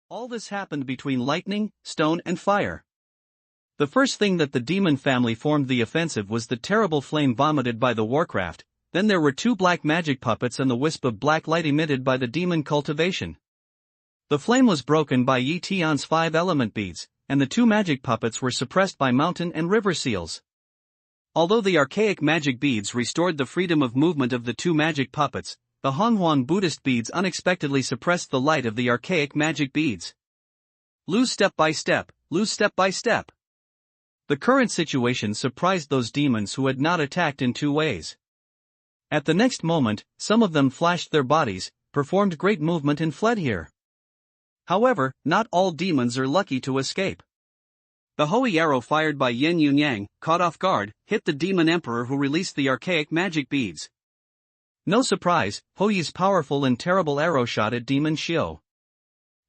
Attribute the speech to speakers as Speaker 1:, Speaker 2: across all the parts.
Speaker 1: All this happened between lightning, stone and fire. The first thing that the demon family formed the offensive was the terrible flame vomited by the Warcraft, then there were two black magic puppets and the wisp of black light emitted by the demon cultivation. The flame was broken by Yi Tian's 5 element beads, and the two magic puppets were suppressed by mountain and river seals. Although the archaic magic beads restored the freedom of movement of the two magic puppets, the Honghuang Buddhist beads unexpectedly suppressed the light of the archaic magic beads. Lose step by step, lose step by step. The current situation surprised those demons who had not attacked in 2 ways. At the next moment, some of them flashed their bodies, performed great movement and fled here. However, not all demons are lucky to escape. The Hui arrow fired by Yin Yunyang, caught off guard, hit the demon emperor who released the archaic magic beads. No surprise, Hui's powerful and terrible arrow shot at Demon Xiu.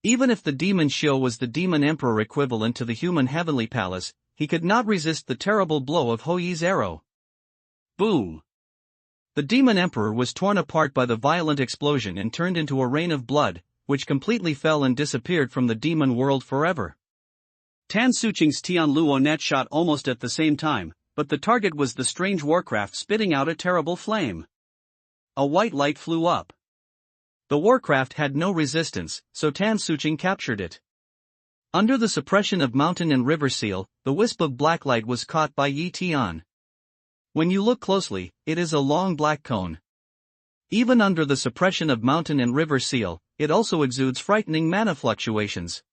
Speaker 1: Even if the Demon Xiu was the demon emperor equivalent to the human heavenly palace, he could not resist the terrible blow of Hui's arrow. Boom! The demon emperor was torn apart by the violent explosion and turned into a rain of blood, which completely fell and disappeared from the demon world forever. Tan Suqing's Tian Luo net shot almost at the same time, but the target was the strange Warcraft spitting out a terrible flame. A white light flew up. The Warcraft had no resistance, so Tan Suqing captured it. Under the suppression of mountain and river seal, the wisp of black light was caught by Yi Tian. When you look closely, it is a long black cone. Even under the suppression of mountain and river seal, it also exudes frightening mana fluctuations.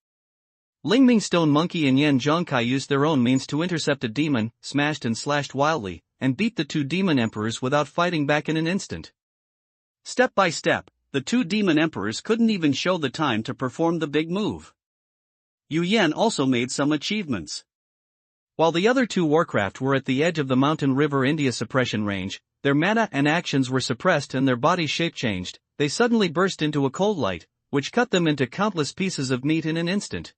Speaker 1: Lingming Stone Monkey and Yan Zhongkai used their own means to intercept a demon, smashed and slashed wildly, and beat the two demon emperors without fighting back in an instant. Step by step, the two demon emperors couldn't even show the time to perform the big move. Yu Yan also made some achievements. While the other two Warcraft were at the edge of the Mountain River India suppression range, their mana and actions were suppressed and their body shape changed. They suddenly burst into a cold light, which cut them into countless pieces of meat in an instant.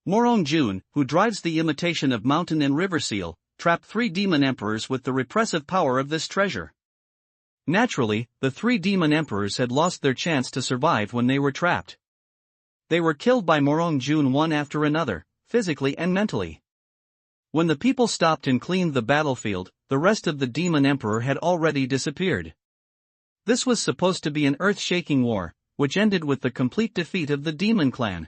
Speaker 1: Morong Jun, who drives the imitation of mountain and river seal, trapped 3 demon emperors with the repressive power of this treasure. Naturally, the 3 demon emperors had lost their chance to survive when they were trapped. They were killed by Morong Jun one after another, physically and mentally. When the people stopped and cleaned the battlefield, the rest of the demon emperor had already disappeared. This was supposed to be an earth-shaking war, which ended with the complete defeat of the demon clan.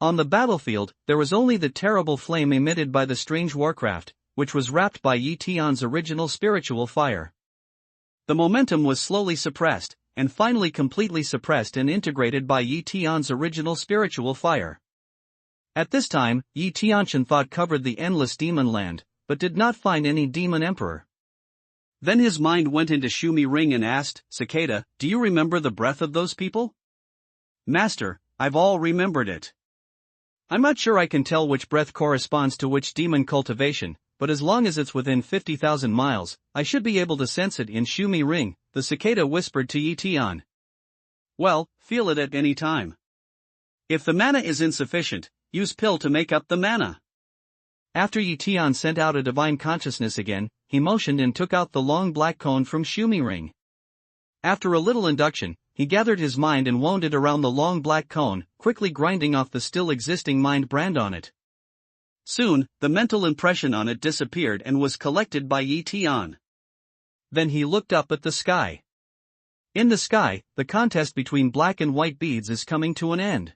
Speaker 1: On the battlefield, there was only the terrible flame emitted by the strange Warcraft, which was wrapped by Yi Tian's original spiritual fire. The momentum was slowly suppressed, and finally completely suppressed and integrated by Yi Tian's original spiritual fire. At this time, Yi Tianchen thought covered the endless demon land, but did not find any demon emperor. Then his mind went into Shumi Ring and asked, Cicada, do you remember the breath of those people? Master, I've all remembered it. I'm not sure I can tell which breath corresponds to which demon cultivation, but as long as it's within 50,000 miles, I should be able to sense it in Shumi Ring, the cicada whispered to Yi Tian. Well, feel it at any time. If the mana is insufficient, use pill to make up the mana. After Yi Tian sent out a divine consciousness again, he motioned and took out the long black cone from Shumi Ring. After a little induction, he gathered his mind and wound it around the long black cone, quickly grinding off the still existing mind brand on it. Soon, the mental impression on it disappeared and was collected by Yi Tian. Then he looked up at the sky. In the sky, the contest between black and white beads is coming to an end.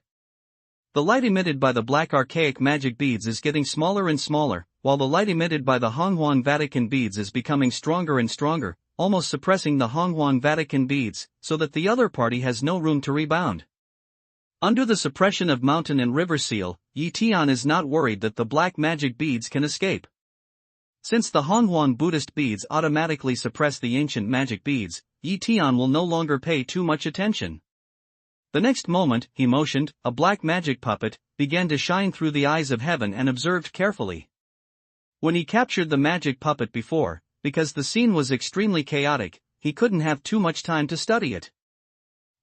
Speaker 1: The light emitted by the black archaic magic beads is getting smaller and smaller, while the light emitted by the Honghuang Vatican beads is becoming stronger and stronger, almost suppressing the Honghuang Vatican beads, so that the other party has no room to rebound. Under the suppression of mountain and river seal, Yi Tian is not worried that the black magic beads can escape. Since the Honghuang Buddhist beads automatically suppress the ancient magic beads, Yi Tian will no longer pay too much attention. The next moment, he motioned, a black magic puppet began to shine through the eyes of heaven and observed carefully. When he captured the magic puppet before, because the scene was extremely chaotic, he couldn't have too much time to study it.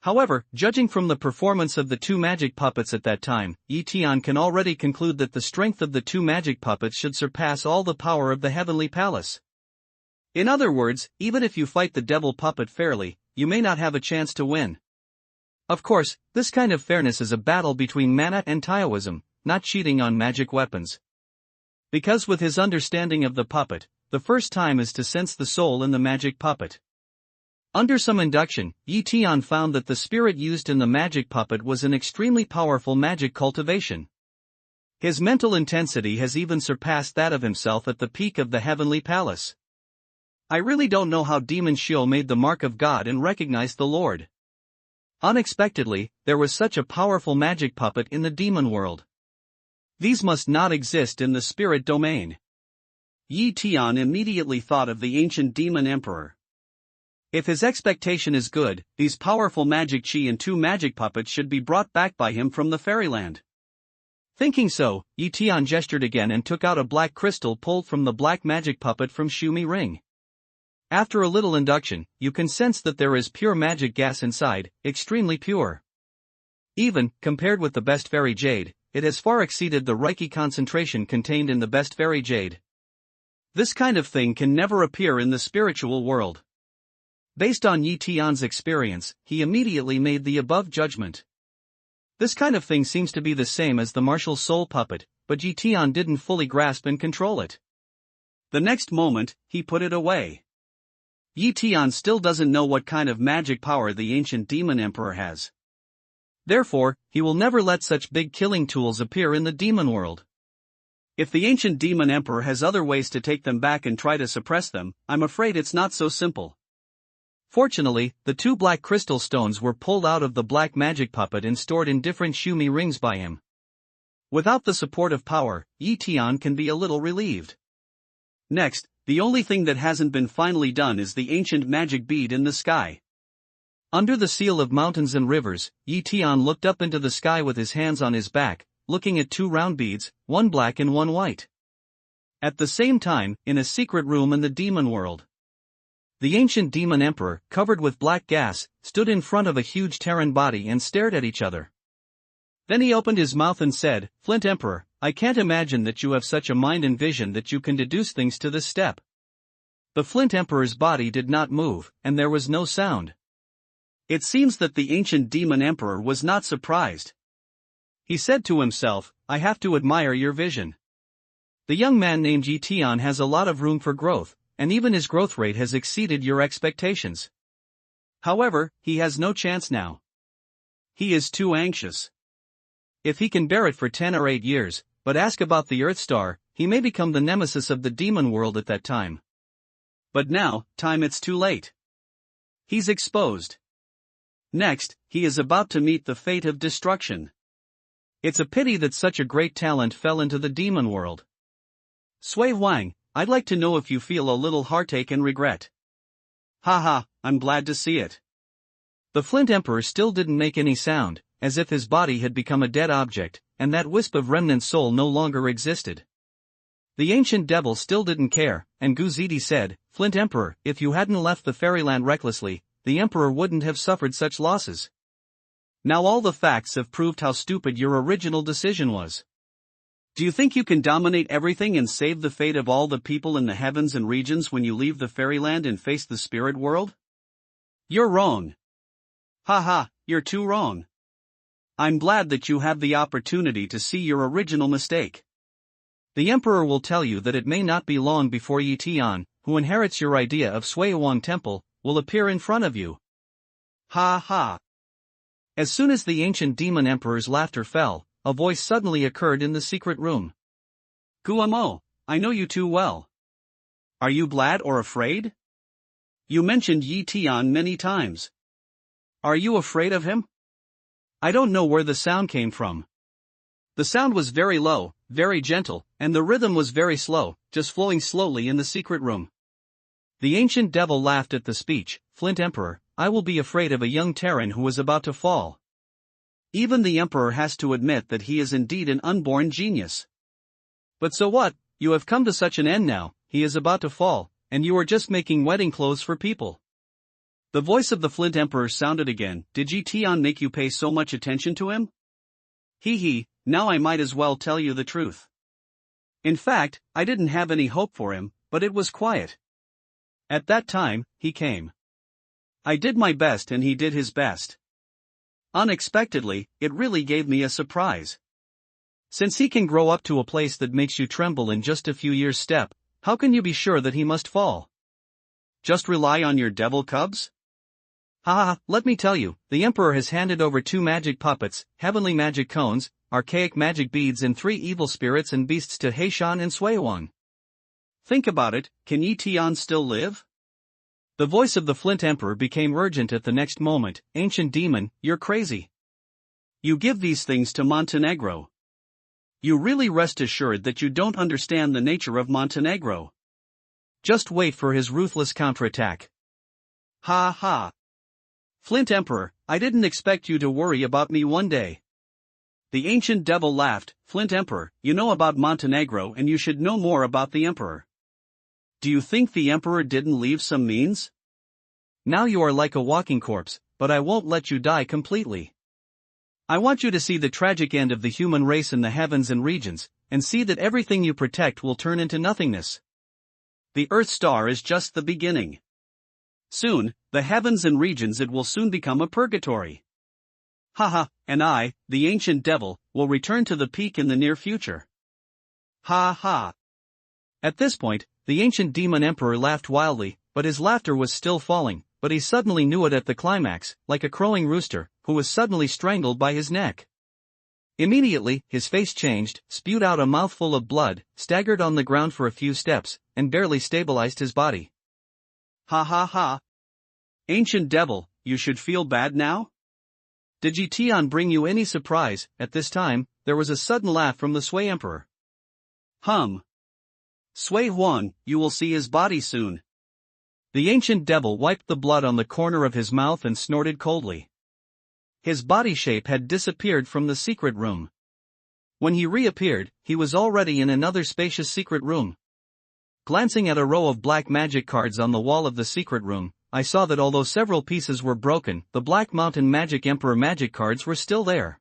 Speaker 1: However, judging from the performance of the two magic puppets at that time, Yi Tian can already conclude that the strength of the two magic puppets should surpass all the power of the heavenly palace. In other words, even if you fight the devil puppet fairly, you may not have a chance to win. Of course, this kind of fairness is a battle between mana and Taoism, not cheating on magic weapons. Because with his understanding of the puppet, the first time is to sense the soul in the magic puppet. Under some induction, Tian found that the spirit used in the magic puppet was an extremely powerful magic cultivation. His mental intensity has even surpassed that of himself at the peak of the heavenly palace. I really don't know how Demon Shio made the mark of God and recognized the Lord. Unexpectedly, there was such a powerful magic puppet in the demon world. These must not exist in the spirit domain. Tian immediately thought of the ancient demon emperor. If his expectation is good, these powerful magic chi and 2 magic puppets should be brought back by him from the fairyland. Thinking so, Tian gestured again and took out a black crystal pulled from the black magic puppet from Shumi ring. After a little induction, you can sense that there is pure magic gas inside, extremely pure. Even, compared with the best fairy jade, it has far exceeded the Reiki concentration contained in the best fairy jade. This kind of thing can never appear in the spiritual world. Based on Tian's experience, he immediately made the above judgment. This kind of thing seems to be the same as the martial soul puppet, but Tian didn't fully grasp and control it. The next moment, he put it away. Tian still doesn't know what kind of magic power the ancient demon emperor has. Therefore, he will never let such big killing tools appear in the demon world. If the ancient demon emperor has other ways to take them back and try to suppress them, I'm afraid it's not so simple. Fortunately, the 2 black crystal stones were pulled out of the black magic puppet and stored in different Shumi rings by him. Without the support of power, Tian can be a little relieved. Next, the only thing that hasn't been finally done is the ancient magic bead in the sky. Under the seal of mountains and rivers, Tian looked up into the sky with his hands on his back, looking at 2 round beads, 1 black and 1 white. At the same time, in a secret room in the demon world, the ancient demon emperor, covered with black gas, stood in front of a huge Terran body and stared at each other. Then he opened his mouth and said, "Flint Emperor, I can't imagine that you have such a mind and vision that you can deduce things to this step." The Flint Emperor's body did not move, and there was no sound. It seems that the ancient demon emperor was not surprised. He said to himself, "I have to admire your vision. The young man named Tian has a lot of room for growth, and even his growth rate has exceeded your expectations. However, he has no chance now. He is too anxious. If he can bear it for 10 or 8 years, but ask about the Earth Star, he may become the nemesis of the demon world at that time. But now, it's too late. He's exposed. Next, he is about to meet the fate of destruction. It's a pity that such a great talent fell into the demon world. Sui Huang, I'd like to know if you feel a little heartache and regret." "Haha, I'm glad to see it." The Flint Emperor still didn't make any sound, as if his body had become a dead object, and that wisp of remnant soul no longer existed. The ancient devil still didn't care, and Guzidi said, "Flint Emperor, if you hadn't left the fairyland recklessly, the Emperor wouldn't have suffered such losses. Now all the facts have proved how stupid your original decision was. Do you think you can dominate everything and save the fate of all the people in the heavens and regions when you leave the fairyland and face the spirit world? You're wrong. Haha, you're too wrong. I'm glad that you have the opportunity to see your original mistake. The Emperor will tell you that it may not be long before Yi Tian, who inherits your idea of Sui Wang Temple, will appear in front of you." Ha ha. As soon as the ancient demon emperor's laughter fell, a voice suddenly occurred in the secret room. "Guamo, I know you too well. Are you glad or afraid? You mentioned Yi Tian many times. Are you afraid of him?" I don't know where the sound came from. The sound was very low, very gentle, and the rhythm was very slow, just flowing slowly in the secret room. The ancient devil laughed at the speech. "Flint Emperor, I will be afraid of a young Terran who is about to fall. Even the Emperor has to admit that he is indeed an unborn genius. But so what, you have come to such an end now, he is about to fall, and you are just making wedding clothes for people." The voice of the Flint Emperor sounded again. "Did Yi Tian make you pay so much attention to him? Hee, now I might as well tell you the truth. In fact, I didn't have any hope for him, but it was quiet. At that time, he came. I did my best and he did his best. Unexpectedly, it really gave me a surprise. Since he can grow up to a place that makes you tremble in just a few years' step, how can you be sure that he must fall? Just rely on your devil cubs? Haha, let me tell you, the Emperor has handed over 2 magic puppets, heavenly magic cones, archaic magic beads and 3 evil spirits and beasts to Heishan and Suiwang. Think about it, can Yi Tian still live? The voice of the Flint Emperor became urgent at the next moment. Ancient demon, you're crazy. You give these things to Montenegro. You really rest assured that you don't understand the nature of Montenegro. Just wait for his ruthless counterattack. Ha ha. Flint Emperor, I didn't expect you to worry about me one day. The ancient devil laughed. Flint Emperor, you know about Montenegro and you should know more about the Emperor. Do you think the Emperor didn't leave some means? Now you are like a walking corpse, but I won't let you die completely. I want you to see the tragic end of the human race in the heavens and regions, and see that everything you protect will turn into nothingness. The Earth Star is just the beginning. Soon, the heavens and regions it will soon become a purgatory. Haha, and I, the ancient devil, will return to the peak in the near future. Ha ha. At this point, the ancient demon emperor laughed wildly, but his laughter was still falling, but he suddenly knew it at the climax, like a crowing rooster, who was suddenly strangled by his neck. Immediately, his face changed, spewed out a mouthful of blood, staggered on the ground for a few steps, and barely stabilized his body. Ha ha ha. Ancient devil, you should feel bad now? Did Yi Tian bring you any surprise? At this time, there was a sudden laugh from the Sui Emperor. Sui Huang, you will see his body soon. The ancient devil wiped the blood on the corner of his mouth and snorted coldly. His body shape had disappeared from the secret room. When he reappeared, he was already in another spacious secret room. Glancing at a row of black magic cards on the wall of the secret room, I saw that although several pieces were broken, the Black Mountain Magic Emperor magic cards were still there.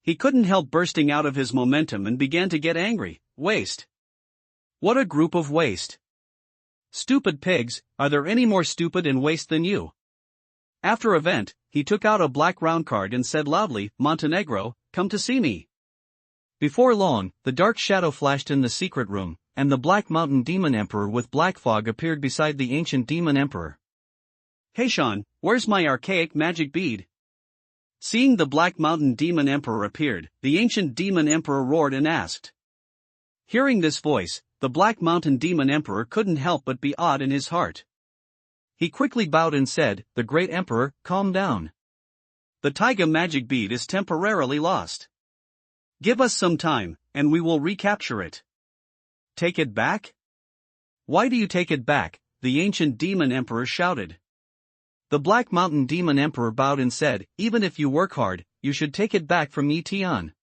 Speaker 1: He couldn't help bursting out of his momentum and began to get angry. Waste. What a group of waste. Stupid pigs, are there any more stupid and waste than you? After a vent, he took out a black round card and said loudly, Montenegro, come to see me. Before long, the dark shadow flashed in the secret room, and the Black Mountain Demon Emperor with black fog appeared beside the ancient Demon Emperor. Heishan, where's my archaic magic bead? Seeing the Black Mountain Demon Emperor appeared, the ancient Demon Emperor roared and asked. Hearing this voice, the Black Mountain Demon Emperor couldn't help but be awed in his heart. He quickly bowed and said, the great Emperor, calm down. The Taiga magic bead is temporarily lost. Give us some time, and we will recapture it. Take it back? Why do you take it back? The ancient Demon Emperor shouted. The Black Mountain Demon Emperor bowed and said, even if you work hard, you should take it back from Yi Tian.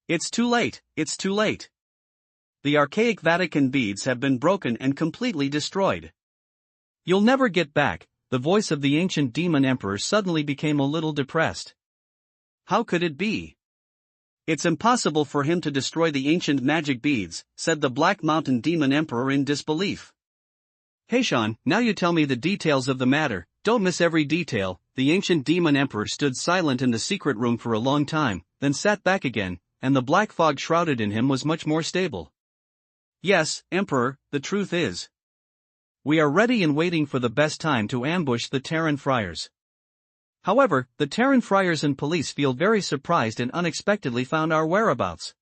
Speaker 1: It's too late, it's too late. The archaic Vatican beads have been broken and completely destroyed. You'll never get back. The voice of the ancient Demon Emperor suddenly became a little depressed. How could it be? It's impossible for him to destroy the ancient magic beads, said the Black Mountain Demon Emperor in disbelief. Heishan, now you tell me the details of the matter, don't miss every detail. The ancient Demon Emperor stood silent in the secret room for a long time, then sat back again, and the black fog shrouded in him was much more stable. Yes, Emperor, the truth is. We are ready and waiting for the best time to ambush the Terran friars. However, the Terran friars and police feel very surprised and unexpectedly found our whereabouts.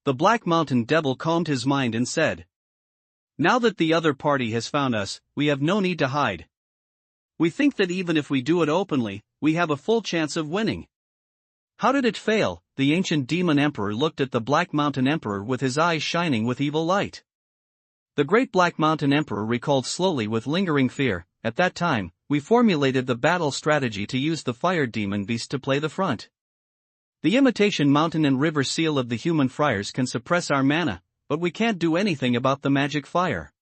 Speaker 1: The Black Mountain Devil calmed his mind and said, now that the other party has found us, we have no need to hide. We think that even if we do it openly, we have a full chance of winning. How did it fail? The ancient Demon Emperor looked at the Black Mountain Emperor with his eyes shining with evil light. The great Black Mountain Emperor recalled slowly with lingering fear, at that time, we formulated the battle strategy to use the fire demon beast to play the front. The imitation mountain and river seal of the human friars can suppress our mana, but we can't do anything about the magic fire.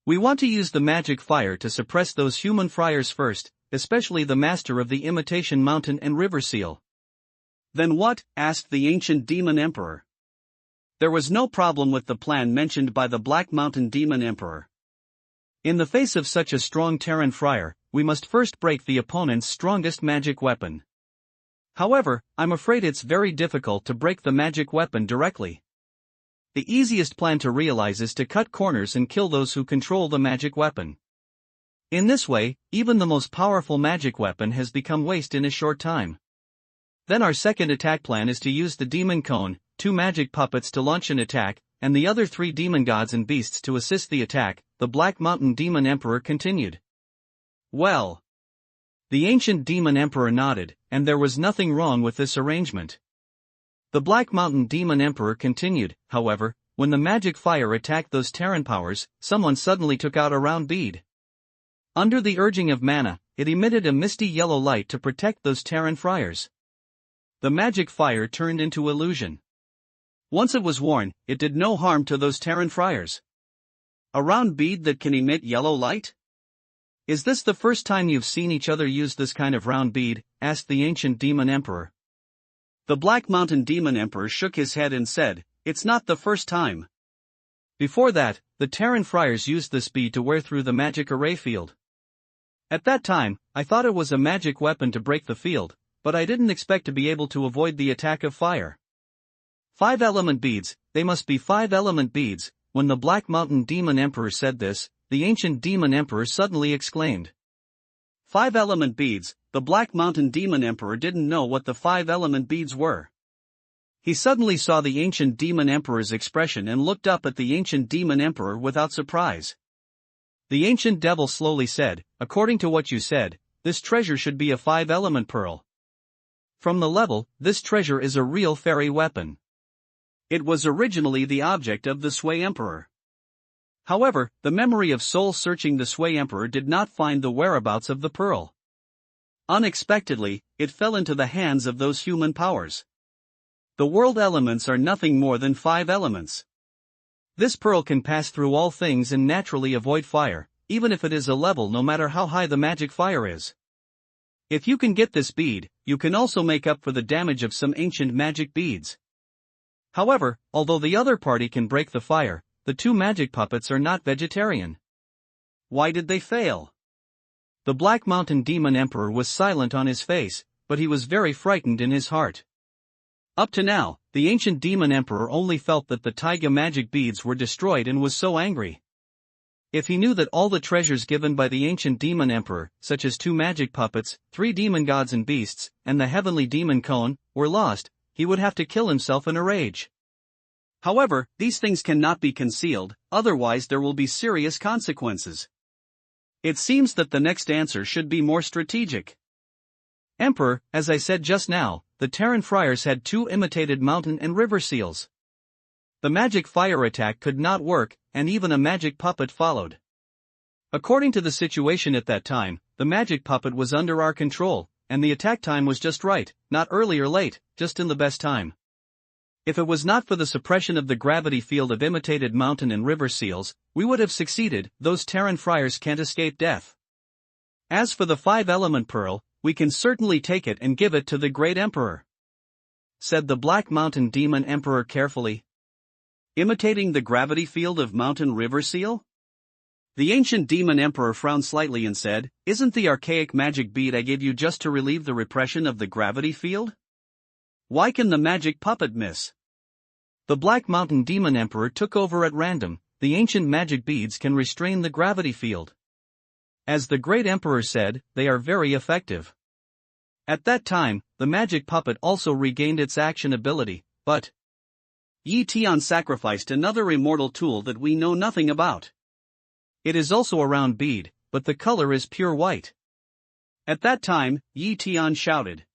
Speaker 1: We want to use the magic fire to suppress those human friars first, especially the master of the imitation mountain and river seal. Then what? Asked the ancient Demon Emperor. There was no problem with the plan mentioned by the Black Mountain Demon Emperor. In the face of such a strong Terran friar, we must first break the opponent's strongest magic weapon. However, I'm afraid it's very difficult to break the magic weapon directly. The easiest plan to realize is to cut corners and kill those who control the magic weapon. In this way, even the most powerful magic weapon has become waste in a short time. Then our second attack plan is to use the demon cone, 2 magic puppets to launch an attack, and the other 3 demon gods and beasts to assist the attack, the Black Mountain Demon Emperor continued. Well. The ancient demon emperor nodded, and there was nothing wrong with this arrangement. The Black Mountain Demon Emperor continued, however, when the magic fire attacked those Terran powers, someone suddenly took out a round bead. Under the urging of mana, it emitted a misty yellow light to protect those Terran friars. The magic fire turned into illusion. Once it was worn, it did no harm to those Terran friars. A round bead that can emit yellow light? Is this the first time you've seen each other use this kind of round bead? Asked the ancient demon emperor. The Black Mountain Demon Emperor shook his head and said, "It's not the first time. Before that, the Terran friars used this bead to wear through the magic array field. At that time, I thought it was a magic weapon to break the field, but I didn't expect to be able to avoid the attack of fire. 5-element beads, they must be 5-element beads." When the Black Mountain Demon Emperor said this, the ancient demon emperor suddenly exclaimed. 5-element beads. The Black Mountain Demon Emperor didn't know what the 5-element beads were. He suddenly saw the ancient demon emperor's expression and looked up at the ancient demon emperor without surprise. The ancient devil slowly said, "According to what you said, this treasure should be a 5-element pearl. From the level, this treasure is a real fairy weapon. It was originally the object of the Sui Emperor. However, the memory of soul-searching the Sui Emperor did not find the whereabouts of the pearl. Unexpectedly, it fell into the hands of those human powers. The world elements are nothing more than 5 elements. This pearl can pass through all things and naturally avoid fire, even if it is a level no matter how high the magic fire is. If you can get this bead, you can also make up for the damage of some ancient magic beads. However, although the other party can break the fire, the 2 magic puppets are not vegetarian. Why did they fail?" The Black Mountain Demon Emperor was silent on his face, but he was very frightened in his heart. Up to now, the ancient demon emperor only felt that the Taiga magic beads were destroyed and was so angry. If he knew that all the treasures given by the ancient demon emperor, such as 2 magic puppets, 3 demon gods and beasts, and the heavenly demon cone, were lost, he would have to kill himself in a rage. However, these things cannot be concealed, otherwise there will be serious consequences. It seems that the next answer should be more strategic. Emperor, as I said just now, the Terran friars had 2 imitated mountain and river seals. The magic fire attack could not work, and even a magic puppet followed. According to the situation at that time, the magic puppet was under our control, and the attack time was just right, not early or late, just in the best time. If it was not for the suppression of the gravity field of imitated mountain and river seals, we would have succeeded. Those Terran friars can't escape death. As for the 5-element pearl, we can certainly take it and give it to the great emperor," said the Black Mountain Demon Emperor carefully. "Imitating the gravity field of mountain river seal?" The ancient demon emperor frowned slightly and said, "Isn't the archaic magic bead I gave you just to relieve the repression of the gravity field? Why can the magic puppet miss?" The Black Mountain Demon Emperor took over at random. The ancient magic beads can restrain the gravity field. As the great emperor said, they are very effective. At that time, the magic puppet also regained its action ability, but Tian sacrificed another immortal tool that we know nothing about. It is also a round bead, but the color is pure white. At that time, Tian shouted.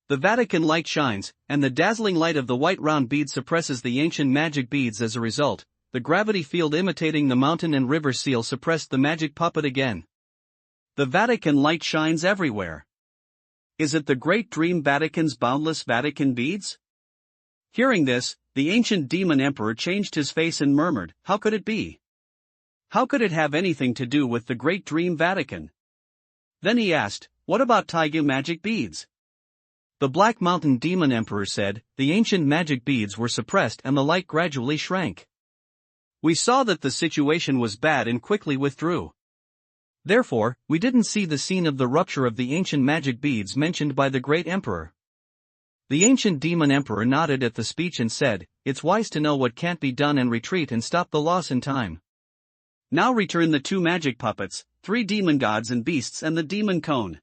Speaker 1: The Vatican light shines, and the dazzling light of the white round bead suppresses the ancient magic beads. As a result, the gravity field imitating the mountain and river seal suppressed the magic puppet again. The Vatican light shines everywhere. Is it the great dream Vatican's boundless Vatican beads? Hearing this, the ancient demon emperor changed his face and murmured, "How could it be? How could it have anything to do with the great dream Vatican?" Then he asked, "What about Taiga magic beads?" The Black Mountain Demon Emperor said, "The ancient magic beads were suppressed and the light gradually shrank. We saw that the situation was bad and quickly withdrew. Therefore, we didn't see the scene of the rupture of the ancient magic beads mentioned by the great emperor. The ancient demon emperor nodded at the speech and said, "It's wise to know what can't be done and retreat and stop the loss in time. Now return the 2 magic puppets, 3 demon gods and beasts and the demon cone.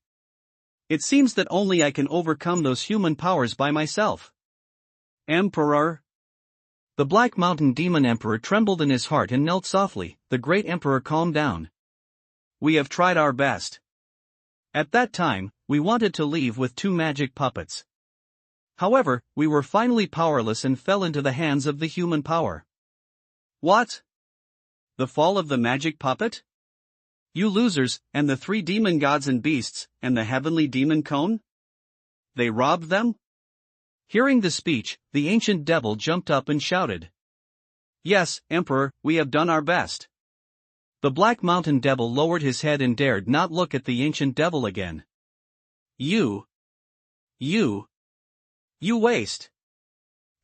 Speaker 1: It seems that only I can overcome those human powers by myself." "Emperor!" The Black Mountain Demon Emperor trembled in his heart and knelt softly. The great emperor calmed down. "We have tried our best. At that time, we wanted to leave with 2 magic puppets. However, we were finally powerless and fell into the hands of the human power." "What? The fall of the magic puppet? You losers, and the 3 demon gods and beasts, and the heavenly demon cone? They robbed them?" Hearing the speech, the ancient devil jumped up and shouted, "Yes, Emperor, we have done our best." The Black Mountain Devil lowered his head and dared not look at the ancient devil again. You waste."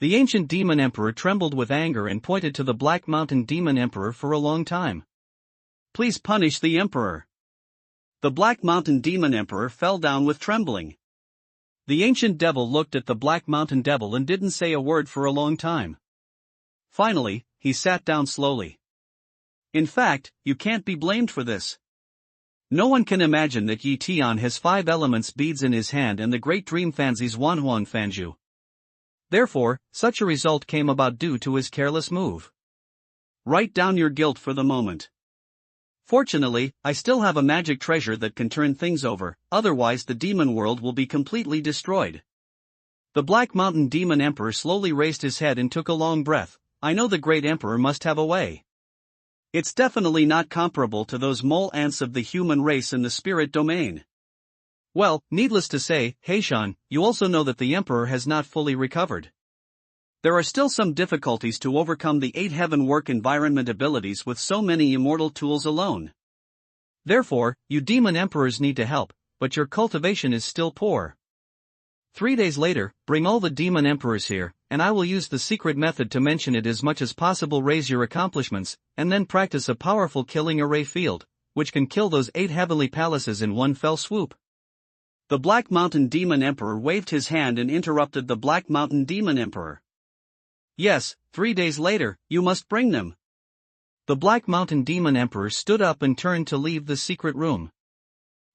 Speaker 1: The ancient demon emperor trembled with anger and pointed to the Black Mountain Demon Emperor for a long time. "Please punish the emperor." The Black Mountain Demon Emperor fell down with trembling. The ancient devil looked at the Black Mountain Devil and didn't say a word for a long time. Finally, he sat down slowly. "In fact, you can't be blamed for this. No one can imagine that Yi Tian has 5 elements beads in his hand and the great dream fancies Wanhuan Fanju. Therefore, such a result came about due to his careless move. Write down your guilt for the moment. Fortunately, I still have a magic treasure that can turn things over, otherwise the demon world will be completely destroyed." The Black Mountain Demon Emperor slowly raised his head and took a long breath. "I know the great emperor must have a way. It's definitely not comparable to those mole ants of the human race in the spirit domain. Well, needless to say, Heishan, you also know that the emperor has not fully recovered. There are still some difficulties to overcome the 8 heaven work environment abilities with so many immortal tools alone. Therefore, you demon emperors need to help, but your cultivation is still poor. 3 days later, bring all the demon emperors here, and I will use the secret method to mention it as much as possible. Raise your accomplishments, and then practice a powerful killing array field, which can kill those 8 heavenly palaces in one fell swoop." The Black Mountain Demon Emperor waved his hand and interrupted the Black Mountain Demon Emperor. "Yes, 3 days later, you must bring them." The Black Mountain Demon Emperor stood up and turned to leave the secret room.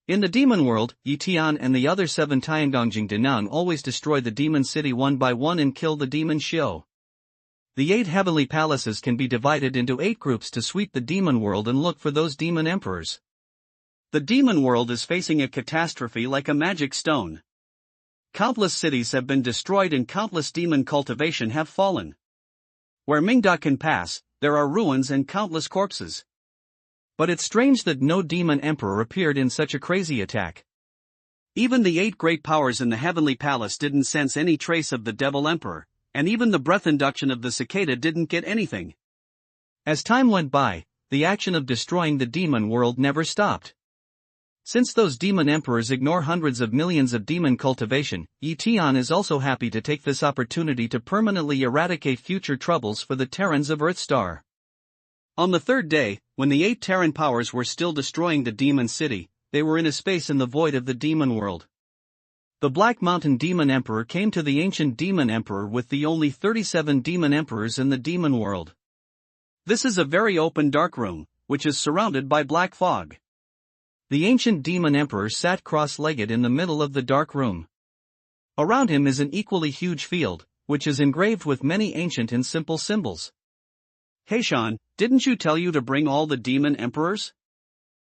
Speaker 1: In the demon world, Yi Tian and the other 7 Tiangongjing Dinan always destroy the demon city one by one and kill the demon Xiu. The 8 heavenly palaces can be divided into 8 groups to sweep the demon world and look for those demon emperors. The demon world is facing a catastrophe like a magic stone. Countless cities have been destroyed and countless demon cultivation have fallen. Where Mingda can pass, there are ruins and countless corpses. But it's strange that no demon emperor appeared in such a crazy attack. Even the 8 great powers in the heavenly palace didn't sense any trace of the devil emperor, and even the breath induction of the cicada didn't get anything. As time went by, the action of destroying the demon world never stopped. Since those demon emperors ignore hundreds of millions of demon cultivation, Yi Tian is also happy to take this opportunity to permanently eradicate future troubles for the Terrans of Earthstar. On the 3rd day, when the 8 Terran powers were still destroying the demon city, they were in a space in the void of the demon world. The Black Mountain Demon Emperor came to the ancient Demon Emperor with the only 37 demon emperors in the demon world. This is a very open dark room, which is surrounded by black fog. The ancient Demon Emperor sat cross-legged in the middle of the dark room. Around him is an equally huge field, which is engraved with many ancient and simple symbols. "Heishan, didn't you tell you to bring all the demon emperors?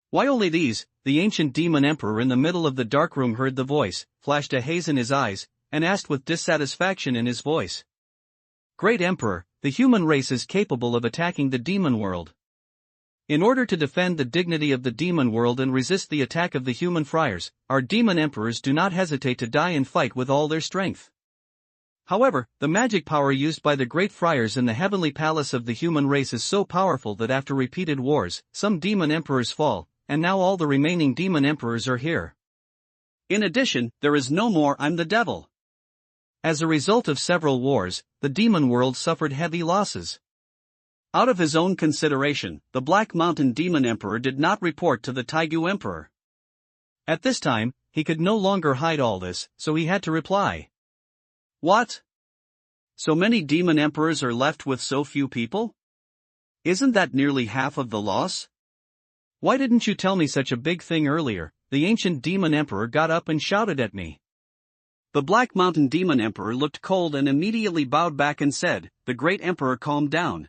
Speaker 1: Why only these?" The ancient demon emperor in the middle of the dark room heard the voice, flashed a haze in his eyes, and asked with dissatisfaction in his voice. "Great Emperor, the human race is capable of attacking the demon world. In order to defend the dignity of the demon world and resist the attack of the human friars, our demon emperors do not hesitate to die and fight with all their strength. However, the magic power used by the great friars in the heavenly palace of the human race is so powerful that after repeated wars, some demon emperors fall, and now all the remaining demon emperors are here. In addition, there is no more I'm the devil." As a result of several wars, the demon world suffered heavy losses. Out of his own consideration, the Black Mountain Demon Emperor did not report to the Taigu Emperor. At this time, he could no longer hide all this, so he had to reply. What? So many demon emperors are left with so few people? Isn't that nearly half of the loss? Why didn't you tell me such a big thing earlier? The ancient demon emperor got up and shouted at me. The Black Mountain Demon Emperor looked cold and immediately bowed back and said, "The great emperor, calm down."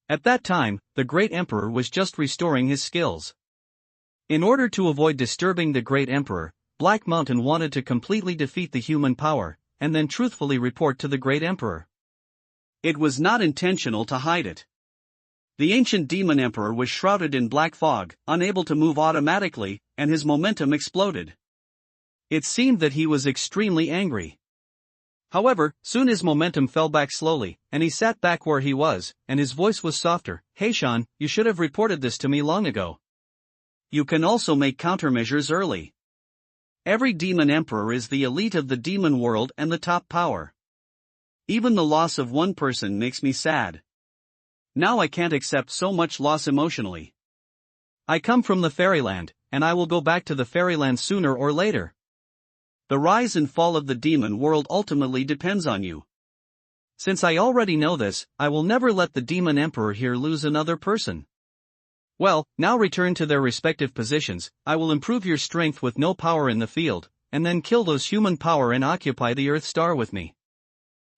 Speaker 1: At that time, the great emperor was just restoring his skills. In order to avoid disturbing the great emperor, Black Mountain wanted to completely defeat the human power, and then truthfully report to the great emperor. It was not intentional to hide it. The ancient demon emperor was shrouded in black fog, unable to move automatically, and his momentum exploded. It seemed that he was extremely angry. However, soon his momentum fell back slowly, and he sat back where he was, and his voice was softer. "Hey Sean, you should have reported this to me long ago. You can also make countermeasures early. Every demon emperor is the elite of the demon world and the top power. Even the loss of one person makes me sad. Now I can't accept so much loss emotionally. I come from the fairyland, and I will go back to the fairyland sooner or later. The rise and fall of the demon world ultimately depends on you. Since I already know this, I will never let the demon emperor here lose another person. Well, now return to their respective positions. I will improve your strength with no power in the field, and then kill those human power and occupy the Earth Star with me."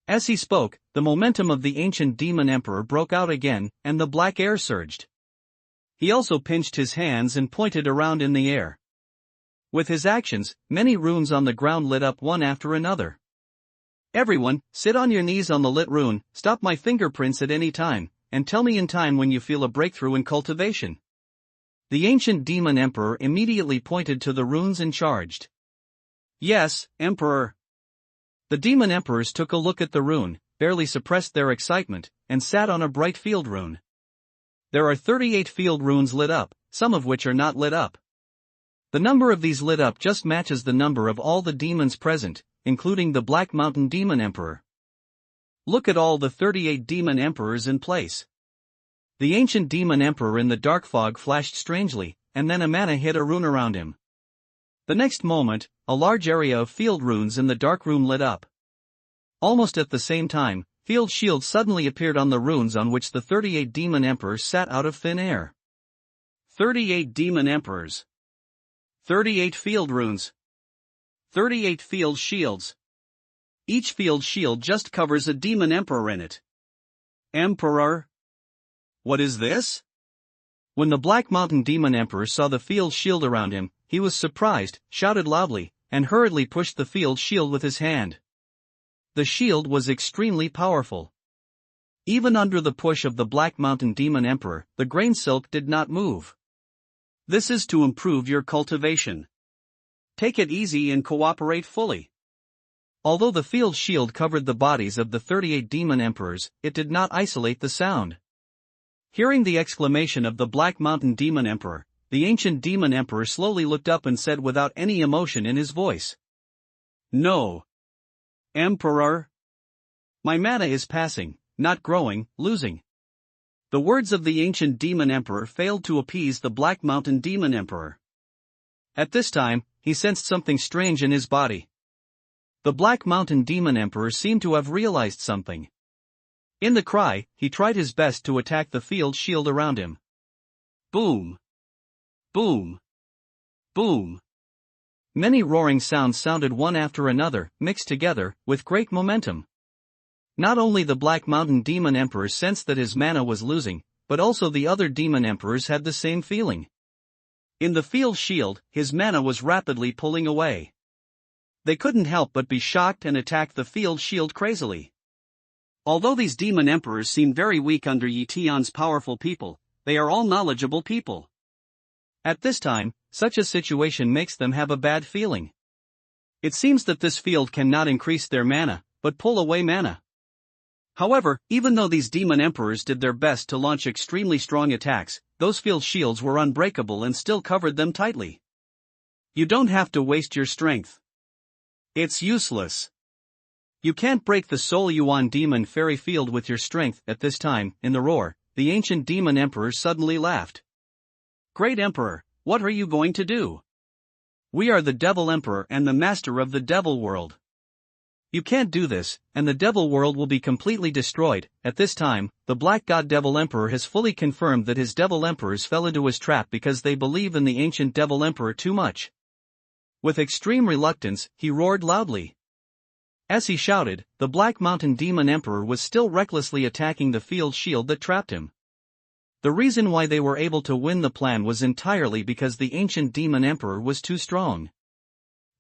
Speaker 1: As he spoke, the momentum of the ancient demon emperor broke out again, and the black air surged. He also pinched his hands and pointed around in the air. With his actions, many runes on the ground lit up one after another. "Everyone, sit on your knees on the lit rune, stop my fingerprints at any time, and tell me in time when you feel a breakthrough in cultivation." The ancient demon emperor immediately pointed to the runes and charged. "Yes, Emperor." The demon emperors took a look at the rune, barely suppressed their excitement, and sat on a bright field rune. There are 38 field runes lit up, some of which are not lit up. The number of these lit up just matches the number of all the demons present, including the Black Mountain Demon Emperor. Look at all the 38 demon emperors in place. The ancient demon emperor in the dark fog flashed strangely, and then a mana hit a rune around him. The next moment, a large area of field runes in the dark room lit up. Almost at the same time, field shields suddenly appeared on the runes on which the 38 demon emperors sat out of thin air. 38 demon emperors. 38 field runes. 38 field shields. Each field shield just covers a demon emperor in it. Emperor? What is this? When the Black Mountain Demon Emperor saw the field shield around him, he was surprised, shouted loudly, and hurriedly pushed the field shield with his hand. The shield was extremely powerful. Even under the push of the Black Mountain Demon Emperor, the grain silk did not move. This is to improve your cultivation. Take it easy and cooperate fully. Although the field shield covered the bodies of the 38 demon emperors, it did not isolate the sound. Hearing the exclamation of the Black Mountain Demon Emperor, the ancient demon emperor slowly looked up and said without any emotion in his voice, "No. Emperor. My mana is passing, not growing, losing." The words of the ancient demon emperor failed to appease the Black Mountain Demon Emperor. At this time, he sensed something strange in his body. The Black Mountain Demon Emperor seemed to have realized something. In the cry, he tried his best to attack the field shield around him. Boom! Boom! Boom! Many roaring sounds sounded one after another, mixed together, with great momentum. Not only the Black Mountain Demon Emperor sensed that his mana was losing, but also the other demon emperors had the same feeling. In the field shield, his mana was rapidly pulling away. They couldn't help but be shocked and attacked the field shield crazily. Although these demon emperors seem very weak under Tian's powerful people, they are all knowledgeable people. At this time, such a situation makes them have a bad feeling. It seems that this field cannot increase their mana, but pull away mana. However, even though these demon emperors did their best to launch extremely strong attacks, those field shields were unbreakable and still covered them tightly. You don't have to waste your strength. It's useless. You can't break the Soul Yuan Demon Fairy Field with your strength. At this time, in the roar, the ancient demon emperor suddenly laughed. Great Emperor, what are you going to do? We are the Devil Emperor and the master of the Devil World. You can't do this, and the devil world will be completely destroyed. At this time, the Black God Devil Emperor has fully confirmed that his devil emperors fell into his trap because they believe in the ancient devil emperor too much. With extreme reluctance, he roared loudly. As he shouted, the Black Mountain Demon Emperor was still recklessly attacking the field shield that trapped him. The reason why they were able to win the plan was entirely because the ancient Demon Emperor was too strong.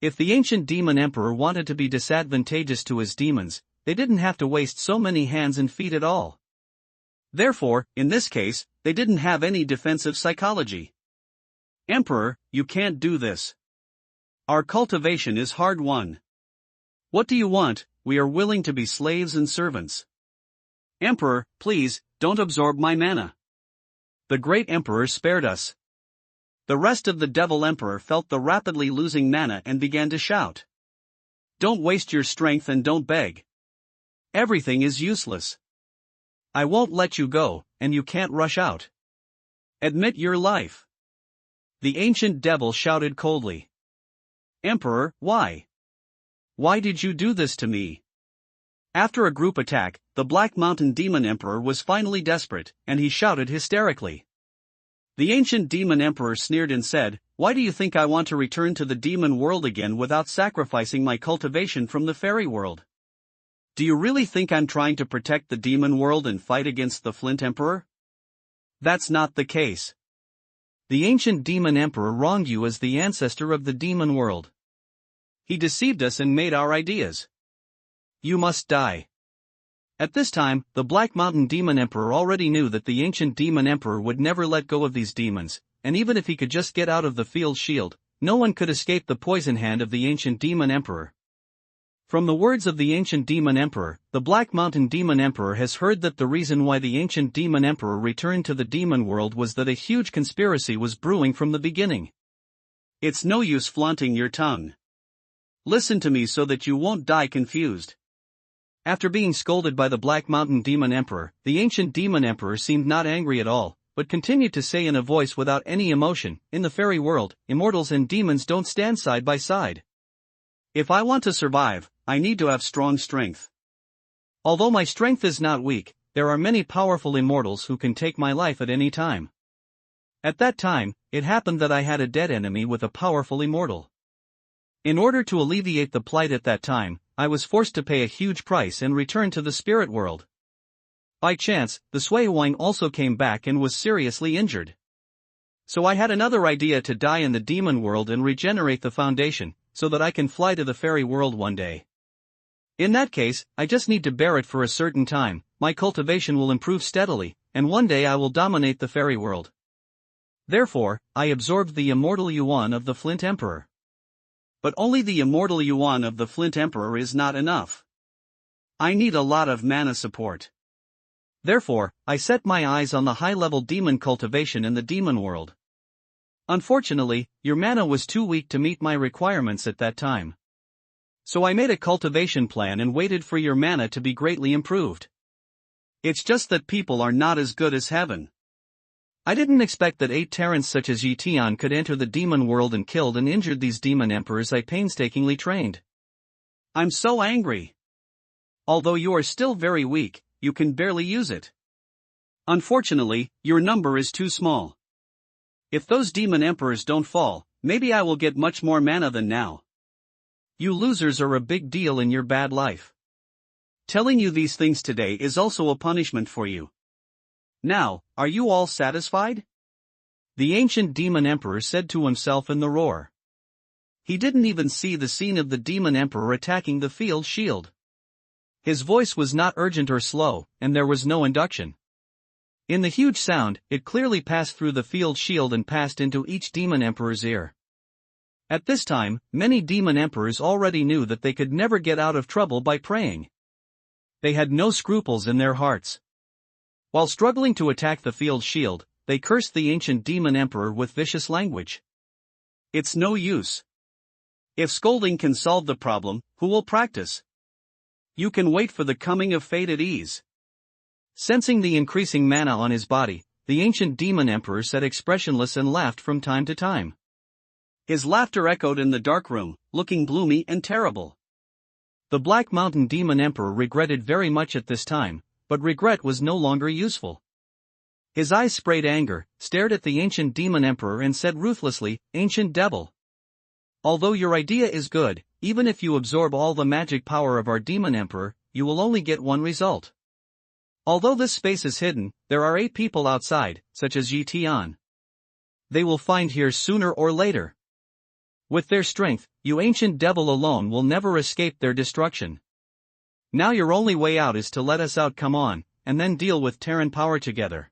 Speaker 1: If the ancient Demon Emperor wanted to be disadvantageous to his demons, they didn't have to waste so many hands and feet at all. Therefore, in this case, they didn't have any defensive psychology. Emperor, you can't do this. Our cultivation is hard won. What do you want? We are willing to be slaves and servants. Emperor, please, don't absorb my mana. The great Emperor spared us. The rest of the Devil Emperor felt the rapidly losing mana and began to shout. Don't waste your strength and don't beg. Everything is useless. I won't let you go, and you can't rush out. Admit your life. The ancient devil shouted coldly. Emperor, why? Why did you do this to me? After a group attack, the Black Mountain Demon Emperor was finally desperate, and he shouted hysterically. The ancient Demon Emperor sneered and said, Why do you think I want to return to the demon world again without sacrificing my cultivation from the fairy world? Do you really think I'm trying to protect the demon world and fight against the Flint Emperor? That's not the case. The ancient Demon Emperor wronged you as the ancestor of the demon world. He deceived us and made our ideas. You must die. At this time, the Black Mountain Demon Emperor already knew that the ancient Demon Emperor would never let go of these demons, and even if he could just get out of the field shield, no one could escape the poison hand of the ancient Demon Emperor. From the words of the ancient Demon Emperor, the Black Mountain Demon Emperor has heard that the reason why the ancient Demon Emperor returned to the demon world was that a huge conspiracy was brewing from the beginning. It's no use flaunting your tongue. Listen to me so that you won't die confused. After being scolded by the Black Mountain Demon Emperor, the ancient Demon Emperor seemed not angry at all, but continued to say in a voice without any emotion, In the fairy world, immortals and demons don't stand side by side. If I want to survive, I need to have strong strength. Although my strength is not weak, there are many powerful immortals who can take my life at any time. At that time, it happened that I had a dead enemy with a powerful immortal. In order to alleviate the plight at that time, I was forced to pay a huge price and return to the spirit world. By chance, the Sui Wang also came back and was seriously injured. So I had another idea to die in the demon world and regenerate the foundation, so that I can fly to the fairy world one day. In that case, I just need to bear it for a certain time, my cultivation will improve steadily, and one day I will dominate the fairy world. Therefore, I absorbed the immortal yuan of the Flint Emperor. But only the immortal yuan of the Flint Emperor is not enough. I need a lot of mana support. Therefore, I set my eyes on the high-level demon cultivation in the demon world. Unfortunately, your mana was too weak to meet my requirements at that time. So I made a cultivation plan and waited for your mana to be greatly improved. It's just that people are not as good as heaven. I didn't expect that 8 Terrans such as Tian could enter the demon world and killed and injured these demon emperors I painstakingly trained. I'm so angry. Although you are still very weak, you can barely use it. Unfortunately, your number is too small. If those demon emperors don't fall, maybe I will get much more mana than now. You losers are a big deal in your bad life. Telling you these things today is also a punishment for you. Now, are you all satisfied? The ancient demon emperor said to himself in the roar. He didn't even see the scene of the demon emperor attacking the field shield. His voice was not urgent or slow, and there was no induction. In the huge sound, it clearly passed through the field shield and passed into each demon emperor's ear. At this time, many demon emperors already knew that they could never get out of trouble by praying. They had no scruples in their hearts. While struggling to attack the field shield, they cursed the ancient demon emperor with vicious language. It's no use. If scolding can solve the problem, who will practice? You can wait for the coming of fate at ease. Sensing the increasing mana on his body, the ancient demon emperor sat expressionless and laughed from time to time. His laughter echoed in the dark room, looking gloomy and terrible. The Black Mountain Demon Emperor regretted very much at this time, but regret was no longer useful. His eyes sprayed anger, stared at the ancient Demon Emperor and said ruthlessly, "Ancient Devil. Although your idea is good, even if you absorb all the magic power of our Demon Emperor, you will only get one result. Although this space is hidden, there are 8 people outside, such as Tian. They will find here sooner or later. With their strength, you ancient devil alone will never escape their destruction. Now your only way out is to let us out, come on, and then deal with Terran power together.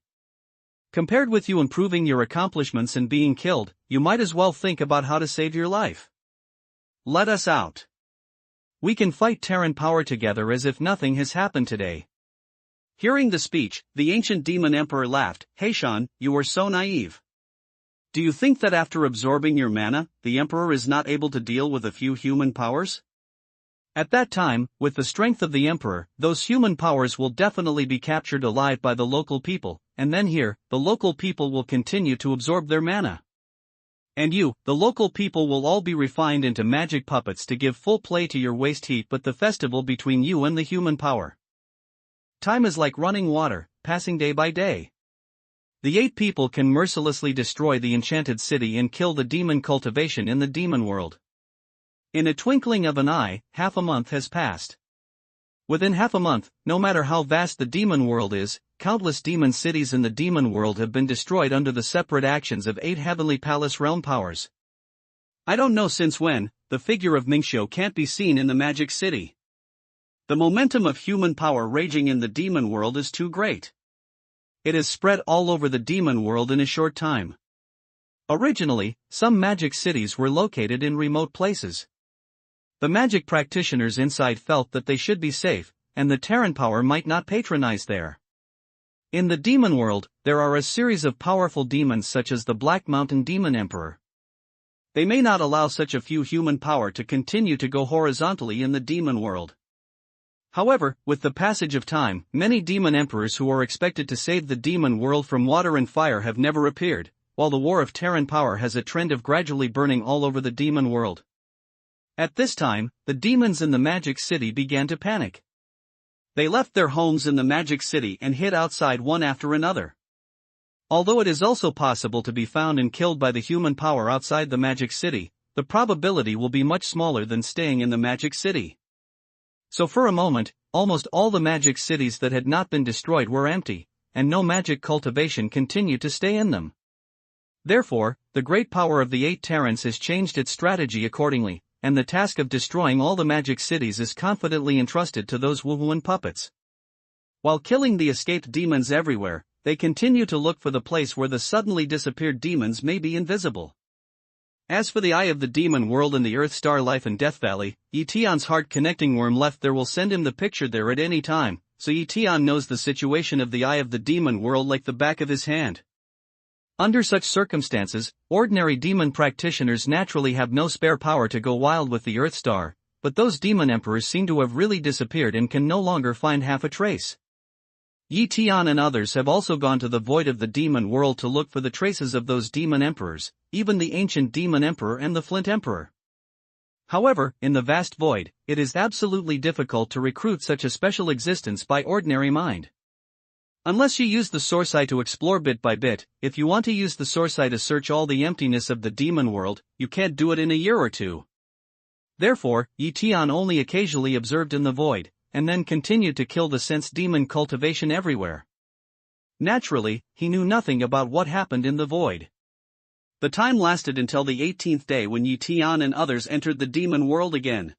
Speaker 1: Compared with you improving your accomplishments and being killed, you might as well think about how to save your life. Let us out. We can fight Terran power together as if nothing has happened today." Hearing the speech, the ancient Demon Emperor laughed. "Heishan, you are so naive. Do you think that after absorbing your mana, the Emperor is not able to deal with a few human powers? At that time, with the strength of the Emperor, those human powers will definitely be captured alive by the local people, and then here, the local people will continue to absorb their mana. And you, the local people will all be refined into magic puppets to give full play to your waste heat, but the festival between you and the human power. Time is like running water, passing day by day. The 8 people can mercilessly destroy the enchanted city and kill the demon cultivation in the demon world. In a twinkling of an eye, half a month has passed. Within half a month, no matter how vast the demon world is, countless demon cities in the demon world have been destroyed under the separate actions of 8 heavenly palace realm powers. I don't know since when, the figure of Mingxiu can't be seen in the magic city. The momentum of human power raging in the demon world is too great. It has spread all over the demon world in a short time. Originally, some magic cities were located in remote places. The magic practitioners inside felt that they should be safe, and the Terran power might not patronize there. In the demon world, there are a series of powerful demons such as the Black Mountain Demon Emperor. They may not allow such a few human power to continue to go horizontally in the demon world. However, with the passage of time, many demon emperors who are expected to save the demon world from water and fire have never appeared, while the war of Terran power has a trend of gradually burning all over the demon world. At this time, the demons in the magic city began to panic. They left their homes in the magic city and hid outside one after another. Although it is also possible to be found and killed by the human power outside the magic city, the probability will be much smaller than staying in the magic city. So for a moment, almost all the magic cities that had not been destroyed were empty, and no magic cultivation continued to stay in them. Therefore, the great power of the 8 Terrans has changed its strategy accordingly, and the task of destroying all the magic cities is confidently entrusted to those Wuhuan puppets. While killing the escaped demons everywhere, they continue to look for the place where the suddenly disappeared demons may be invisible. As for the Eye of the Demon World in the Earth Star Life and Death Valley, Tian's heart-connecting worm left there will send him the picture there at any time, so Tian knows the situation of the Eye of the Demon World like the back of his hand. Under such circumstances, ordinary demon practitioners naturally have no spare power to go wild with the Earth Star, but those demon emperors seem to have really disappeared and can no longer find half a trace. Tian and others have also gone to the void of the demon world to look for the traces of those demon emperors, even the ancient demon emperor and the flint emperor. However, in the vast void, it is absolutely difficult to recruit such a special existence by ordinary mind. Unless you use the source eye to explore bit by bit, if you want to use the source eye to search all the emptiness of the demon world, you can't do it in a year or two. Therefore, Tian only occasionally observed in the void, and then continued to kill the sense demon cultivation everywhere. Naturally, he knew nothing about what happened in the void. The time lasted until the 18th day when Tian and others entered the demon world again.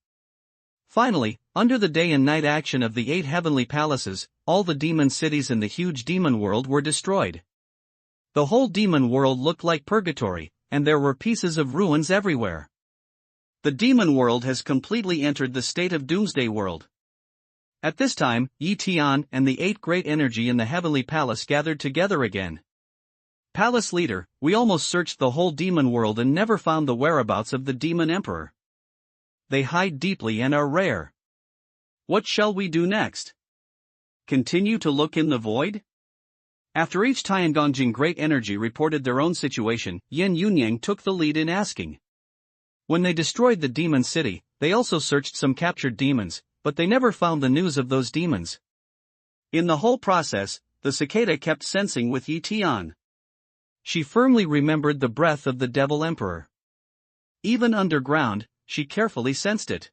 Speaker 1: Finally, under the day and night action of the 8 heavenly palaces, all the demon cities in the huge demon world were destroyed. The whole demon world looked like purgatory, and there were pieces of ruins everywhere. The demon world has completely entered the state of doomsday world. At this time, Tian and the 8 great energy in the heavenly palace gathered together again. Palace leader, we almost searched the whole demon world and never found the whereabouts of the demon emperor. They hide deeply and are rare. What shall we do next? Continue to look in the void? After each Tiangongjing great energy reported their own situation, Yin Yunyang took the lead in asking. When they destroyed the demon city, they also searched some captured demons, but they never found the news of those demons. In the whole process, the cicada kept sensing with Tian. She firmly remembered the breath of the Devil Emperor. Even underground, she carefully sensed it.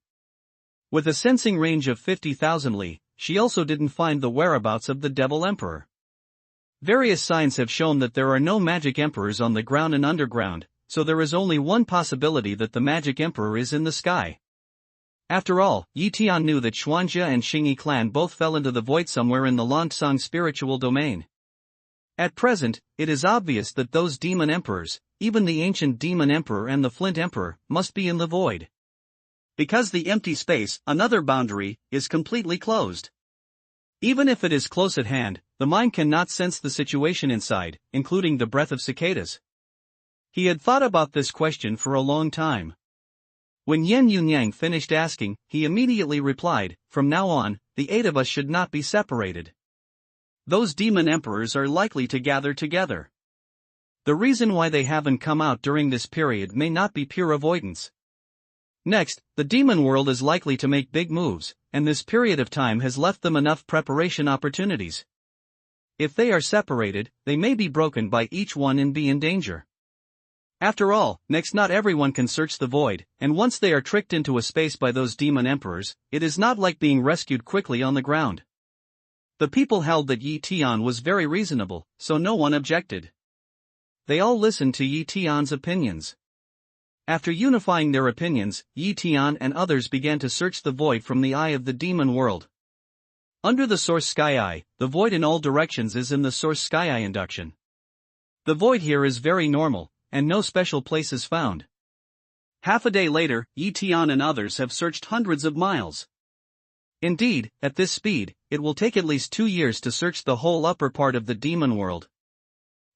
Speaker 1: With a sensing range of 50,000 li, she also didn't find the whereabouts of the Devil Emperor. Various signs have shown that there are no magic emperors on the ground and underground, so there is only one possibility that the magic emperor is in the sky. After all, Tian knew that Xuanjia and Xingyi clan both fell into the void somewhere in the Lansang spiritual domain. At present, it is obvious that those demon emperors, even the ancient demon emperor and the flint emperor, must be in the void. Because the empty space, another boundary, is completely closed. Even if it is close at hand, the mind cannot sense the situation inside, including the breath of cicadas. He had thought about this question for a long time. When Yen Yunyang finished asking, he immediately replied, "From now on, the 8 of us should not be separated. Those demon emperors are likely to gather together. The reason why they haven't come out during this period may not be pure avoidance. Next, the demon world is likely to make big moves, and this period of time has left them enough preparation opportunities. If they are separated, they may be broken by each one and be in danger. After all, next not everyone can search the void, and once they are tricked into a space by those demon emperors, it is not like being rescued quickly on the ground." The people held that Tian was very reasonable, so no one objected. They all listened to Tian's opinions. After unifying their opinions, Tian and others began to search the void from the eye of the demon world. Under the source sky eye, the void in all directions is in the source sky eye induction. The void here is very normal, and no special place is found. Half a day later, Tian and others have searched hundreds of miles. Indeed, at this speed, it will take at least 2 years to search the whole upper part of the demon world.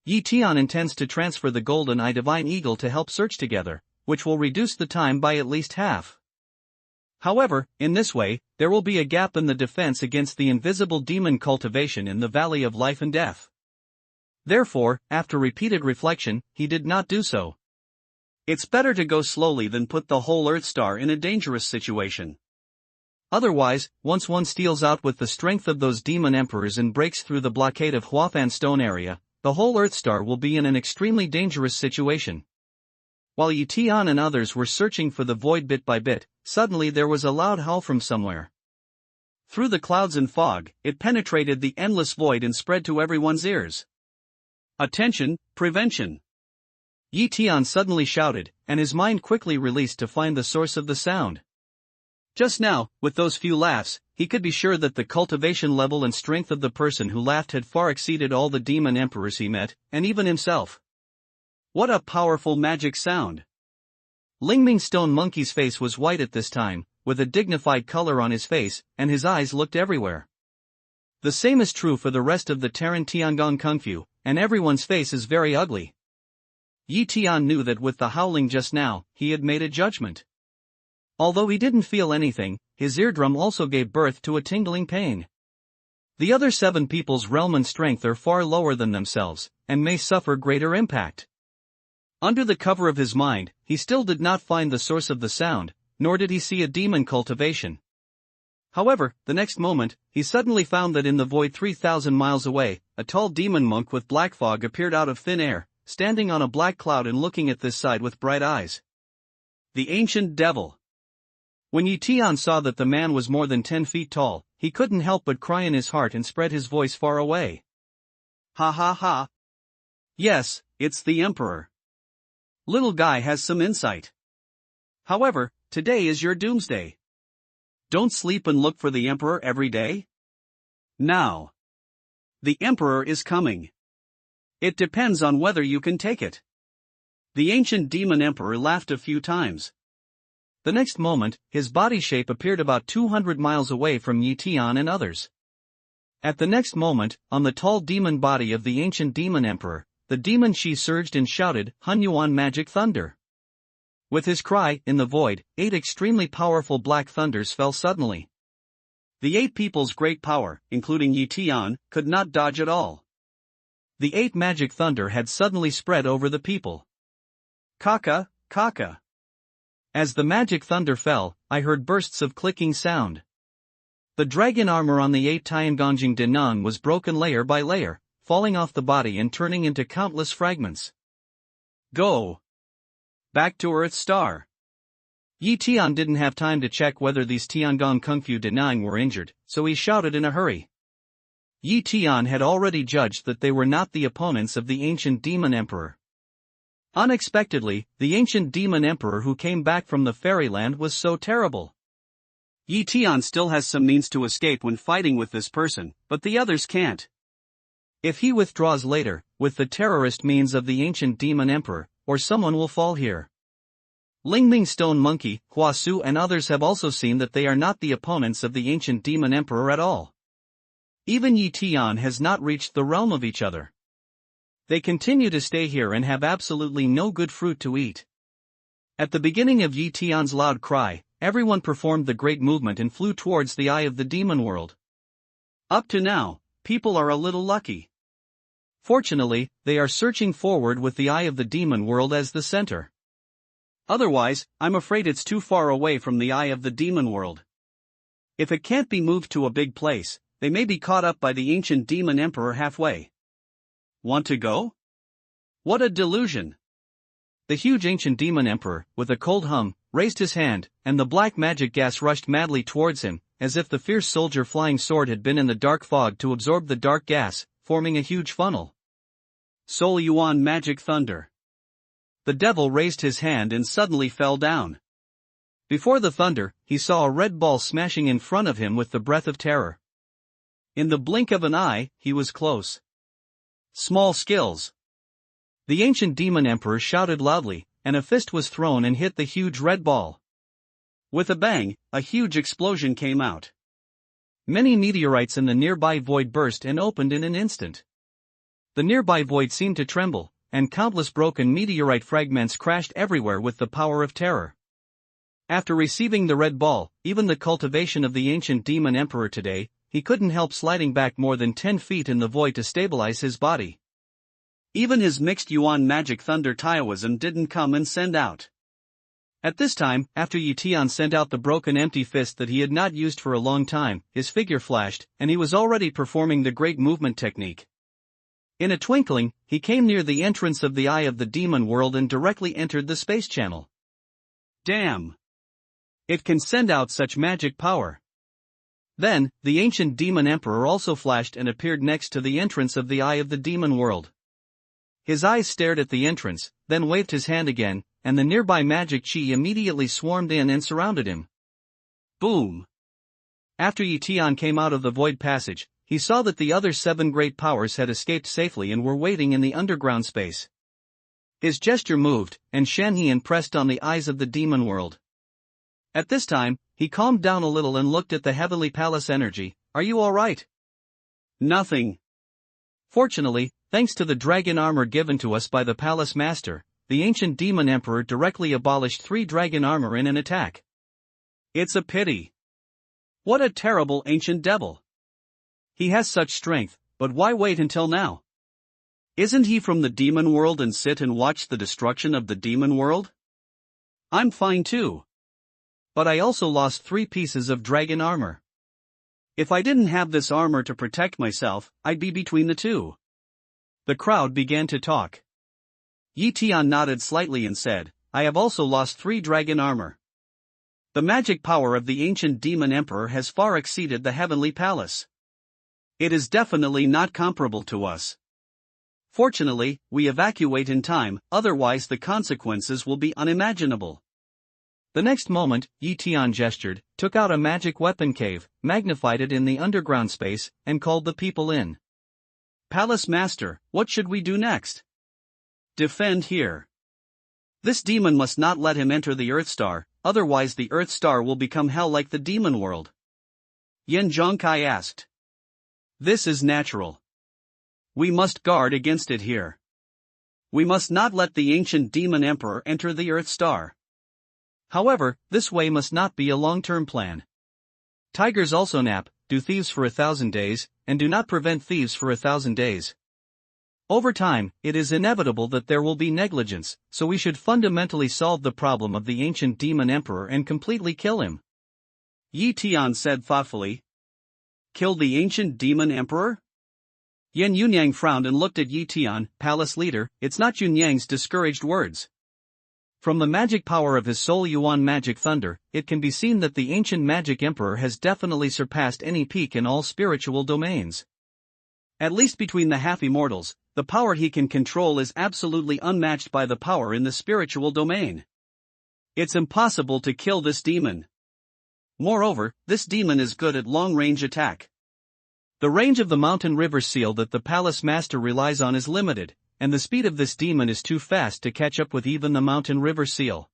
Speaker 1: Tian intends to transfer the Golden Eye Divine Eagle to help search together, which will reduce the time by at least half. However, in this way, there will be a gap in the defense against the invisible demon cultivation in the Valley of Life and Death. Therefore, after repeated reflection, he did not do so. It's better to go slowly than put the whole Earth star in a dangerous situation. Otherwise, once one steals out with the strength of those demon emperors and breaks through the blockade of Huafan Stone area, the whole Earth star will be in an extremely dangerous situation. While Tian and others were searching for the void bit by bit, suddenly there was a loud howl from somewhere. Through the clouds and fog, it penetrated the endless void and spread to everyone's ears. "Attention, prevention!" Tian suddenly shouted, and his mind quickly released to find the source of the sound. Just now, with those few laughs, he could be sure that the cultivation level and strength of the person who laughed had far exceeded all the demon emperors he met, and even himself. What a powerful magic sound! Lingming Stone Monkey's face was white at this time, with a dignified color on his face, and his eyes looked everywhere. The same is true for the rest of the Terran Tiangong Kungfu, and everyone's face is very ugly. Tian knew that with the howling just now, he had made a judgment. Although he didn't feel anything, his eardrum also gave birth to a tingling pain. The other 7 people's realm and strength are far lower than themselves, and may suffer greater impact. Under the cover of his mind, he still did not find the source of the sound, nor did he see a demon cultivation. However, the next moment, he suddenly found that in the void 3,000 miles away, a tall demon monk with black fog appeared out of thin air, standing on a black cloud and looking at this side with bright eyes. The ancient devil. When Tian saw that the man was more than 10 feet tall, he couldn't help but cry in his heart and spread his voice far away. "Ha ha ha! Yes, it's the Emperor. Little guy has some insight. However, today is your doomsday. Don't sleep and look for the Emperor every day. Now. The Emperor is coming. It depends on whether you can take it." The ancient demon emperor laughed a few times. The next moment, his body shape appeared about 200 miles away from Tian and others. At the next moment, on the tall demon body of the ancient demon emperor, the demon Shi surged and shouted, "Hunyuan magic thunder!" With his cry, in the void, 8 extremely powerful black thunders fell suddenly. The 8 people's great power, including Tian, could not dodge at all. The 8 magic thunder had suddenly spread over the people. Kaka, kaka. As the magic thunder fell, I heard bursts of clicking sound. The dragon armor on the 8 Tiangonjing Dinan was broken layer by layer, falling off the body and turning into countless fragments. Go back to Earth Star. Yi Tian didn't have time to check whether these Tiangong Kungfu Dinan were injured, so he shouted in a hurry. Yi Tian had already judged that they were not the opponents of the ancient demon emperor. Unexpectedly, the ancient demon emperor who came back from the fairyland was so terrible. Yi Tian still has some means to escape when fighting with this person, but the others can't. If he withdraws later, with the terrorist means of the ancient demon emperor, or someone will fall here. Lingming Stone Monkey, Hua Su and others have also seen that they are not the opponents of the ancient demon emperor at all. Even Yi Tian has not reached the realm of each other. They continue to stay here and have absolutely no good fruit to eat. At the beginning of Yi Tian's loud cry, everyone performed the great movement and flew towards the eye of the demon world. Up to now, people are a little lucky. Fortunately, they are searching forward with the eye of the demon world as the center. Otherwise, I'm afraid it's too far away from the eye of the demon world. If it can't be moved to a big place, they may be caught up by the ancient demon emperor halfway. Want to go? What a delusion! The huge ancient demon emperor, with a cold hum, raised his hand, and the black magic gas rushed madly towards him, as if the fierce soldier flying sword had been in the dark fog to absorb the dark gas, forming a huge funnel. Soul Yuan Magic Thunder. The devil raised his hand and suddenly fell down. Before the thunder, he saw a red ball smashing in front of him with the breath of terror. In the blink of an eye, he was close. Small skills. The ancient demon emperor shouted loudly, and a fist was thrown and hit the huge red ball. With a bang, a huge explosion came out. Many meteorites in the nearby void burst and opened in an instant. The nearby void seemed to tremble, and countless broken meteorite fragments crashed everywhere with the power of terror. After receiving the red ball, even the cultivation of the ancient demon emperor today, he couldn't help sliding back more than 10 feet in the void to stabilize his body. Even his mixed Yuan magic thunder Taoism didn't come and send out. At this time, after Yi Tian sent out the broken empty fist that he had not used for a long time, his figure flashed, and he was already performing the great movement technique. In a twinkling, he came near the entrance of the eye of the demon world and directly entered the space channel. Damn! It can send out such magic power. Then, the ancient demon emperor also flashed and appeared next to the entrance of the eye of the demon world. His eyes stared at the entrance, then waved his hand again, and the nearby magic chi immediately swarmed in and surrounded him. Boom! After Yi Tian came out of the void passage, he saw that the other 7 great powers had escaped safely and were waiting in the underground space. His gesture moved, and Shanhian pressed on the eyes of the demon world. At this time, he calmed down a little and looked at the heavenly palace energy. Are you alright? Nothing. Fortunately, thanks to the dragon armor given to us by the palace master, the ancient demon emperor directly abolished 3 dragon armor in an attack. It's a pity. What a terrible ancient devil. He has such strength, but why wait until now? Isn't he from the demon world and sit and watch the destruction of the demon world? I'm fine too. But I also lost 3 pieces of dragon armor. If I didn't have this armor to protect myself, I'd be between the two. The crowd began to talk. Yi Tian nodded slightly and said, I have also lost 3 dragon armor. The magic power of the ancient demon emperor has far exceeded the heavenly palace. It is definitely not comparable to us. Fortunately, we evacuate in time, otherwise the consequences will be unimaginable. The next moment, Yi Tian gestured, took out a magic weapon cave, magnified it in the underground space, and called the people in. Palace Master, what should we do next? Defend here. This demon must not let him enter the Earth Star, otherwise the Earth Star will become hell like the demon world. Yen Zhongkai asked. This is natural. We must guard against it here. We must not let the ancient demon emperor enter the Earth Star. However, this way must not be a long-term plan. Tigers also nap, do thieves for 1,000 days, and do not prevent thieves for 1,000 days. Over time, it is inevitable that there will be negligence, so we should fundamentally solve the problem of the ancient demon emperor and completely kill him. Yi Tian said thoughtfully. Kill the ancient demon emperor? Yan Yunyang frowned and looked at Yi Tian, palace leader. It's not Yunyang's discouraged words. From the magic power of his Soul Yuan magic thunder, it can be seen that the ancient magic emperor has definitely surpassed any peak in all spiritual domains. At least between the half-immortals, the power he can control is absolutely unmatched by the power in the spiritual domain. It's impossible to kill this demon. Moreover, this demon is good at long-range attack. The range of the mountain river seal that the palace master relies on is limited, and the speed of this demon is too fast to catch up with even the mountain river seal.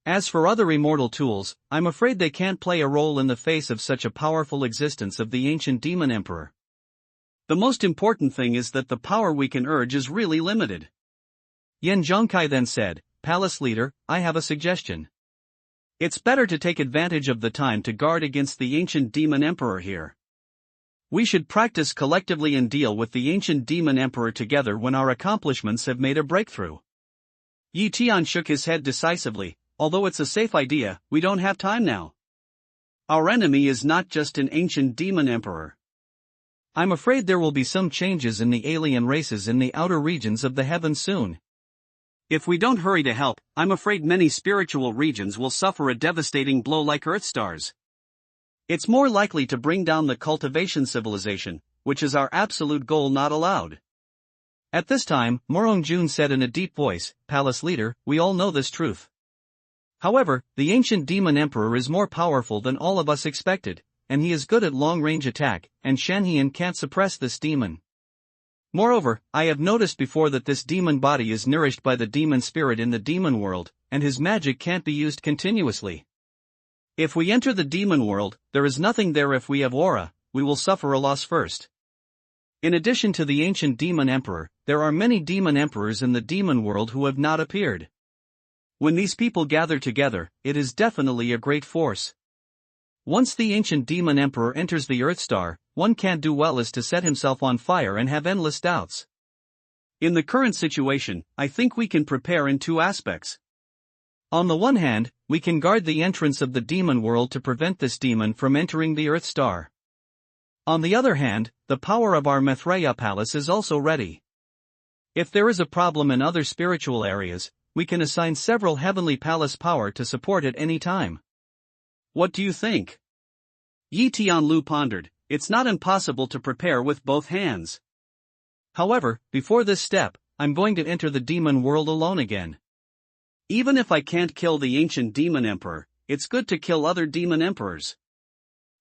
Speaker 1: As for other immortal tools, I'm afraid they can't play a role in the face of such a powerful existence of the ancient demon emperor. The most important thing is that the power we can urge is really limited. Yan Zhongkai then said, Palace leader, I have a suggestion. It's better to take advantage of the time to guard against the ancient demon emperor here. We should practice collectively and deal with the ancient demon emperor together when our accomplishments have made a breakthrough. Yi Tian shook his head decisively. Although it's a safe idea, we don't have time now. Our enemy is not just an ancient demon emperor. I'm afraid there will be some changes in the alien races in the outer regions of the heavens soon. If we don't hurry to help, I'm afraid many spiritual regions will suffer a devastating blow like Earth stars. It's more likely to bring down the cultivation civilization, which is our absolute goal not allowed. At this time, Morong Jun said in a deep voice, Palace leader, we all know this truth. However, the ancient demon emperor is more powerful than all of us expected, and he is good at long-range attack, and Shanhian can't suppress this demon. Moreover, I have noticed before that this demon body is nourished by the demon spirit in the demon world, and his magic can't be used continuously. If we enter the demon world, there is nothing there. If we have aura, we will suffer a loss first. In addition to the ancient demon emperor, there are many demon emperors in the demon world who have not appeared. When these people gather together, it is definitely a great force. Once the ancient demon emperor enters the Earth Star, one can't do well as to set himself on fire and have endless doubts. In the current situation, I think we can prepare in two aspects. On the one hand, we can guard the entrance of the demon world to prevent this demon from entering the Earth Star. On the other hand, the power of our Maitreya Palace is also ready. If there is a problem in other spiritual areas, we can assign several heavenly palace power to support at any time. What do you think? Yi Tianlu pondered. It's not impossible to prepare with both hands. However, before this step, I'm going to enter the demon world alone again. Even if I can't kill the ancient demon emperor, it's good to kill other demon emperors.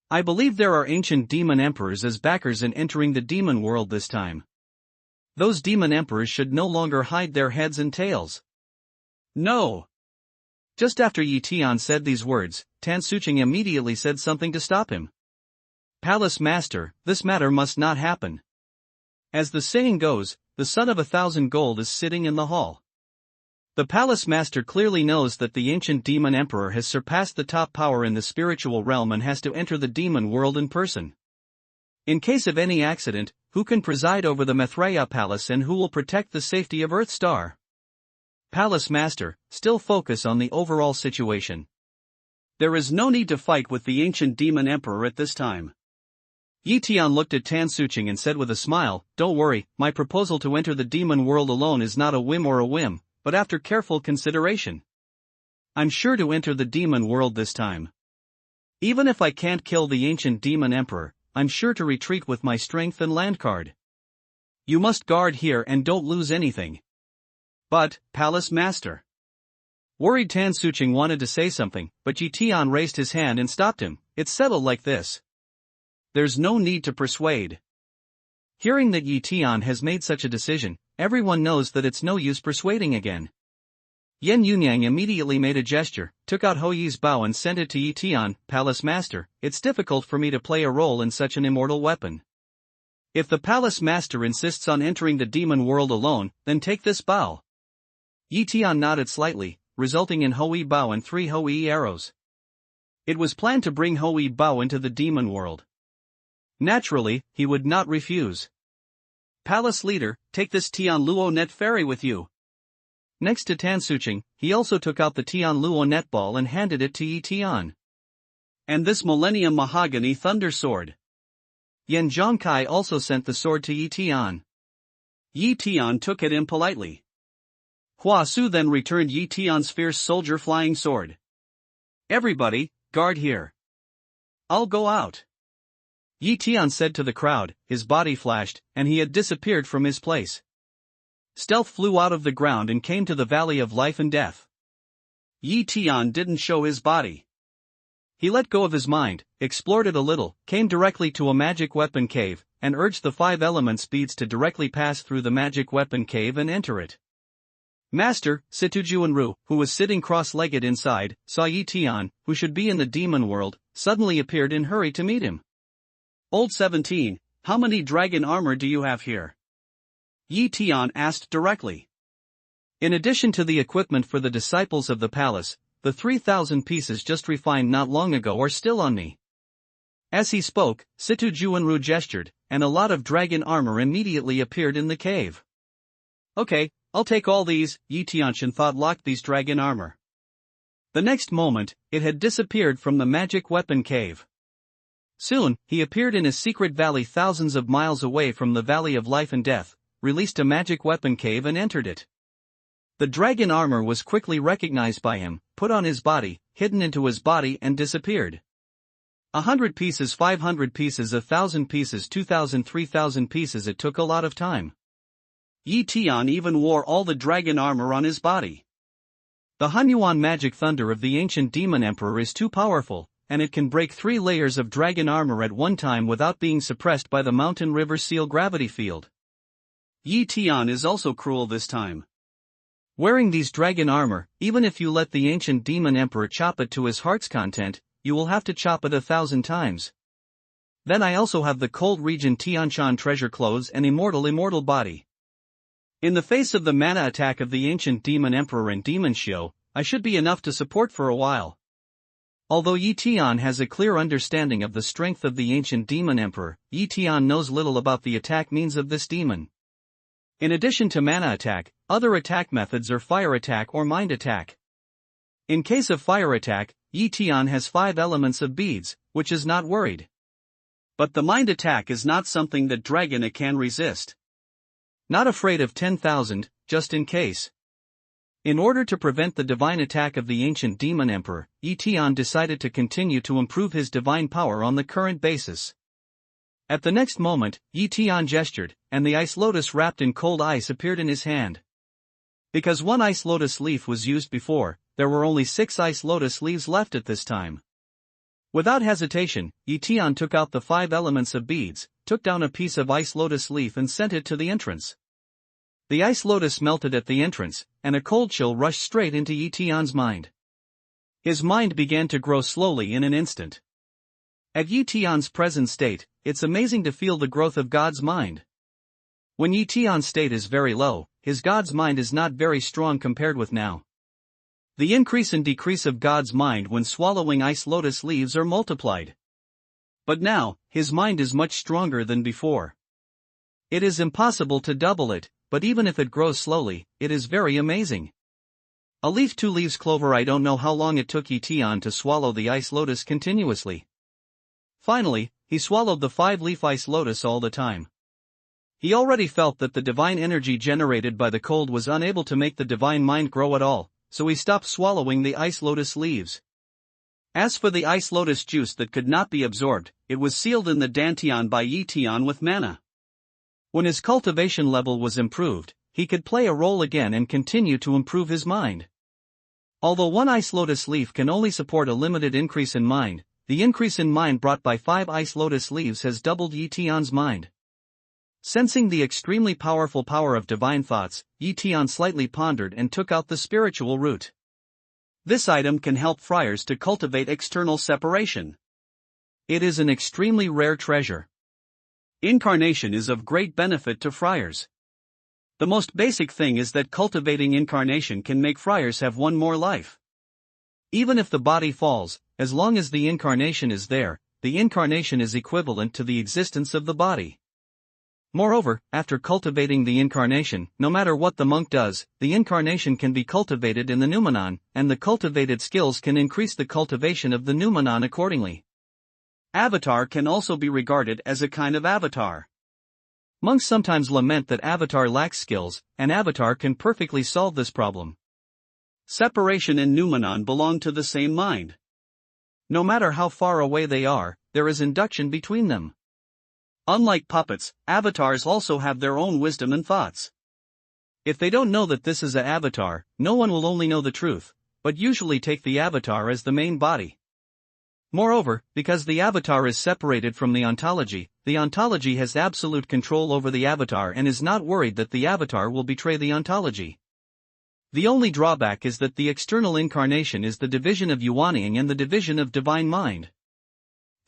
Speaker 1: I believe there are ancient demon emperors as backers in entering the demon world this time. Those demon emperors should no longer hide their heads and tails. No. Just after Yi Tian said these words, Tan Suching immediately said something to stop him. Palace Master, this matter must not happen. As the saying goes, the son of 1,000 gold is sitting in the hall. The Palace Master clearly knows that the ancient demon emperor has surpassed the top power in the spiritual realm and has to enter the demon world in person. In case of any accident, who can preside over the Maitreya Palace and who will protect the safety of Earth Star? Palace Master, still focus on the overall situation. There is no need to fight with the ancient demon emperor at this time. Yi Tian looked at Tan Suching and said with a smile, Don't worry, my proposal to enter the demon world alone is not a whim, but after careful consideration. I'm sure to enter the demon world this time. Even if I can't kill the ancient demon emperor, I'm sure to retreat with my strength and land card. You must guard here and don't lose anything. But, Palace Master. Worried Tan Suching wanted to say something, but Yi Tian raised his hand and stopped him. It's settled like this. There's no need to persuade. Hearing that Yi Tian has made such a decision, everyone knows that it's no use persuading again. Yan Yunyang immediately made a gesture, took out Ho Yi's bow and sent it to Yi Tian, Palace Master. It's difficult for me to play a role in such an immortal weapon. If the Palace Master insists on entering the demon world alone, then take this bow. Yi Tian nodded slightly, resulting in Ho Yi bow and 3 Ho Yi arrows. It was planned to bring Ho Yi bow into the demon world. Naturally, he would not refuse. Palace leader, take this Tian Luo net fairy with you. Next to Tan Suching, he also took out the Tian Luo net ball and handed it to Yi Tian. And this Millennium Mahogany Thunder Sword. Yan Zhongkai also sent the sword to Yi Tian. Yi Tian took it impolitely. Hua Su then returned Yi Tian's fierce soldier flying sword. "Everybody, guard here. I'll go out." Yi Tian said to the crowd, his body flashed, and he had disappeared from his place. Stealth flew out of the ground and came to the valley of life and death. Yi Tian didn't show his body. He let go of his mind, explored it a little, came directly to a magic weapon cave, and urged the 5 elements beads to directly pass through the magic weapon cave and enter it. Master, Situjuanru, who was sitting cross-legged inside, saw Yi Tian, who should be in the demon world, suddenly appeared in hurry to meet him. "Old 17, how many dragon armor do you have here?" Yi Tian asked directly. In addition to the equipment for the disciples of the palace, the 3,000 pieces just refined not long ago are still on me. As he spoke, Situjuanru gestured, and a lot of dragon armor immediately appeared in the cave. "Okay, I'll take all these," Yi Tianxian thought locked these dragon armor. The next moment, it had disappeared from the magic weapon cave. Soon, he appeared in a secret valley thousands of miles away from the valley of life and death, released a magic weapon cave and entered it. The dragon armor was quickly recognized by him, put on his body, hidden into his body and disappeared. 100 pieces, 500 pieces, 1,000 pieces, 2,000, 3,000 pieces. It took a lot of time. Yi Tian even wore all the dragon armor on his body. The Hunyuan magic thunder of the ancient demon emperor is too powerful, and it can break 3 layers of dragon armor at one time without being suppressed by the mountain river seal gravity field. Yi Tian is also cruel this time. Wearing these dragon armor, even if you let the ancient demon emperor chop it to his heart's content, you will have to chop it 1,000 times. Then I also have the cold region Tianshan treasure clothes and immortal body. In the face of the mana attack of the ancient demon emperor and demon Xiao, I should be enough to support for a while. Although Yi Tian has a clear understanding of the strength of the ancient demon emperor, Yi Tian knows little about the attack means of this demon. In addition to mana attack, other attack methods are fire attack or mind attack. In case of fire attack, Yi Tian has 5 elements of beads, which is not worried. But the mind attack is not something that Dragona can resist. Not afraid of 10,000, just in case. In order to prevent the divine attack of the ancient demon emperor, Yi Tian decided to continue to improve his divine power on the current basis. At the next moment, Yi Tian gestured, and the ice lotus wrapped in cold ice appeared in his hand. Because 1 ice lotus leaf was used before, there were only 6 ice lotus leaves left at this time. Without hesitation, Yi Tian took out the 5 elements of beads, took down a piece of ice lotus leaf and sent it to the entrance. The ice lotus melted at the entrance, and a cold chill rushed straight into Yi Tian's mind. His mind began to grow slowly in an instant. At Yi Tian's present state, it's amazing to feel the growth of God's mind. When Yi Tian's state is very low, his God's mind is not very strong compared with now. The increase and decrease of God's mind when swallowing ice lotus leaves are multiplied. But now, his mind is much stronger than before. It is impossible to double it, but even if it grows slowly, it is very amazing. A leaf, 2 leaves clover. I don't know how long it took Yi Tian to swallow the ice lotus continuously. Finally, he swallowed the 5-leaf ice lotus all the time. He already felt that the divine energy generated by the cold was unable to make the divine mind grow at all, so he stopped swallowing the ice lotus leaves. As for the ice lotus juice that could not be absorbed, it was sealed in the dantian by Yi Tian with mana. When his cultivation level was improved, he could play a role again and continue to improve his mind. Although 1 ice lotus leaf can only support a limited increase in mind, the increase in mind brought by 5 ice lotus leaves has doubled Yi Tian's mind. Sensing the extremely powerful power of divine thoughts, Yi Tian slightly pondered and took out the spiritual root. This item can help friars to cultivate external separation. It is an extremely rare treasure. Incarnation is of great benefit to friars. The most basic thing is that cultivating incarnation can make friars have 1 more life. Even if the body falls, as long as the incarnation is there, the incarnation is equivalent to the existence of the body. Moreover, after cultivating the incarnation, no matter what the monk does, the incarnation can be cultivated in the noumenon, and the cultivated skills can increase the cultivation of the noumenon accordingly. Avatar can also be regarded as a kind of avatar. Monks sometimes lament that Avatar lacks skills, and Avatar can perfectly solve this problem. Separation and noumenon belong to the same mind. No matter how far away they are, there is induction between them. Unlike puppets, avatars also have their own wisdom and thoughts. If they don't know that this is an avatar, no one will only know the truth, but usually take the avatar as the main body. Moreover, because the avatar is separated from the ontology has absolute control over the avatar and is not worried that the avatar will betray the ontology. The only drawback is that the external incarnation is the division of Yuanying and the division of divine mind.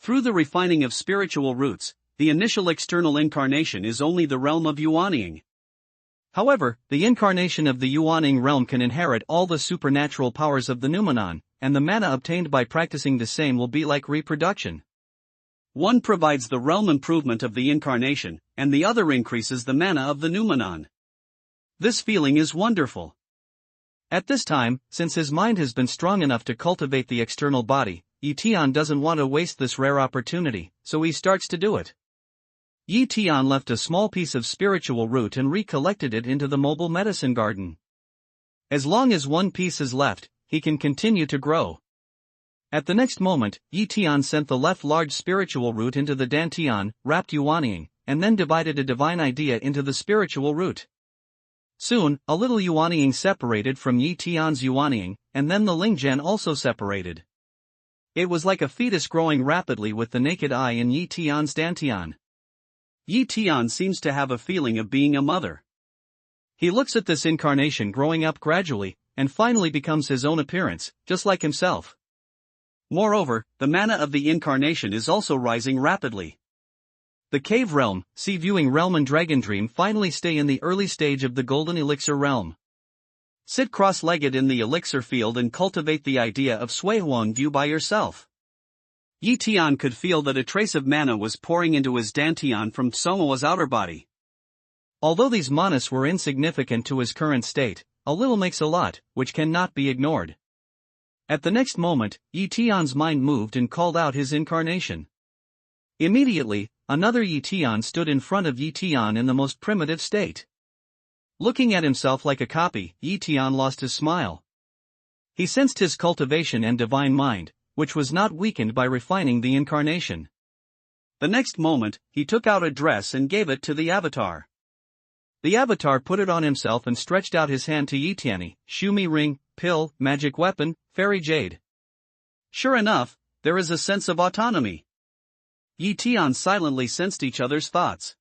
Speaker 1: Through the refining of spiritual roots, the initial external incarnation is only the realm of Yuanying. However, the incarnation of the Yuanying realm can inherit all the supernatural powers of the noumenon, and the mana obtained by practicing the same will be like reproduction. One provides the realm improvement of the incarnation, and the other increases the mana of the noumenon. This feeling is wonderful. At this time, since his mind has been strong enough to cultivate the external body, Tian doesn't want to waste this rare opportunity, so he starts to do it. Tian left a small piece of spiritual root and recollected it into the mobile medicine garden. As long as one piece is left, he can continue to grow. At the next moment, Tian sent the left large spiritual root into the Dantian, wrapped Yuanying, and then divided a divine idea into the spiritual root. Soon, a little Yuanying separated from Tian's Yuanying, and then the Lingzhen also separated. It was like a fetus growing rapidly with the naked eye in Tian's Dantian. Tian seems to have a feeling of being a mother. He looks at this incarnation growing up gradually, and finally becomes his own appearance, just like himself. Moreover, the mana of the incarnation is also rising rapidly. The cave realm, sea viewing realm and dragon dream finally stay in the early stage of the golden elixir realm. Sit cross-legged in the elixir field and cultivate the idea of Suihuang view by yourself. Tian could feel that a trace of mana was pouring into his Dantian from Tsomoa's outer body. Although these manas were insignificant to his current state, a little makes a lot, which cannot be ignored. At the next moment, Tian's mind moved and called out his incarnation. Immediately, another Tian stood in front of Tian in the most primitive state. Looking at himself like a copy, Tian lost his smile. He sensed his cultivation and divine mind, which was not weakened by refining the incarnation. The next moment, he took out a dress and gave it to the avatar. The avatar put it on himself and stretched out his hand to Tian. Shumi ring, pill, magic weapon, fairy jade. Sure enough, there is a sense of autonomy. Tian silently sensed each other's thoughts.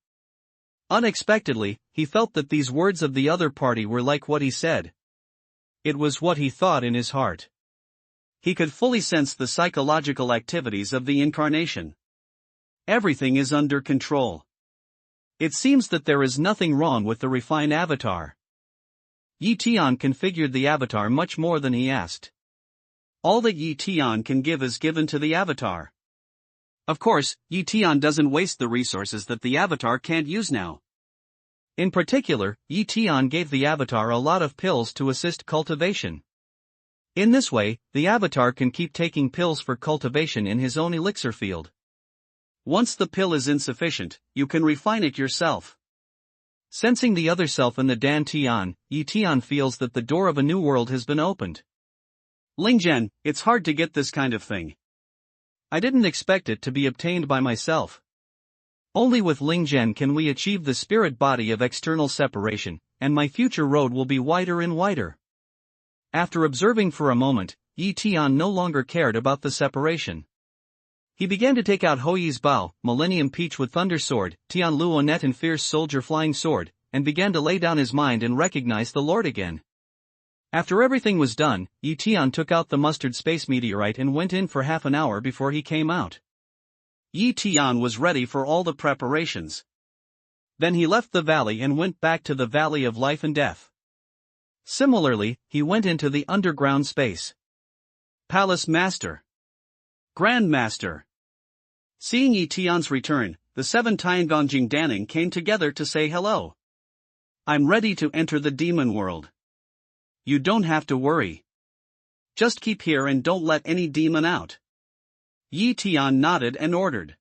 Speaker 1: Unexpectedly, he felt that these words of the other party were like what he said. It was what he thought in his heart. He could fully sense the psychological activities of the incarnation. Everything is under control. It seems that there is nothing wrong with the refined avatar. Tian configured the avatar much more than he asked. All that Tian can give is given to the avatar. Of course, Tian doesn't waste the resources that the avatar can't use now. In particular, Tian gave the avatar a lot of pills to assist cultivation. In this way, the avatar can keep taking pills for cultivation in his own elixir field. Once the pill is insufficient, you can refine it yourself. Sensing the other self in the Dantian, Tian feels that the door of a new world has been opened. Lingzhen, it's hard to get this kind of thing. I didn't expect it to be obtained by myself. Only with Lingzhen can we achieve the spirit body of external separation, and my future road will be wider and wider. After observing for a moment, Tian no longer cared about the separation. He began to take out Hoyi's bow, Millennium Peach with Thunder Sword, Tian Luonet and Fierce Soldier Flying Sword, and began to lay down his mind and recognize the Lord again. After everything was done, Tian took out the mustard space meteorite and went in for half an hour before he came out. Tian was ready for all the preparations. Then he left the valley and went back to the Valley of Life and Death. Similarly, he went into the underground space. Palace Master. Grand Master. Seeing Tian's return, the 7 Tiangongjing Daning came together to say hello. I'm ready to enter the demon world. You don't have to worry. Just keep here and don't let any demon out. Yi Tian nodded and ordered.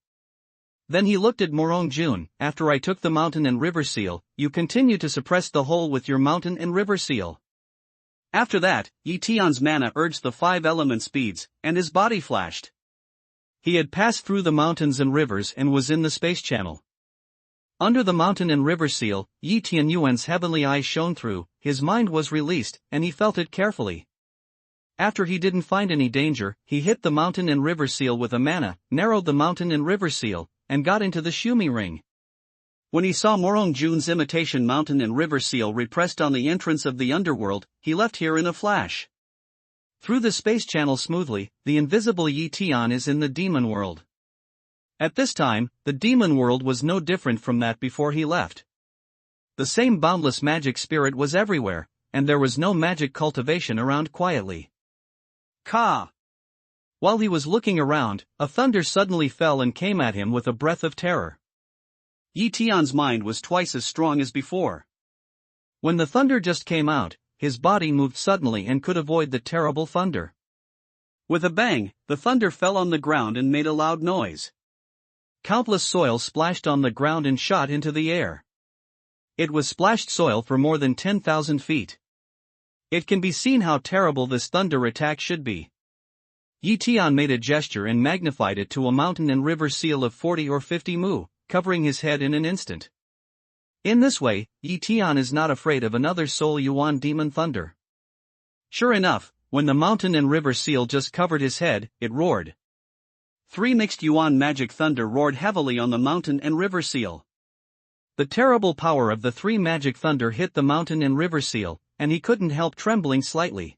Speaker 1: Then he looked at Morong Jun. After I took the mountain and river seal, you continue to suppress the whole with your mountain and river seal. After that, Yi Tian's mana urged the 5 element speeds, and his body flashed. He had passed through the mountains and rivers and was in the space channel. Under the mountain and river seal, Yi Tianyuan's heavenly eyes shone through, his mind was released, and he felt it carefully. After he didn't find any danger, he hit the mountain and river seal with a mana, narrowed the mountain and river seal, and got into the Shumi ring. When he saw Morong Jun's imitation mountain and river seal repressed on the entrance of the underworld, he left here in a flash. Through the space channel smoothly, the invisible Yi Tian is in the demon world. At this time, the demon world was no different from that before he left. The same boundless magic spirit was everywhere, and there was no magic cultivation around quietly. Ka! While he was looking around, a thunder suddenly fell and came at him with a breath of terror. Yi Tian's mind was twice as strong as before. When the thunder just came out, his body moved suddenly and could avoid the terrible thunder. With a bang, the thunder fell on the ground and made a loud noise. Countless soil splashed on the ground and shot into the air. It was splashed soil for more than 10,000 feet. It can be seen how terrible this thunder attack should be. Yi Tian made a gesture and magnified it to a mountain and river seal of 40 or 50 mu, covering his head in an instant. In this way, Yi Tian is not afraid of another Soul Yuan demon thunder. Sure enough, when the mountain and river seal just covered his head, it roared. 3 mixed Yuan magic thunder roared heavily on the mountain and river seal. The terrible power of the 3 magic thunder hit the mountain and river seal, and he couldn't help trembling slightly.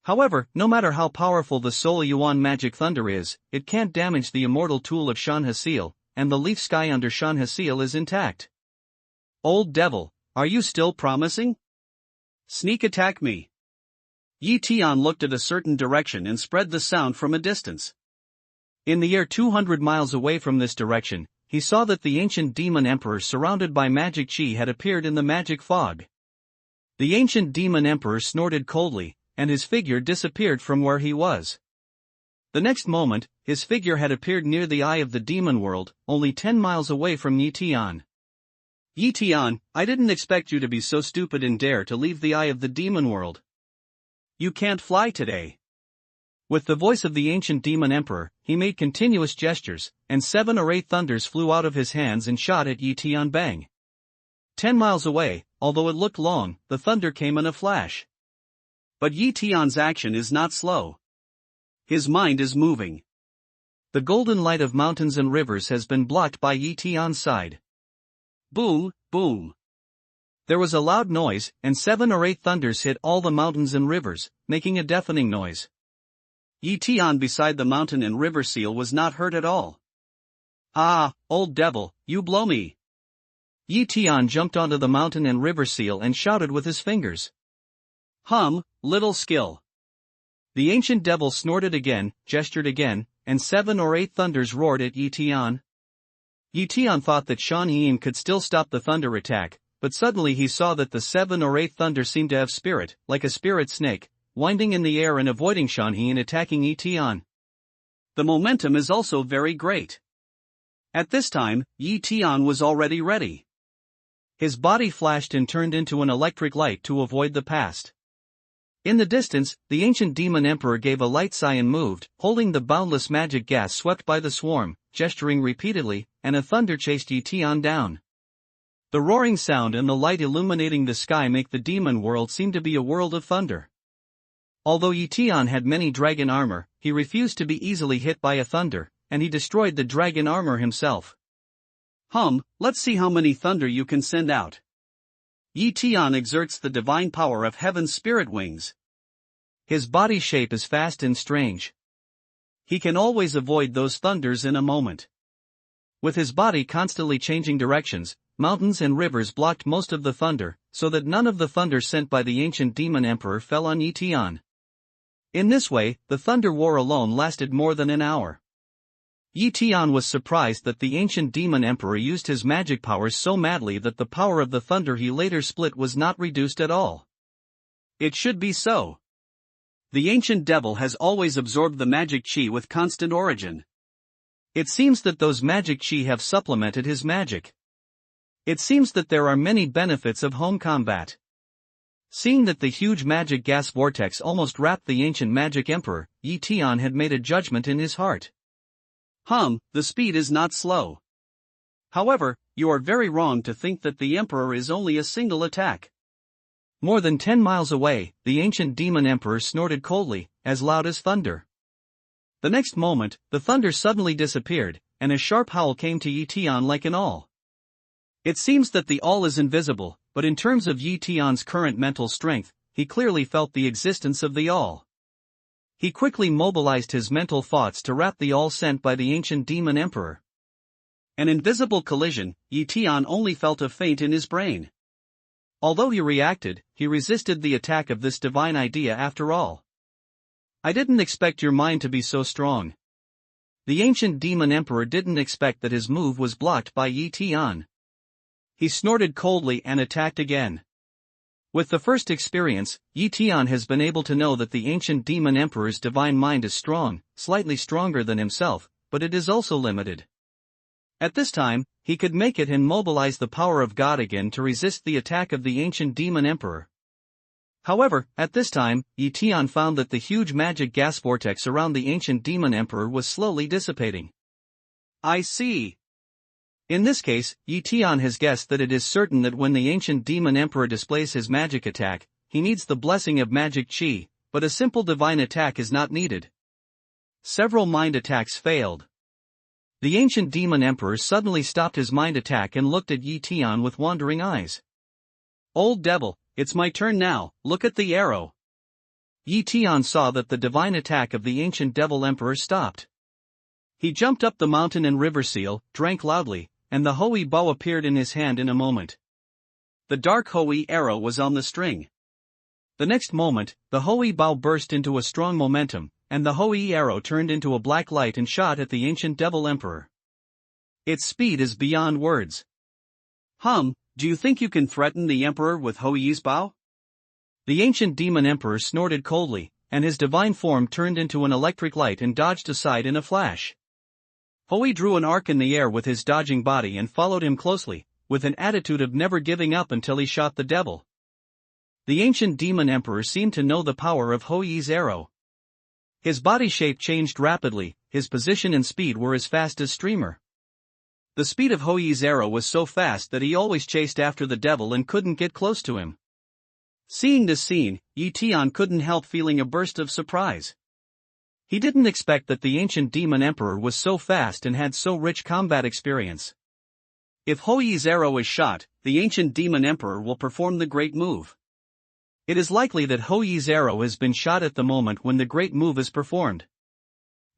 Speaker 1: However, no matter how powerful the Soul Yuan magic thunder is, it can't damage the immortal tool of Shan Hasil, and the leaf sky under Shan Hasil is intact. Old devil, are you still promising? Sneak attack me. Yi Tian looked at a certain direction and spread the sound from a distance. In the air 200 miles away from this direction, he saw that the ancient demon emperor surrounded by magic chi had appeared in the magic fog. The ancient demon emperor snorted coldly, and his figure disappeared from where he was. The next moment, his figure had appeared near the eye of the demon world, only 10 miles away from Yi Tian. Yi Tian, I didn't expect you to be so stupid and dare to leave the eye of the demon world. You can't fly today. With the voice of the ancient demon emperor, he made continuous gestures, and 7 or 8 thunders flew out of his hands and shot at Yi Tian bang. 10 miles away, although it looked long, the thunder came in a flash. But Yi Tian's action is not slow. His mind is moving. The golden light of mountains and rivers has been blocked by Yi Tian's side. Boom, boom. There was a loud noise, and 7 or 8 thunders hit all the mountains and rivers, making a deafening noise. Yi Tian beside the mountain and river seal was not hurt at all. Ah, old devil, you blow me. Yi Tian jumped onto the mountain and river seal and shouted with his fingers. Little skill. The ancient devil snorted again, gestured again, and 7 or 8 thunders roared at Yi Tian. Yi Tian thought that Shan Yin could still stop the thunder attack, but suddenly he saw that the 7 or 8 thunder seemed to have spirit, like a spirit snake, winding in the air and avoiding Shan Yin attacking Yi Tian. The momentum is also very great. At this time, Yi Tian was already ready. His body flashed and turned into an electric light to avoid the past. In the distance, the ancient demon emperor gave a light sigh and moved, holding the boundless magic gas swept by the swarm, gesturing repeatedly, and a thunder chased Yi Tian down. The roaring sound and the light illuminating the sky make the demon world seem to be a world of thunder. Although Yi Tian had many dragon armor, he refused to be easily hit by a thunder, and he destroyed the dragon armor himself. Let's see how many thunder you can send out. Yi Tian exerts the divine power of heaven's spirit wings. His body shape is fast and strange. He can always avoid those thunders in a moment. With his body constantly changing directions, mountains and rivers blocked most of the thunder, so that none of the thunder sent by the ancient demon emperor fell on Yi Tian. In this way, the thunder war alone lasted more than an hour. Yi Tian was surprised that the ancient demon emperor used his magic powers so madly that the power of the thunder he later split was not reduced at all. It should be so. The ancient devil has always absorbed the magic chi with constant origin. It seems that those magic chi have supplemented his magic. It seems that there are many benefits of home combat. Seeing that the huge magic gas vortex almost wrapped the ancient magic emperor, Tian had made a judgment in his heart. The speed is not slow. However, you are very wrong to think that the emperor is only a single attack. More than 10 miles away, the ancient demon emperor snorted coldly, as loud as thunder. The next moment, the thunder suddenly disappeared, and a sharp howl came to Tian like an awl. It seems that the awl is invisible, but in terms of Tian's current mental strength, he clearly felt the existence of the awl. He quickly mobilized his mental thoughts to wrap the awl sent by the ancient demon emperor. An invisible collision, Tian only felt a feint in his brain. Although he reacted, he resisted the attack of this divine idea after all. I didn't expect your mind to be so strong. The ancient demon emperor didn't expect that his move was blocked by Tian. He snorted coldly and attacked again. With the first experience, Tian has been able to know that the ancient demon emperor's divine mind is strong, slightly stronger than himself, but it is also limited. At this time, he could make it and mobilize the power of God again to resist the attack of the ancient demon emperor. However, at this time, Tian found that the huge magic gas vortex around the ancient demon emperor was slowly dissipating. I see. In this case, Tian has guessed that it is certain that when the ancient demon emperor displays his magic attack, he needs the blessing of magic chi, but a simple divine attack is not needed. Several mind attacks failed. The ancient demon emperor suddenly stopped his mind attack and looked at Tian with wandering eyes. Old devil, it's my turn now, look at the arrow. Tian saw that the divine attack of the ancient devil emperor stopped. He jumped up the mountain and river seal, drank loudly, and the Hoi bow appeared in his hand in a moment. The dark Hoi arrow was on the string. The next moment, the Hoi bow burst into a strong momentum, and the Hoi arrow turned into a black light and shot at the ancient devil emperor. Its speed is beyond words. Do you think you can threaten the emperor with Hoi's bow? The ancient demon emperor snorted coldly, and his divine form turned into an electric light and dodged aside in a flash. Hoi drew an arc in the air with his dodging body and followed him closely, with an attitude of never giving up until he shot the devil. The ancient demon emperor seemed to know the power of Hoi's arrow. His body shape changed rapidly, his position and speed were as fast as streamer. The speed of Hoi's arrow was so fast that he always chased after the devil and couldn't get close to him. Seeing this scene, Tian couldn't help feeling a burst of surprise. He didn't expect that the ancient demon emperor was so fast and had so rich combat experience. If Hoi's arrow is shot, the ancient demon emperor will perform the great move. It is likely that Hoi's arrow has been shot at the moment when the great move is performed.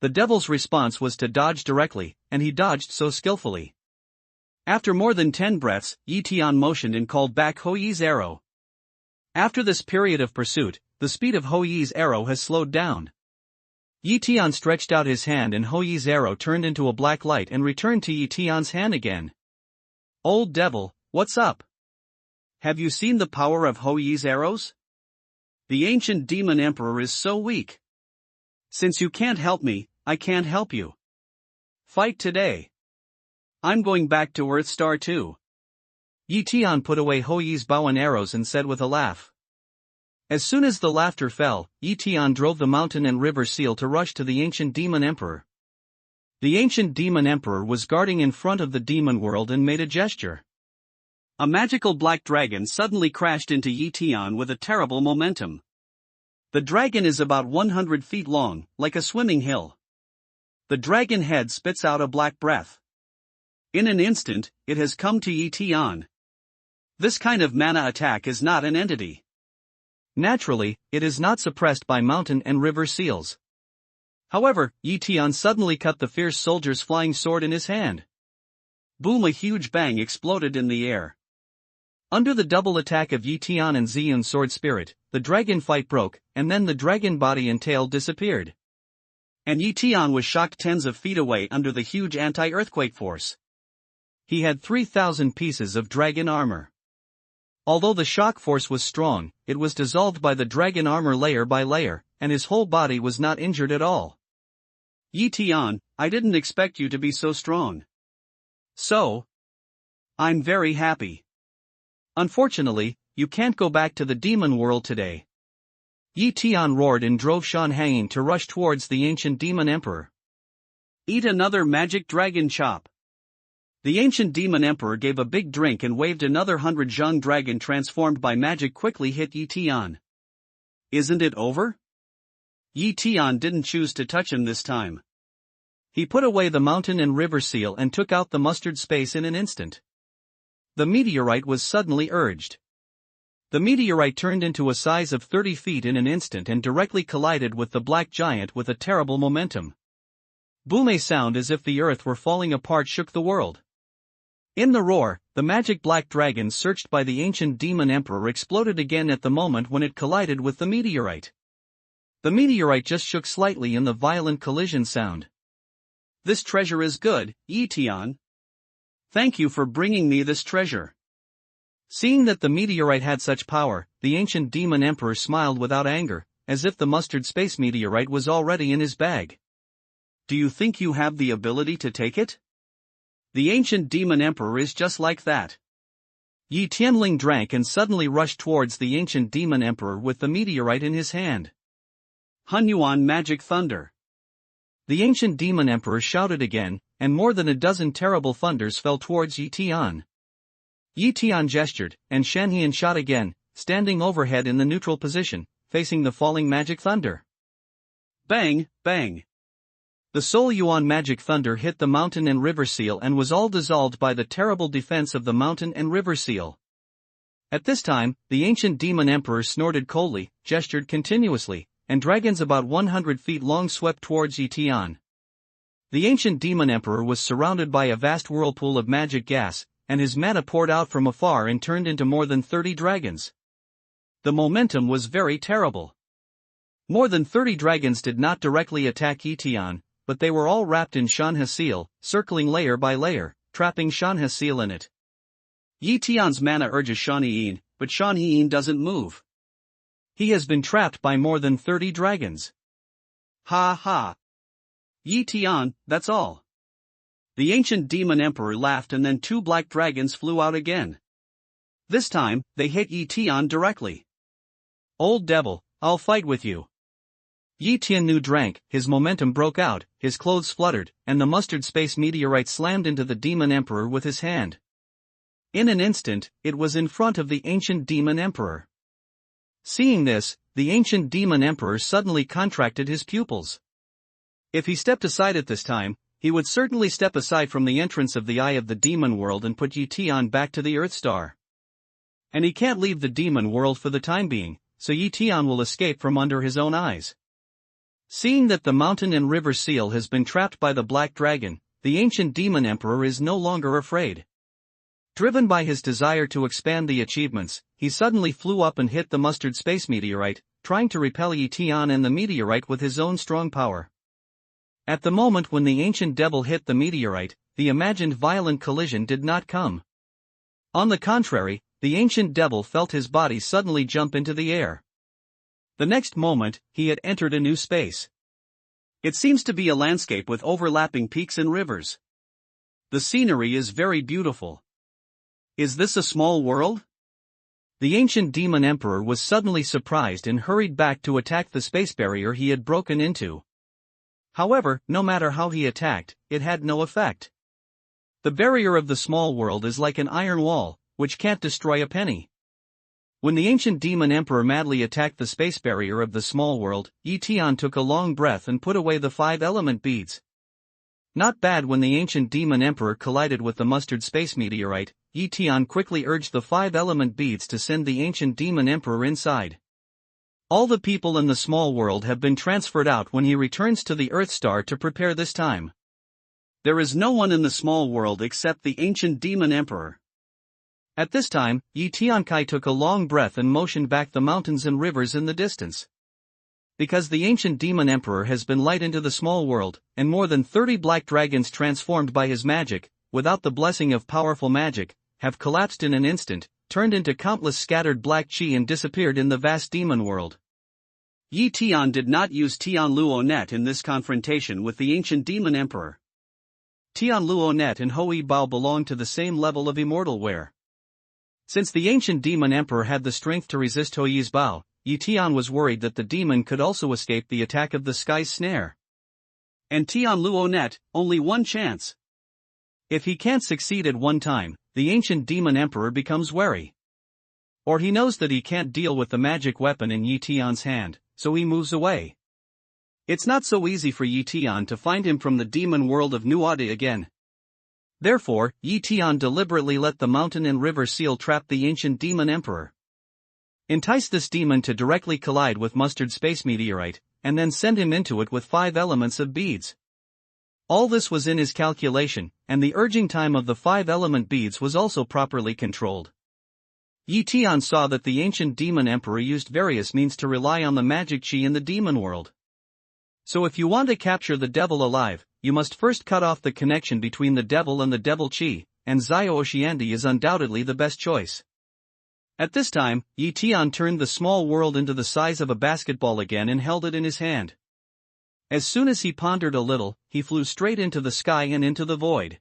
Speaker 1: The devil's response was to dodge directly, and he dodged so skillfully. After more than 10 breaths, Tian motioned and called back Hoi's arrow. After this period of pursuit, the speed of Hoi's arrow has slowed down. Tian stretched out his hand and Hoi's arrow turned into a black light and returned to Tian's hand again. Old devil, what's up? Have you seen the power of Hoi's arrows? The ancient demon emperor is so weak. Since you can't help me, I can't help you. Fight today. I'm going back to Earth Star too. Tian put away Hoi's bow and arrows and said with a laugh. As soon as the laughter fell, Tian drove the mountain and river seal to rush to the ancient demon emperor. The ancient demon emperor was guarding in front of the demon world and made a gesture. A magical black dragon suddenly crashed into Tian with a terrible momentum. The dragon is about 100 feet long, like a swimming hill. The dragon head spits out a black breath. In an instant, it has come to Tian. This kind of mana attack is not an entity. Naturally, it is not suppressed by mountain and river seals. However, Tian suddenly cut the fierce soldier's flying sword in his hand. Boom! A huge bang exploded in the air. Under the double attack of Tian and Ziyun's sword spirit, the dragon fight broke, and then the dragon body and tail disappeared. And Tian was shocked tens of feet away under the huge anti-earthquake force. He had 3,000 pieces of dragon armor. Although the shock force was strong, it was dissolved by the dragon armor layer by layer, and his whole body was not injured at all. Tian, I didn't expect you to be so strong. So, I'm very happy. Unfortunately, you can't go back to the demon world today. Tian roared and drove Shan hanging to rush towards the ancient demon emperor. Eat another magic dragon chop. The ancient demon emperor gave a big drink and waved another 100 Zhang dragon transformed by magic quickly hit Tian. Isn't it over? Tian didn't choose to touch him this time. He put away the mountain and river seal and took out the mustard space in an instant. The meteorite was suddenly urged. The meteorite turned into a size of 30 feet in an instant and directly collided with the black giant with a terrible momentum. Boom! A sound as if the earth were falling apart shook the world. In the roar, the magic black dragon searched by the ancient demon emperor exploded again at the moment when it collided with the meteorite. The meteorite just shook slightly in the violent collision sound. This treasure is good, Tian. Thank you for bringing me this treasure. Seeing that the meteorite had such power, the ancient demon emperor smiled without anger, as if the mustard space meteorite was already in his bag. Do you think you have the ability to take it? The ancient demon emperor is just like that. Tianling drank and suddenly rushed towards the ancient demon emperor with the meteorite in his hand. Hunyuan magic thunder. The ancient demon emperor shouted again, and more than a dozen terrible thunders fell towards Tian. Tian gestured, and Shanhian shot again, standing overhead in the neutral position, facing the falling magic thunder. Bang, bang. The Soul Yuan magic thunder hit the mountain and river seal and was all dissolved by the terrible defense of the mountain and river seal. At this time, the ancient demon emperor snorted coldly, gestured continuously, and dragons about 100 feet long swept towards Tian. The ancient demon emperor was surrounded by a vast whirlpool of magic gas, and his mana poured out from afar and turned into more than 30 dragons. The momentum was very terrible. More than 30 dragons did not directly attack Tian, but they were all wrapped in Shanha seal, circling layer by layer, trapping Shanha seal in it. Tian's mana urges Shanhian, but Shanhian doesn't move. He has been trapped by more than 30 dragons. Ha ha. Tian, that's all. The ancient demon emperor laughed and then 2 black dragons flew out again. This time, they hit Tian directly. Old devil, I'll fight with you. Tian Nu drank, his momentum broke out, his clothes fluttered, and the mustard space meteorite slammed into the demon emperor with his hand. In an instant, it was in front of the ancient demon emperor. Seeing this, the ancient demon emperor suddenly contracted his pupils. If he stepped aside at this time, he would certainly step aside from the entrance of the eye of the demon world and put Tian back to the Earth Star. And he can't leave the demon world for the time being, so Tian will escape from under his own eyes. Seeing that the mountain and river seal has been trapped by the black dragon, the ancient demon emperor is no longer afraid. Driven by his desire to expand the achievements, he suddenly flew up and hit the mustard space meteorite, trying to repel Tian and the meteorite with his own strong power. At the moment when the ancient devil hit the meteorite, the imagined violent collision did not come. On the contrary, the ancient devil felt his body suddenly jump into the air. The next moment, he had entered a new space. It seems to be a landscape with overlapping peaks and rivers. The scenery is very beautiful. Is this a small world? The ancient demon emperor was suddenly surprised and hurried back to attack the space barrier he had broken into. However, no matter how he attacked, it had no effect. The barrier of the small world is like an iron wall, which can't destroy a penny. When the ancient demon emperor madly attacked the space barrier of the small world, Tian took a long breath and put away the 5 element beads. Not bad. When the ancient demon emperor collided with the mustard space meteorite, Tian quickly urged the 5 element beads to send the ancient demon emperor inside. All the people in the small world have been transferred out when he returns to the Earth Star to prepare this time. There is no one in the small world except the ancient demon emperor. At this time, Tian Kai took a long breath and motioned back the mountains and rivers in the distance. Because the ancient demon emperor has been light into the small world, and more than 30 black dragons transformed by his magic, without the blessing of powerful magic, have collapsed in an instant, turned into countless scattered black chi and disappeared in the vast demon world. Yi Tian did not use Tian Luo Net in this confrontation with the ancient demon emperor. Tian Luo Net and Hui Bao belonged to the same level of immortal wear. Since the ancient demon emperor had the strength to resist Hui's Bao, Yi Tian was worried that the demon could also escape the attack of the sky's snare. And Tian Luo Net, only one chance. If he can't succeed at one time, the ancient demon emperor becomes wary. Or he knows that he can't deal with the magic weapon in Yi Tian's hand, so he moves away. It's not so easy for Yi Tian to find him from the demon world of Nuade again. Therefore, Yi Tian deliberately let the mountain and river seal trap the ancient demon emperor. Entice this demon to directly collide with Mustard Space Meteorite, and then send him into it with 5 elements of beads. All this was in his calculation, and the urging time of the 5-element beads was also properly controlled. Yi Tian saw that the ancient demon emperor used various means to rely on the magic chi in the demon world. So if you want to capture the devil alive, you must first cut off the connection between the devil and the devil chi, and Zio Oceandi is undoubtedly the best choice. At this time, Yi Tian turned the small world into the size of a basketball again and held it in his hand. As soon as he pondered a little, he flew straight into the sky and into the void.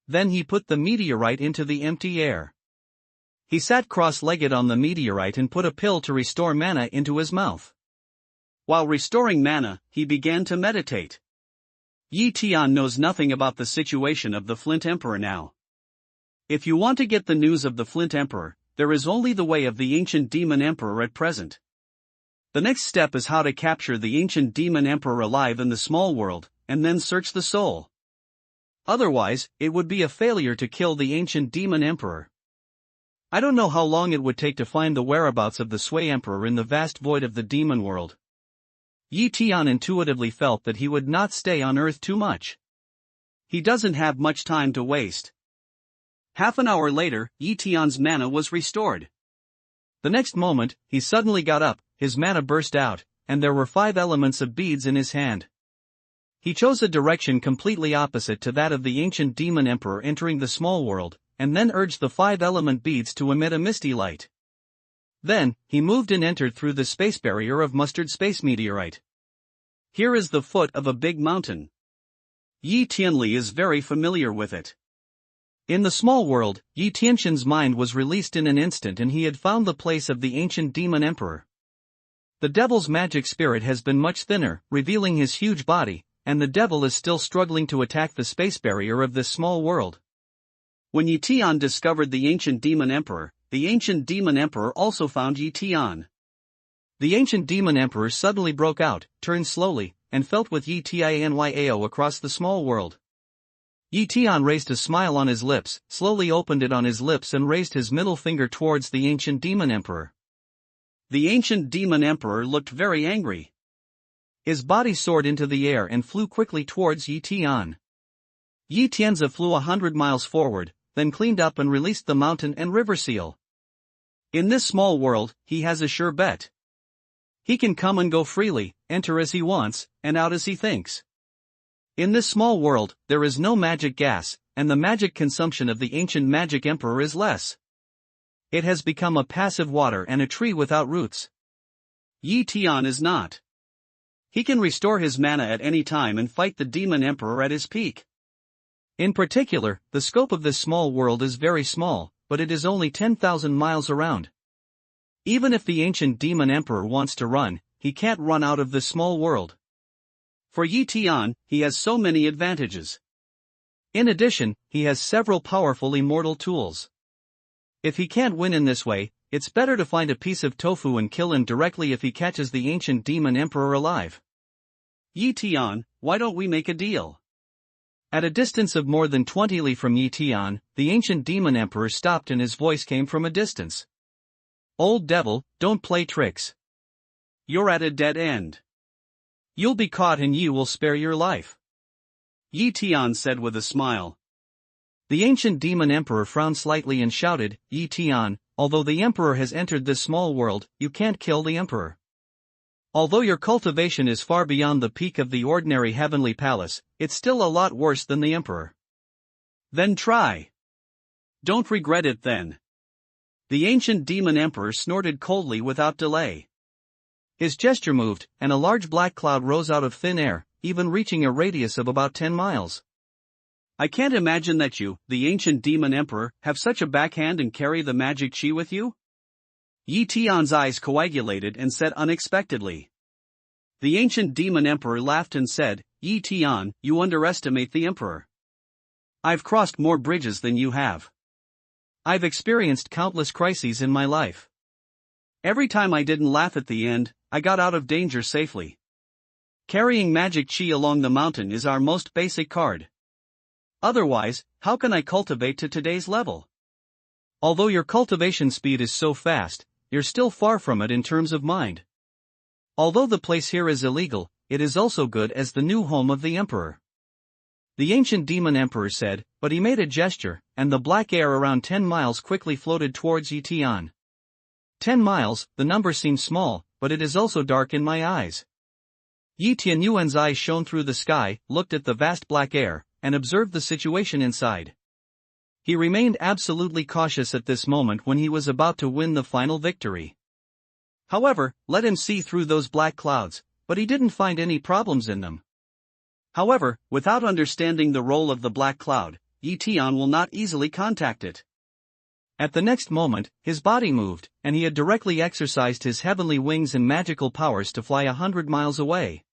Speaker 1: Then he put the meteorite into the empty air. He sat cross-legged on the meteorite and put a pill to restore mana into his mouth. While restoring mana, he began to meditate. Yi Tian knows nothing about the situation of the Flint Emperor now. If you want to get the news of the Flint Emperor, there is only the way of the ancient demon emperor at present. The next step is how to capture the ancient demon emperor alive in the small world, and then search the soul. Otherwise, it would be a failure to kill the ancient demon emperor. I don't know how long it would take to find the whereabouts of the Sui Emperor in the vast void of the demon world. Yi Tian intuitively felt that he would not stay on Earth too much. He doesn't have much time to waste. Half an hour later, Yi Tian's mana was restored. The next moment, he suddenly got up, his mana burst out, and there were 5 elements of beads in his hand. He chose a direction completely opposite to that of the ancient demon emperor entering the small world, and then urged the 5-element beads to emit a misty light. Then, he moved and entered through the space barrier of Mustard Space Meteorite. Here is the foot of a big mountain. Yi Tianli is very familiar with it. In the small world, Yi Tianxin's mind was released in an instant and he had found the place of the ancient demon emperor. The devil's magic spirit has been much thinner, revealing his huge body, and the devil is still struggling to attack the space barrier of this small world. When Yi Tian discovered the ancient demon emperor also found Yi Tian. The ancient demon emperor suddenly broke out, turned slowly, and felt with Yi Tianyao across the small world. Yi Tian raised a smile on his lips, slowly opened it on his lips and raised his middle finger towards the ancient demon emperor. The ancient demon emperor looked very angry. His body soared into the air and flew quickly towards Yi Tian. Yi Tianzi flew 100 miles forward, then cleaned up and released the mountain and river seal. In this small world, he has a sure bet. He can come and go freely, enter as he wants, and out as he thinks. In this small world, there is no magic gas, and the magic consumption of the ancient magic emperor is less. It has become a passive water and a tree without roots. Yi Tian is not. He can restore his mana at any time and fight the demon emperor at his peak. In particular, the scope of this small world is very small, but it is only 10,000 miles around. Even if the ancient demon emperor wants to run, he can't run out of this small world. For Yi Tian, he has so many advantages. In addition, he has several powerful immortal tools. If he can't win in this way, it's better to find a piece of tofu and kill him directly if he catches the ancient demon emperor alive. Yi Tian, why don't we make a deal? At a distance of more than 20 li from Yi Tian, the ancient demon emperor stopped and his voice came from a distance. Old devil, don't play tricks. You're at a dead end. You'll be caught and you will spare your life. Yi Tian said with a smile. The ancient demon emperor frowned slightly and shouted, Yi Tian, although the emperor has entered this small world, you can't kill the emperor. Although your cultivation is far beyond the peak of the ordinary heavenly palace, it's still a lot worse than the emperor. Then try. Don't regret it then. The ancient demon emperor snorted coldly without delay. His gesture moved, and a large black cloud rose out of thin air, even reaching a radius of about 10 miles. I can't imagine that you, the ancient demon emperor, have such a backhand and carry the magic chi with you? Yi Tian's eyes coagulated and said unexpectedly. The ancient demon emperor laughed and said, Yi Tian, you underestimate the emperor. I've crossed more bridges than you have. I've experienced countless crises in my life. Every time I didn't laugh at the end, I got out of danger safely. Carrying magic chi along the mountain is our most basic card. Otherwise, how can I cultivate to today's level? Although your cultivation speed is so fast, you're still far from it in terms of mind. Although the place here is illegal, it is also good as the new home of the emperor. The ancient demon emperor said, but he made a gesture, and the black air around 10 miles quickly floated towards Yi Tian. 10 miles, the number seems small, but it is also dark in my eyes. Yi Tianyuan's eyes shone through the sky, looked at the vast black air, and observed the situation inside. He remained absolutely cautious at this moment when he was about to win the final victory. However, let him see through those black clouds, but he didn't find any problems in them. However, without understanding the role of the black cloud, Yi Tian will not easily contact it. At the next moment, his body moved, and he had directly exercised his heavenly wings and magical powers to fly 100 miles away.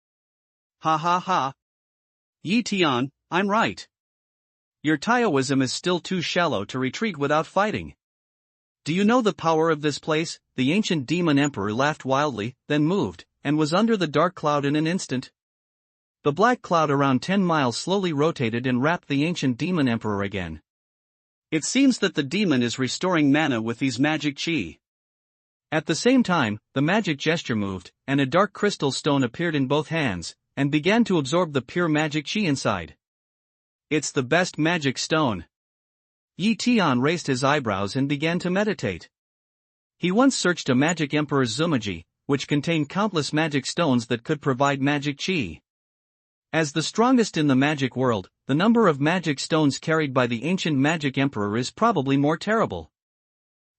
Speaker 1: Ha ha ha. Yi Tian, I'm right. Your Taoism is still too shallow to retreat without fighting. Do you know the power of this place? The ancient demon emperor laughed wildly, then moved, and was under the dark cloud in an instant. The black cloud around 10 miles slowly rotated and wrapped the ancient demon emperor again. It seems that the demon is restoring mana with these magic chi. At the same time, the magic gesture moved, and a dark crystal stone appeared in both hands, and began to absorb the pure magic chi inside. It's the best magic stone. Yi Tian raised his eyebrows and began to meditate. He once searched a magic emperor's zumaji, which contained countless magic stones that could provide magic chi. As the strongest in the magic world, the number of magic stones carried by the ancient magic emperor is probably more terrible.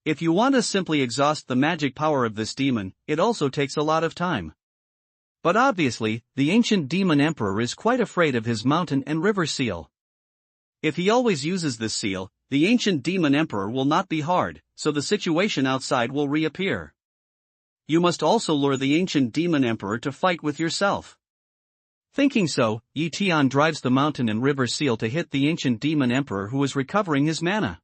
Speaker 1: If you want to simply exhaust the magic power of this demon, it also takes a lot of time. But obviously, the ancient demon emperor is quite afraid of his mountain and river seal. If he always uses this seal, the ancient demon emperor will not be hard, so the situation outside will reappear. You must also lure the ancient demon emperor to fight with yourself. Thinking so, Yi Tian drives the mountain and river seal to hit the ancient demon emperor who is recovering his mana.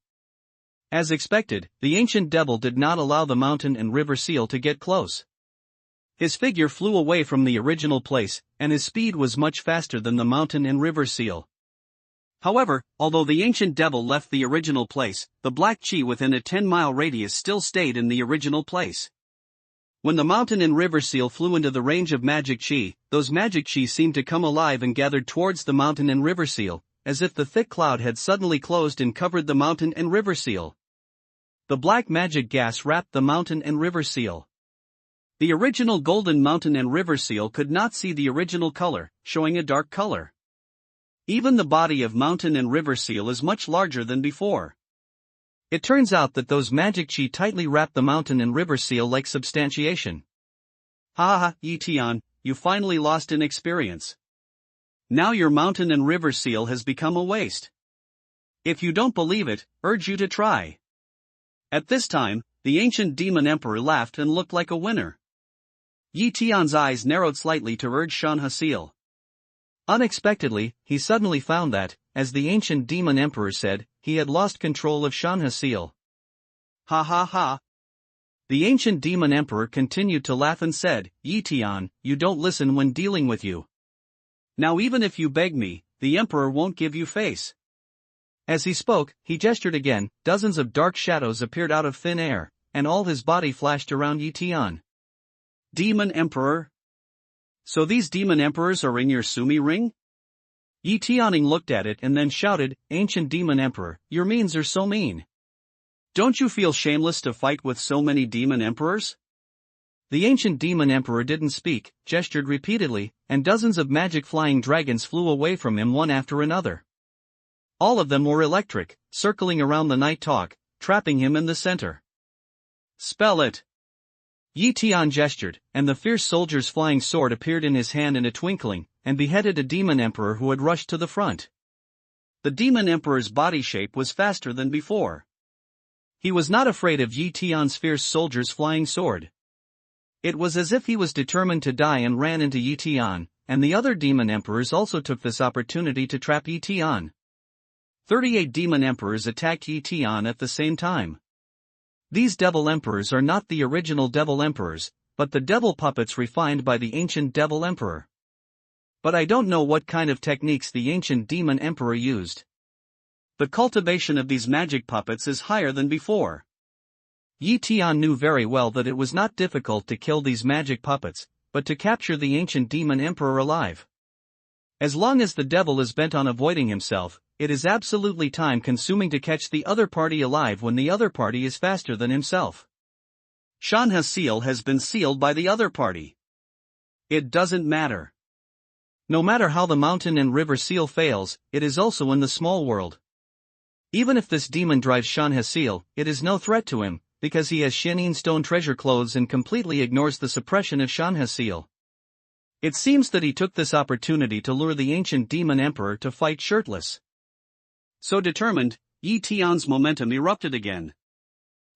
Speaker 1: As expected, the ancient devil did not allow the mountain and river seal to get close. His figure flew away from the original place, and his speed was much faster than the mountain and river seal. However, although the ancient devil left the original place, the black chi within a 10-mile radius still stayed in the original place. When the mountain and river seal flew into the range of magic chi, those magic chi seemed to come alive and gathered towards the mountain and river seal, as if the thick cloud had suddenly closed and covered the mountain and river seal. The black magic gas wrapped the mountain and river seal. The original golden mountain and river seal could not see the original color, showing a dark color. Even the body of mountain and river seal is much larger than before. It turns out that those magic chi tightly wrap the mountain and river seal like substantiation. Ha ha, Yi Tian, you finally lost in experience. Now your mountain and river seal has become a waste. If you don't believe it, urge you to try. At this time, the ancient demon emperor laughed and looked like a winner. Yi Tian's eyes narrowed slightly to urge Shan Hasil. Unexpectedly, he suddenly found that, as the ancient demon emperor said, he had lost control of Shan Hasil. Ha ha ha. The ancient demon emperor continued to laugh and said, Yi Tian, you don't listen when dealing with you. Now even if you beg me, the emperor won't give you face. As he spoke, he gestured again, dozens of dark shadows appeared out of thin air, and all his body flashed around Yi Tian. Demon Emperor? So these demon emperors are in your Sumi ring? Yi Tianing looked at it and then shouted, Ancient demon emperor, your means are so mean. Don't you feel shameless to fight with so many demon emperors? The ancient demon emperor didn't speak, gestured repeatedly, and dozens of magic flying dragons flew away from him one after another. All of them were electric, circling around the Night Talk, trapping him in the center. Spell it. Yi Tian gestured, and the fierce soldier's flying sword appeared in his hand in a twinkling, and beheaded a demon emperor who had rushed to the front. The demon emperor's body shape was faster than before. He was not afraid of Yi Tian's fierce soldier's flying sword. It was as if he was determined to die and ran into Yi Tian, and the other demon emperors also took this opportunity to trap Yi Tian. 38 demon emperors attacked Yi Tian at the same time. These devil emperors are not the original devil emperors, but the devil puppets refined by the ancient devil emperor. But I don't know what kind of techniques the ancient demon emperor used. The cultivation of these magic puppets is higher than before. Yi Tian knew very well that it was not difficult to kill these magic puppets, but to capture the ancient demon emperor alive. As long as the devil is bent on avoiding himself, it is absolutely time-consuming to catch the other party alive when the other party is faster than himself. Shanha's seal has been sealed by the other party. It doesn't matter. No matter how the mountain and river seal fails, it is also in the small world. Even if this demon drives Shanha's seal, it is no threat to him, because he has Xianin stone treasure clothes and completely ignores the suppression of Shanha's seal. It seems that he took this opportunity to lure the ancient demon emperor to fight shirtless. So determined, Yi Tian's momentum erupted again.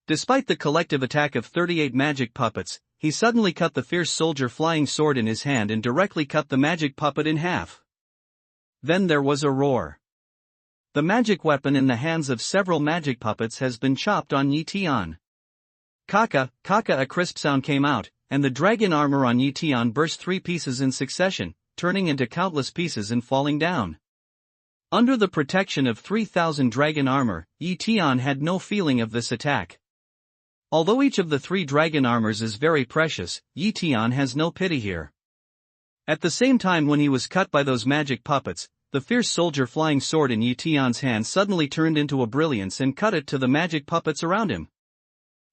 Speaker 1: Despite the collective attack of 38 magic puppets, he suddenly cut the fierce soldier flying sword in his hand and directly cut the magic puppet in half. Then there was a roar. The magic weapon in the hands of several magic puppets has been chopped on Yi Tian. Kaka, a crisp sound came out, and the dragon armor on Yi Tian burst 3 pieces in succession, turning into countless pieces and falling down. Under the protection of 3,000 dragon armor, Yi Tian had no feeling of this attack. Although each of the 3 dragon armors is very precious, Yi Tian has no pity here. At the same time when he was cut by those magic puppets, the fierce soldier flying sword in Yi Tian's hand suddenly turned into a brilliance and cut it to the magic puppets around him.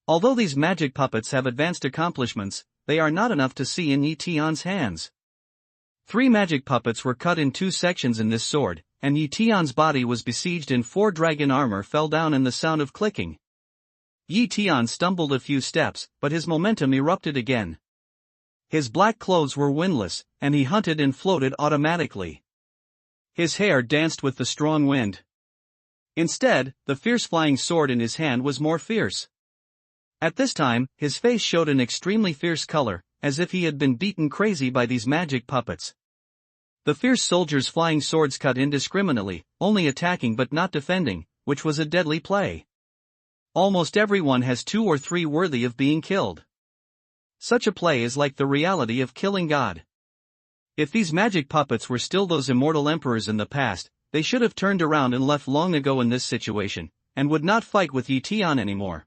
Speaker 1: Although these magic puppets have advanced accomplishments, they are not enough to see in Yi Tian's hands. 3 magic puppets were cut in 2 sections in this sword, and Yi Tian's body was besieged in 4 dragon armor fell down in the sound of clicking. Yi Tian stumbled a few steps, but his momentum erupted again. His black clothes were windless, and he hunted and floated automatically. His hair danced with the strong wind. Instead, the fierce flying sword in his hand was more fierce. At this time, his face showed an extremely fierce color, as if he had been beaten crazy by these magic puppets. The fierce soldier's flying swords cut indiscriminately, only attacking but not defending, which was a deadly play. Almost everyone has 2 or 3 worthy of being killed. Such a play is like the reality of killing God. If these magic puppets were still those immortal emperors in the past, they should have turned around and left long ago in this situation, and would not fight with Yi Tian anymore.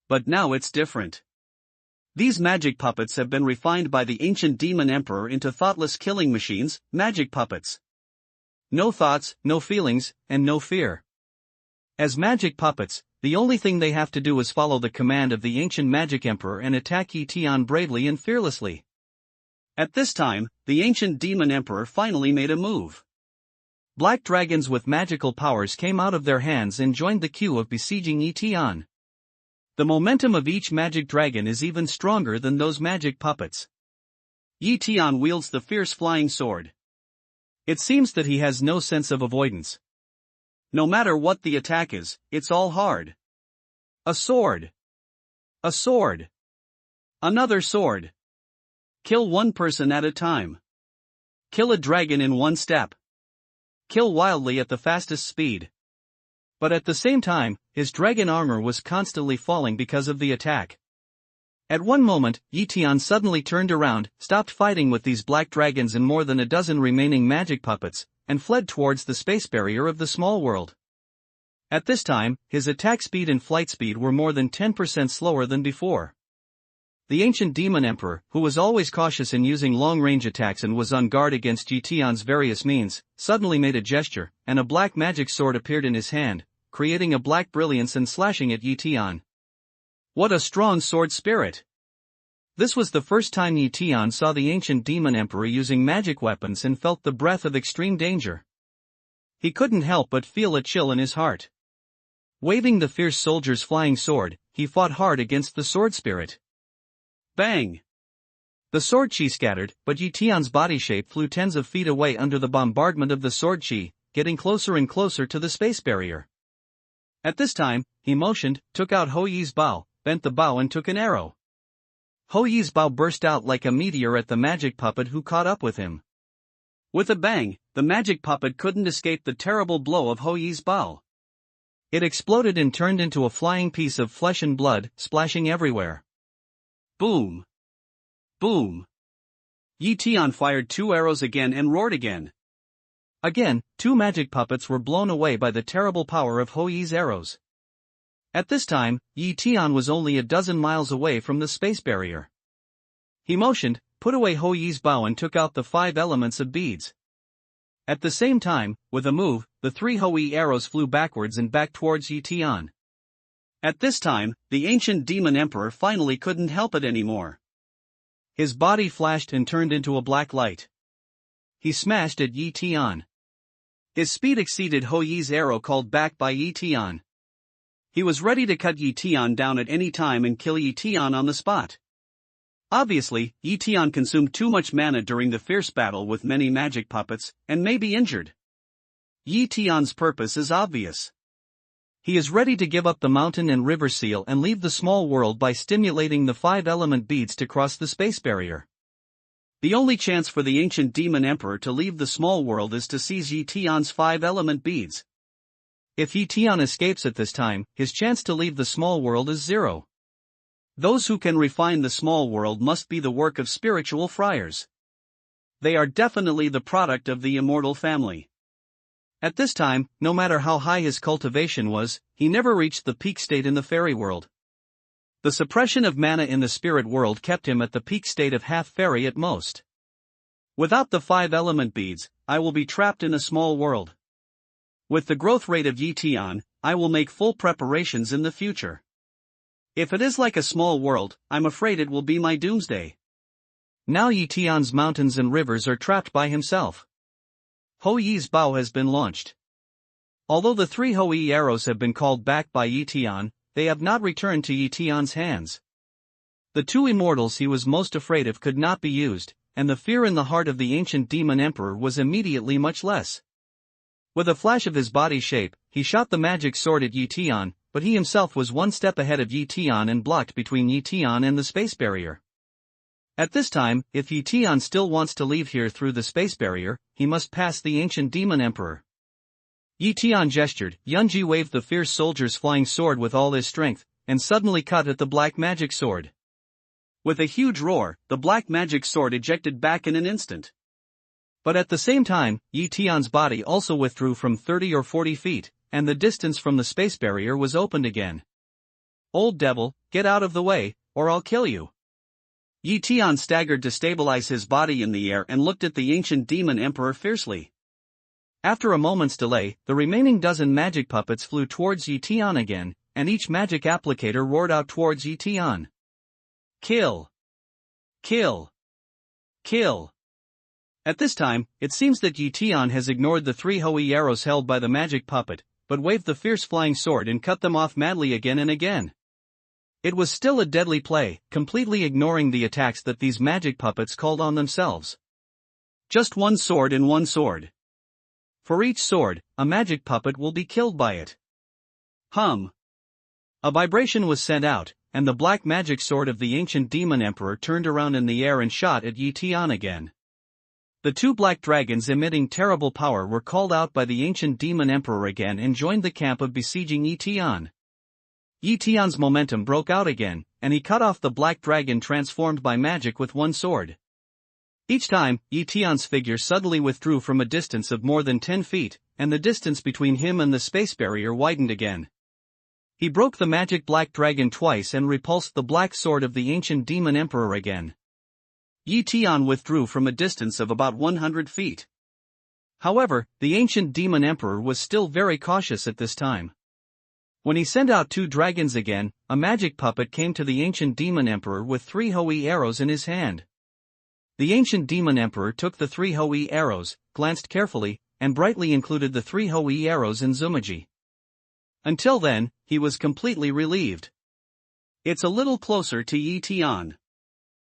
Speaker 1: But now it's different. These magic puppets have been refined by the ancient demon emperor into thoughtless killing machines, magic puppets. No thoughts, no feelings, and no fear. As magic puppets, the only thing they have to do is follow the command of the ancient magic emperor and attack Yi Tian bravely and fearlessly. At this time, the ancient demon emperor finally made a move. Black dragons with magical powers came out of their hands and joined the queue of besieging Yi Tian. The momentum of each magic dragon is even stronger than those magic puppets. Yi Tian wields the fierce flying sword. It seems that he has no sense of avoidance. No matter what the attack is, it's all hard. A sword. A sword. Another sword. Kill one person at a time. Kill a dragon in one step. Kill wildly at the fastest speed. But at the same time, his dragon armor was constantly falling because of the attack. At one moment, Yi Tian suddenly turned around, stopped fighting with these black dragons and more than a dozen remaining magic puppets, and fled towards the space barrier of the small world. At this time, his attack speed and flight speed were more than 10% slower than before. The ancient demon emperor, who was always cautious in using long-range attacks and was on guard against Yi Tian's various means, suddenly made a gesture, and a black magic sword appeared in his hand, creating a black brilliance and slashing at Yi Tian. What a strong sword spirit! This was the first time Yi Tian saw the ancient demon emperor using magic weapons and felt the breath of extreme danger. He couldn't help but feel a chill in his heart. Waving the fierce soldier's flying sword, he fought hard against the sword spirit. Bang! The sword chi scattered, but Yi Tian's body shape flew tens of feet away under the bombardment of the sword chi, getting closer and closer to the space barrier. At this time, he motioned, took out Hou Yi's bow, bent the bow and took an arrow. Hou Yi's bow burst out like a meteor at the magic puppet who caught up with him. With a bang, the magic puppet couldn't escape the terrible blow of Hou Yi's bow. It exploded and turned into a flying piece of flesh and blood, splashing everywhere. Boom! Boom! Yi Tian fired 2 arrows again and roared again. Again, 2 magic puppets were blown away by the terrible power of Hou Yi's arrows. At this time, Yi Tian was only a dozen miles away from the space barrier. He motioned, put away Hou Yi's bow and took out the 5 elements of beads. At the same time, with a move, the 3 Hou Yi arrows flew backwards and back towards Yi Tian. At this time, the ancient demon emperor finally couldn't help it anymore. His body flashed and turned into a black light. He smashed at Yi Tian. His speed exceeded Hou Yi's arrow called back by Yi Tian. He was ready to cut Yi Tian down at any time and kill Yi Tian on the spot. Obviously, Yi Tian consumed too much mana during the fierce battle with many magic puppets, and may be injured. Yi Tian's purpose is obvious. He is ready to give up the mountain and river seal and leave the small world by stimulating the 5 element beads to cross the space barrier. The only chance for the ancient demon emperor to leave the small world is to seize Yi Tian's 5 element beads. If Yi Tian escapes at this time, his chance to leave the small world is 0. Those who can refine the small world must be the work of spiritual friars. They are definitely the product of the immortal family. At this time, no matter how high his cultivation was, he never reached the peak state in the fairy world. The suppression of mana in the spirit world kept him at the peak state of half fairy at most. Without the 5 element beads, I will be trapped in a small world. With the growth rate of Yi Tian, I will make full preparations in the future. If it is like a small world, I'm afraid it will be my doomsday. Now Yi Tian's mountains and rivers are trapped by himself. Hou Yi's bow has been launched. Although the 3 Hou Yi arrows have been called back by Yi Tian, they have not returned to Yi Tian's hands. The 2 immortals he was most afraid of could not be used, and the fear in the heart of the ancient demon emperor was immediately much less. With a flash of his body shape, he shot the magic sword at Yi Tian, but he himself was 1 step ahead of Yi Tian and blocked between Yi Tian and the space barrier. At this time, if Yi Tian still wants to leave here through the space barrier, he must pass the ancient demon emperor. Yi Tian gestured, Yunji waved the fierce soldier's flying sword with all his strength, and suddenly cut at the black magic sword. With a huge roar, the black magic sword ejected back in an instant. But at the same time, Yi Tian's body also withdrew from 30 or 40 feet, and the distance from the space barrier was opened again. Old devil, get out of the way, or I'll kill you. Yi Tian staggered to stabilize his body in the air and looked at the ancient demon emperor fiercely. After a moment's delay, the remaining dozen magic puppets flew towards Yi Tian again, and each magic applicator roared out towards Yi Tian. Kill! Kill! Kill! At this time, it seems that Yi Tian has ignored the 3 Hou Yi arrows held by the magic puppet, but waved the fierce flying sword and cut them off madly again and again. It was still a deadly play, completely ignoring the attacks that these magic puppets called on themselves. Just 1 sword and 1 sword. For each sword, a magic puppet will be killed by it. Hum. A vibration was sent out, and the black magic sword of the ancient demon emperor turned around in the air and shot at Yi Tian again. The 2 black dragons emitting terrible power were called out by the ancient demon emperor again and joined the camp of besieging Yi Tian. Yi Tian's momentum broke out again, and he cut off the black dragon transformed by magic with 1 sword. Each time, Yi Tian's figure suddenly withdrew from a distance of more than 10 feet, and the distance between him and the space barrier widened again. He broke the magic black dragon twice and repulsed the black sword of the ancient demon emperor again. Yi Tian withdrew from a distance of about 100 feet. However, the ancient demon emperor was still very cautious at this time. When he sent out 2 dragons again, a magic puppet came to the ancient demon emperor with 3 Hou Yi arrows in his hand. The ancient demon emperor took the 3 Hou Yi arrows, glanced carefully, and brightly included the 3 Hou Yi arrows in Zumaji. Until then, he was completely relieved. It's a little closer to Yi Tian.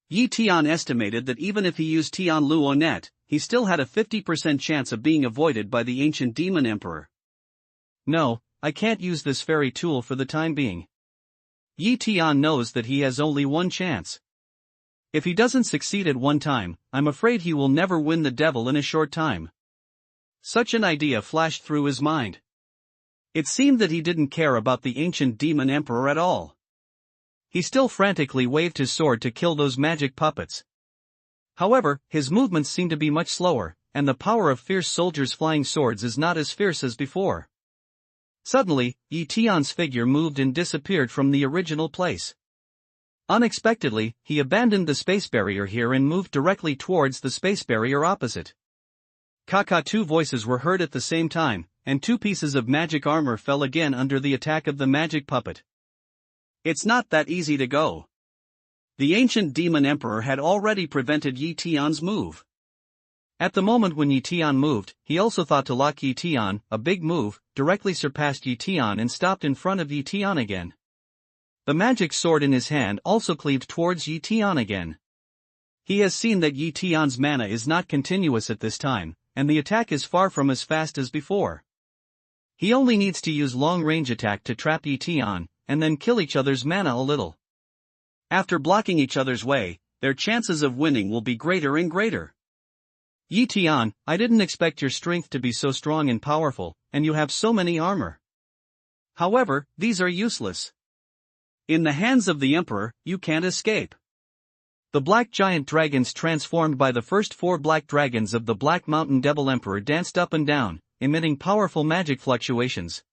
Speaker 1: Yi Tian estimated that even if he used Tian Luonet, he still had a 50% chance of being avoided by the ancient demon emperor. No, I can't use this fairy tool for the time being. Yi Tian knows that he has only one chance. If he doesn't succeed at one time, I'm afraid he will never win the devil in a short time. Such an idea flashed through his mind. It seemed that he didn't care about the ancient demon emperor at all. He still frantically waved his sword to kill those magic puppets. However, his movements seem to be much slower, and the power of fierce soldiers flying swords is not as fierce as before. Suddenly, Yi Tian's figure moved and disappeared from the original place. Unexpectedly, he abandoned the space barrier here and moved directly towards the space barrier opposite. Two voices were heard at the same time, and 2 pieces of magic armor fell again under the attack of the magic puppet. It's not that easy to go. The ancient demon emperor had already prevented Yi Tian's move. At the moment when Yi Tian moved, he also thought to lock Yi Tian, a big move, directly surpassed Yi Tian and stopped in front of Yi Tian again. The magic sword in his hand also cleaved towards Yi Tian again. He has seen that Yi Tian's mana is not continuous at this time, and the attack is far from as fast as before. He only needs to use long-range attack to trap Yi Tian, and then kill each other's mana a little. After blocking each other's way, their chances of winning will be greater and greater. Yi Tian, I didn't expect your strength to be so strong and powerful, and you have so many armor. However, these are useless. In the hands of the Emperor, you can't escape. The black giant dragons transformed by the first 4 black dragons of the Black Mountain Devil Emperor danced up and down, emitting powerful magic fluctuations.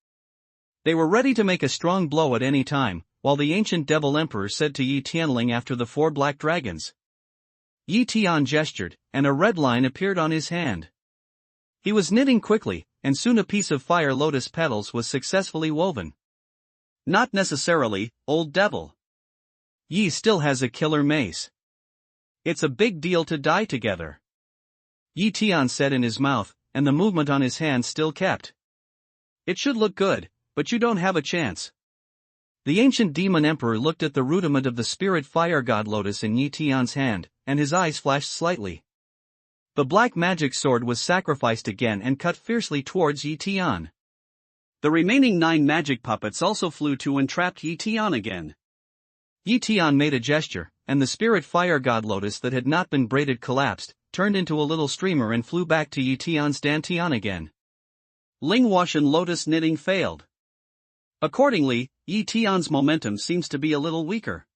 Speaker 1: They were ready to make a strong blow at any time, while the ancient Devil Emperor said to Yi Tianling after the 4 black dragons. Yi Tian gestured, and a red line appeared on his hand. He was knitting quickly, and soon a piece of fire lotus petals was successfully woven. Not necessarily, old devil. Yi still has a killer mace. It's a big deal to die together. Yi Tian said in his mouth, and the movement on his hand still kept. It should look good, but you don't have a chance. The ancient demon emperor looked at the rudiment of the spirit fire god lotus in Yi Tian's hand, and his eyes flashed slightly. The black magic sword was sacrificed again and cut fiercely towards Yi Tian. The remaining 9 magic puppets also flew to and trapped Yi Tian again. Yi Tian made a gesture, and the spirit fire god lotus that had not been braided collapsed, turned into a little streamer and flew back to Yi Tian's dantian again. Ling Washan lotus knitting failed. Accordingly, Yi Tian's momentum seems to be a little weaker.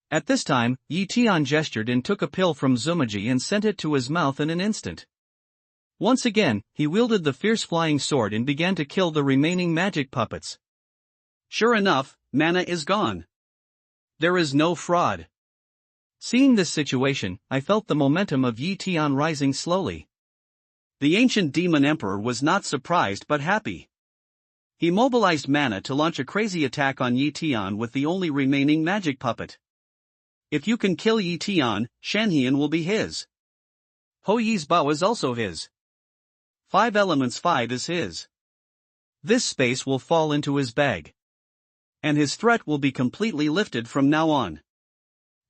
Speaker 1: At this time, Yi Tian gestured and took a pill from Zumaji and sent it to his mouth in an instant. Once again, he wielded the fierce flying sword and began to kill the remaining magic puppets. Sure enough, mana is gone. There is no fraud. Seeing this situation, I felt the momentum of Yi Tian rising slowly. The ancient demon emperor was not surprised but happy. He mobilized mana to launch a crazy attack on Yi Tian with the only remaining magic puppet. If you can kill Yi Tian, Shenhian will be his. Ho Yi's bow is also his. 5 elements 5 is his. This space will fall into his bag. And his threat will be completely lifted from now on.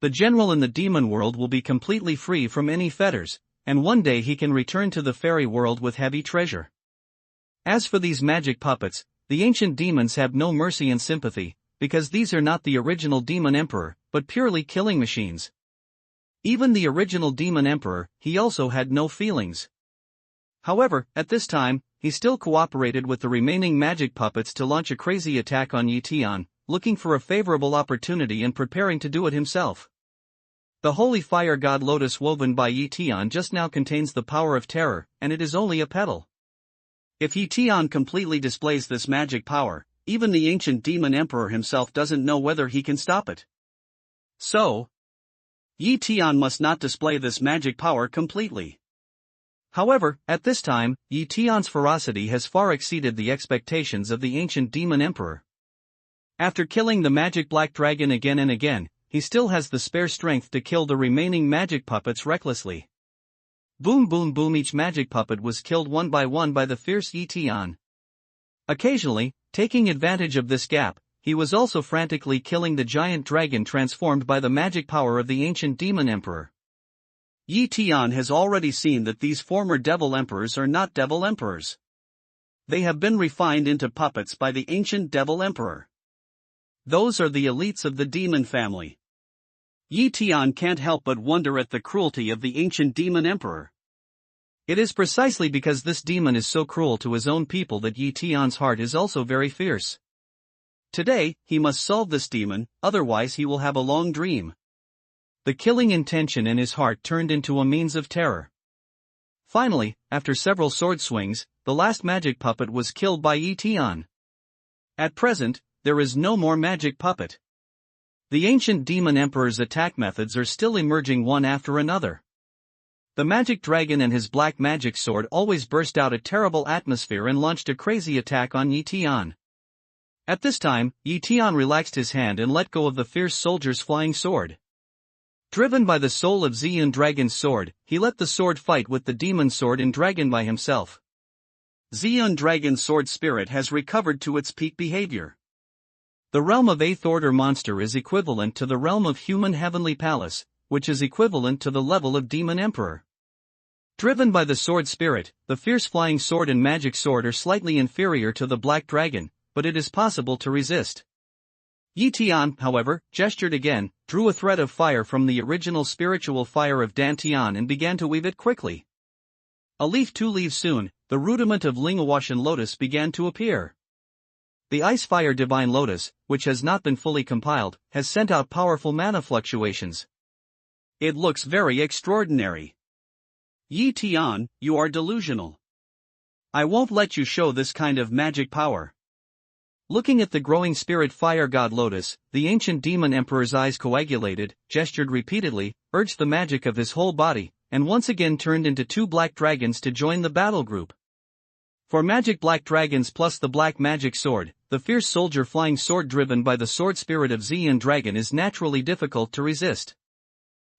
Speaker 1: The general in the demon world will be completely free from any fetters, and one day he can return to the fairy world with heavy treasure. As for these magic puppets, the ancient demons have no mercy and sympathy, because these are not the original demon emperor, but purely killing machines. Even the original demon emperor, he also had no feelings. However, at this time, he still cooperated with the remaining magic puppets to launch a crazy attack on Yi Tian, looking for a favorable opportunity and preparing to do it himself. The holy fire god lotus woven by Yi Tian just now contains the power of terror, and it is only a petal. If Yi Tian completely displays this magic power, even the ancient demon emperor himself doesn't know whether he can stop it. So, Yi Tian must not display this magic power completely. However, at this time, Yi Tian's ferocity has far exceeded the expectations of the ancient demon emperor. After killing the magic black dragon again and again, he still has the spare strength to kill the remaining magic puppets recklessly. Boom boom boom, each magic puppet was killed one by the fierce Yi Tian. Occasionally, taking advantage of this gap, he was also frantically killing the giant dragon transformed by the magic power of the ancient demon emperor. Tian has already seen that these former devil emperors are not devil emperors. They have been refined into puppets by the ancient devil emperor. Those are the elites of the demon family. Tian can't help but wonder at the cruelty of the ancient demon emperor. It is precisely because this demon is so cruel to his own people that Tian's heart is also very fierce. Today, he must solve this demon, otherwise he will have a long dream. The killing intention in his heart turned into a means of terror. Finally, after several sword swings, the last magic puppet was killed by Tian. At present, there is no more magic puppet. The ancient demon emperor's attack methods are still emerging one after another. The magic dragon and his black magic sword always burst out a terrible atmosphere and launched a crazy attack on Tian. At this time, Tian relaxed his hand and let go of the fierce soldier's flying sword. Driven by the soul of Xian Dragon's sword, he let the sword fight with the demon sword and dragon by himself. Xian Dragon's sword spirit has recovered to its peak behavior. The realm of 8th order monster is equivalent to the realm of human heavenly palace, which is equivalent to the level of demon emperor. Driven by the sword spirit, the fierce flying sword and magic sword are slightly inferior to the black dragon, but it is possible to resist. Tian, however, gestured again, drew a thread of fire from the original spiritual fire of Dantian and began to weave it quickly. A leaf, 2 leaves soon, the rudiment of Linghuashan lotus began to appear. The ice fire divine lotus, which has not been fully compiled, has sent out powerful mana fluctuations. It looks very extraordinary. Tian, you are delusional. I won't let you show this kind of magic power. Looking at the growing spirit fire god lotus, the ancient demon emperor's eyes coagulated, gestured repeatedly, urged the magic of his whole body, and once again turned into 2 black dragons to join the battle group. For magic black dragons plus the black magic sword, the fierce soldier flying sword driven by the sword spirit of Xian Dragon is naturally difficult to resist.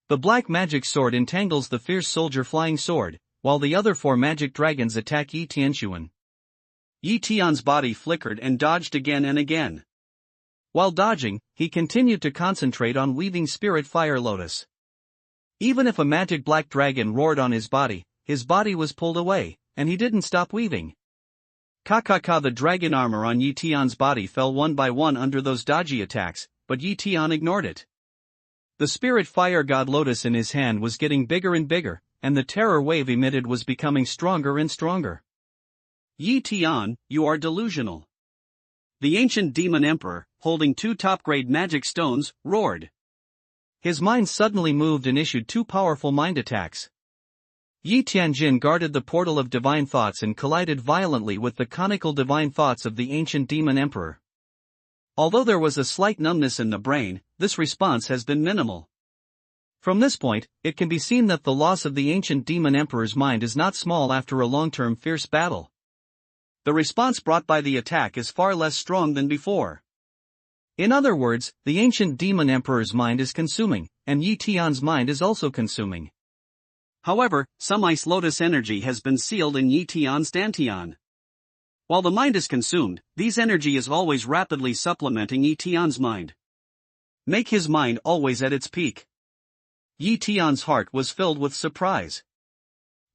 Speaker 1: The black magic sword entangles the fierce soldier flying sword, while the other 4 magic dragons attack Tianshuan. Tian's body flickered and dodged again and again. While dodging, he continued to concentrate on weaving spirit fire lotus. Even if a magic black dragon roared on his body was pulled away, and he didn't stop weaving. The dragon armor on Tian's body fell one by one under those dodgy attacks, but Tian ignored it. The spirit fire god lotus in his hand was getting bigger and bigger, and the terror wave emitted was becoming stronger and stronger. Tian, you are delusional. The ancient demon emperor, holding 2 top-grade magic stones, roared. His mind suddenly moved and issued 2 powerful mind attacks. Tianjin guarded the portal of divine thoughts and collided violently with the conical divine thoughts of the ancient demon emperor. Although there was a slight numbness in the brain, this response has been minimal. From this point, it can be seen that the loss of the ancient demon emperor's mind is not small after a long-term fierce battle. The response brought by the attack is far less strong than before. In other words, the ancient demon emperor's mind is consuming, and Tian's mind is also consuming. However, some ice lotus energy has been sealed in Tian's Dantian. While the mind is consumed, these energy is always rapidly supplementing Tian's mind. Make his mind always at its peak. Tian's heart was filled with surprise.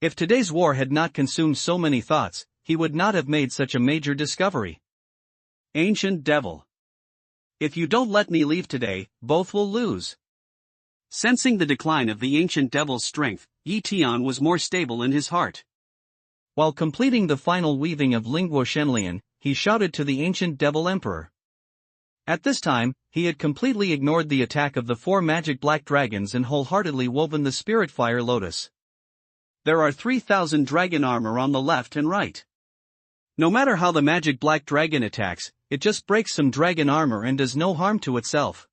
Speaker 1: If today's war had not consumed so many thoughts, he would not have made such a major discovery. Ancient devil. If you don't let me leave today, both will lose. Sensing the decline of the ancient devil's strength, Tian was more stable in his heart. While completing the final weaving of Lingguo Shenlian, he shouted to the ancient devil emperor. At this time, he had completely ignored the attack of the 4 magic black dragons and wholeheartedly woven the spirit fire lotus. There are 3,000 dragon armor on the left and right. No matter how the magic black dragon attacks, it just breaks some dragon armor and does no harm to itself.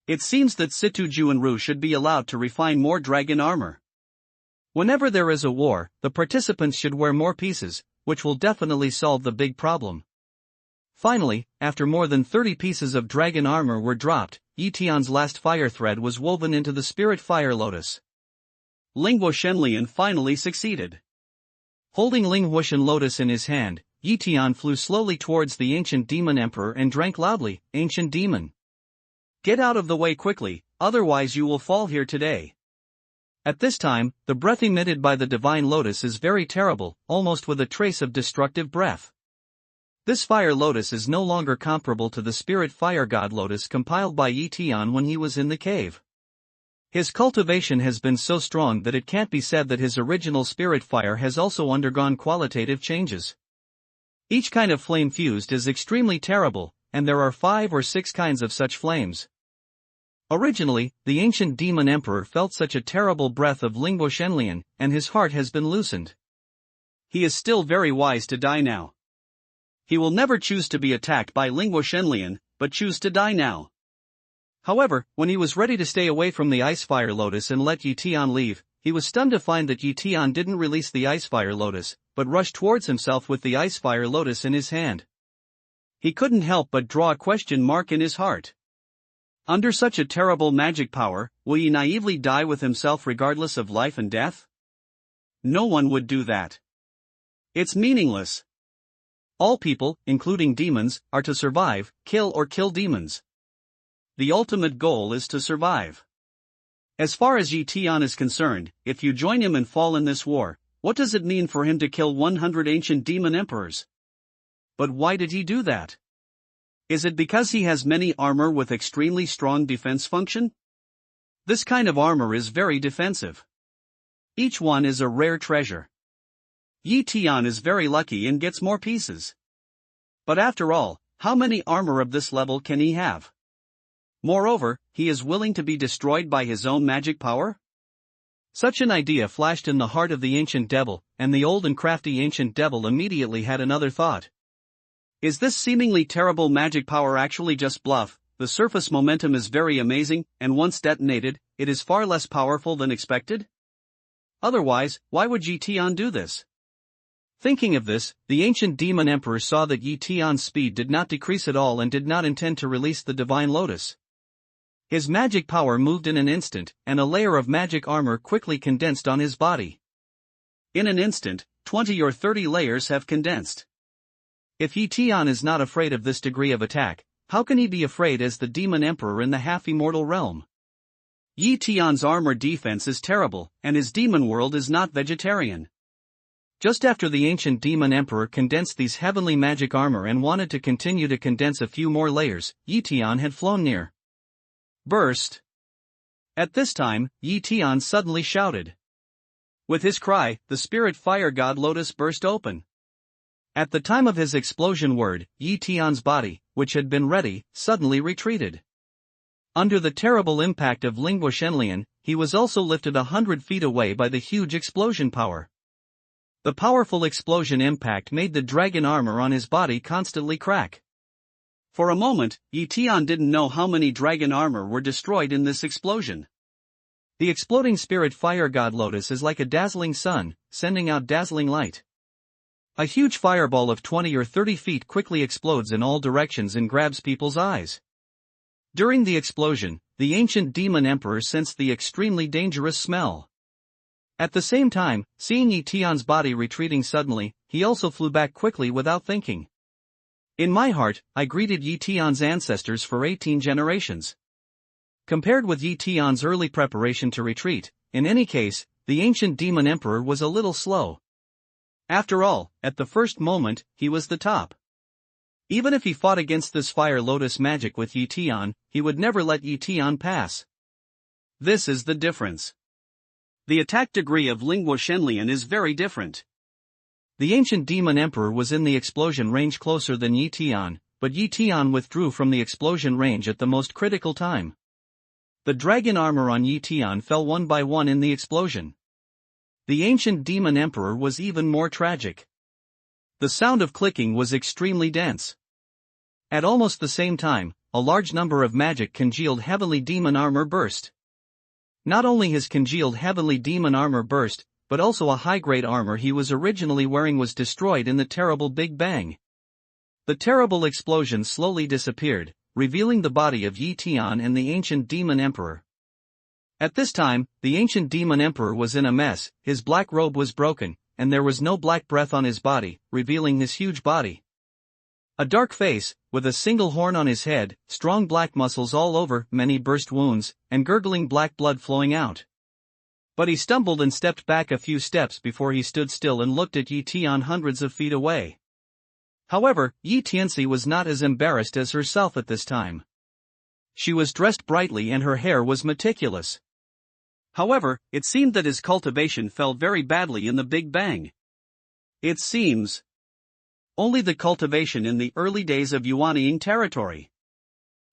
Speaker 1: It seems that Situ Juanru should be allowed to refine more dragon armor. Whenever there is a war, the participants should wear more pieces, which will definitely solve the big problem. Finally, after more than 30 pieces of dragon armor were dropped, Tian's last fire thread was woven into the spirit fire lotus. Lingguo Shenlian finally succeeded. Holding Linghuashan lotus in his hand, Yi Tian flew slowly towards the ancient demon emperor and drank loudly, "Ancient demon, get out of the way quickly, otherwise you will fall here today." At this time, the breath emitted by the divine lotus is very terrible, almost with a trace of destructive breath. This fire lotus is no longer comparable to the spirit fire god lotus compiled by Yi Tian when he was in the cave. His cultivation has been so strong that it can't be said that his original spirit fire has also undergone qualitative changes. Each kind of flame fused is extremely terrible, and there are 5 or 6 kinds of such flames. Originally, the ancient demon emperor felt such a terrible breath of Lingbo Shenlian, and his heart has been loosened. He is still very wise to die now. He will never choose to be attacked by Lingbo Shenlian, but choose to die now. However, when he was ready to stay away from the ice fire lotus and let Yi Tian leave, he was stunned to find that Yi Tian didn't release the ice fire lotus, but rushed towards himself with the ice fire lotus in his hand. He couldn't help but draw a question mark in his heart. Under such a terrible magic power, will Yi naively die with himself regardless of life and death? No one would do that. It's meaningless. All people, including demons, are to survive, kill or kill demons. The ultimate goal is to survive. As far as Yi Tian is concerned, if you join him and fall in this war, what does it mean for him to kill 100 ancient demon emperors? But why did he do that? Is it because he has many armor with extremely strong defense function? This kind of armor is very defensive. Each one is a rare treasure. Yi Tian is very lucky and gets more pieces. But after all, how many armor of this level can he have? Moreover, he is willing to be destroyed by his own magic power? Such an idea flashed in the heart of the ancient devil, and the old and crafty ancient devil immediately had another thought. Is this seemingly terrible magic power actually just bluff? The surface momentum is very amazing, and once detonated, it is far less powerful than expected? Otherwise, why would Yi Tian do this? Thinking of this, the ancient demon emperor saw that Yi Tian's speed did not decrease at all and did not intend to release the divine lotus. His magic power moved in an instant, and a layer of magic armor quickly condensed on his body. In an instant, 20 or 30 layers have condensed. If Yi Tian is not afraid of this degree of attack, how can he be afraid as the demon emperor in the half-immortal realm? Yi Tian's armor defense is terrible, and his demon world is not vegetarian. Just after the ancient demon emperor condensed these heavenly magic armor and wanted to continue to condense a few more layers, Yi Tian had flown near. Burst. At this time, Yi Tian suddenly shouted. With his cry, the spirit fire god lotus burst open. At the time of his explosion word, Yi Tian's body, which had been ready, suddenly retreated. Under the terrible impact of Lingbo Shenlian, he was also lifted 100 feet away by the huge explosion power. The powerful explosion impact made the dragon armor on his body constantly crack. For a moment, Yi Tian didn't know how many dragon armor were destroyed in this explosion. The exploding spirit fire god lotus is like a dazzling sun, sending out dazzling light. A huge fireball of 20 or 30 feet quickly explodes in all directions and grabs people's eyes. During the explosion, the ancient demon emperor sensed the extremely dangerous smell. At the same time, seeing Yi Tian's body retreating suddenly, he also flew back quickly without thinking. In my heart, I greeted Yi Tian's ancestors for 18 generations. Compared with Yi Tian's early preparation to retreat, in any case, the ancient demon emperor was a little slow. After all, at the first moment, he was the top. Even if he fought against this fire lotus magic with Yi Tian, he would never let Yi Tian pass. This is the difference. The attack degree of Lingbo Shenlian is very different. The ancient demon emperor was in the explosion range closer than Yi Tian, but Yi Tian withdrew from the explosion range at the most critical time. The dragon armor on Yi Tian fell one by one in the explosion. The ancient demon emperor was even more tragic. The sound of clicking was extremely dense. At almost the same time, a large number of magic congealed heavenly demon armor burst. Not only his congealed heavenly demon armor burst, but also a high-grade armor he was originally wearing was destroyed in the terrible Big Bang. The terrible explosion slowly disappeared, revealing the body of Yi Tian and the ancient demon emperor. At this time, the ancient demon emperor was in a mess, his black robe was broken, and there was no black breath on his body, revealing his huge body. A dark face, with a single horn on his head, strong black muscles all over, many burst wounds, and gurgling black blood flowing out. But he stumbled and stepped back a few steps before he stood still and looked at Yi Tian hundreds of feet away. However, Yi Tianxi was not as embarrassed as herself at this time. She was dressed brightly and her hair was meticulous. However, it seemed that his cultivation fell very badly in the Big Bang. It seems. Only the cultivation in the early days of Yuanying territory.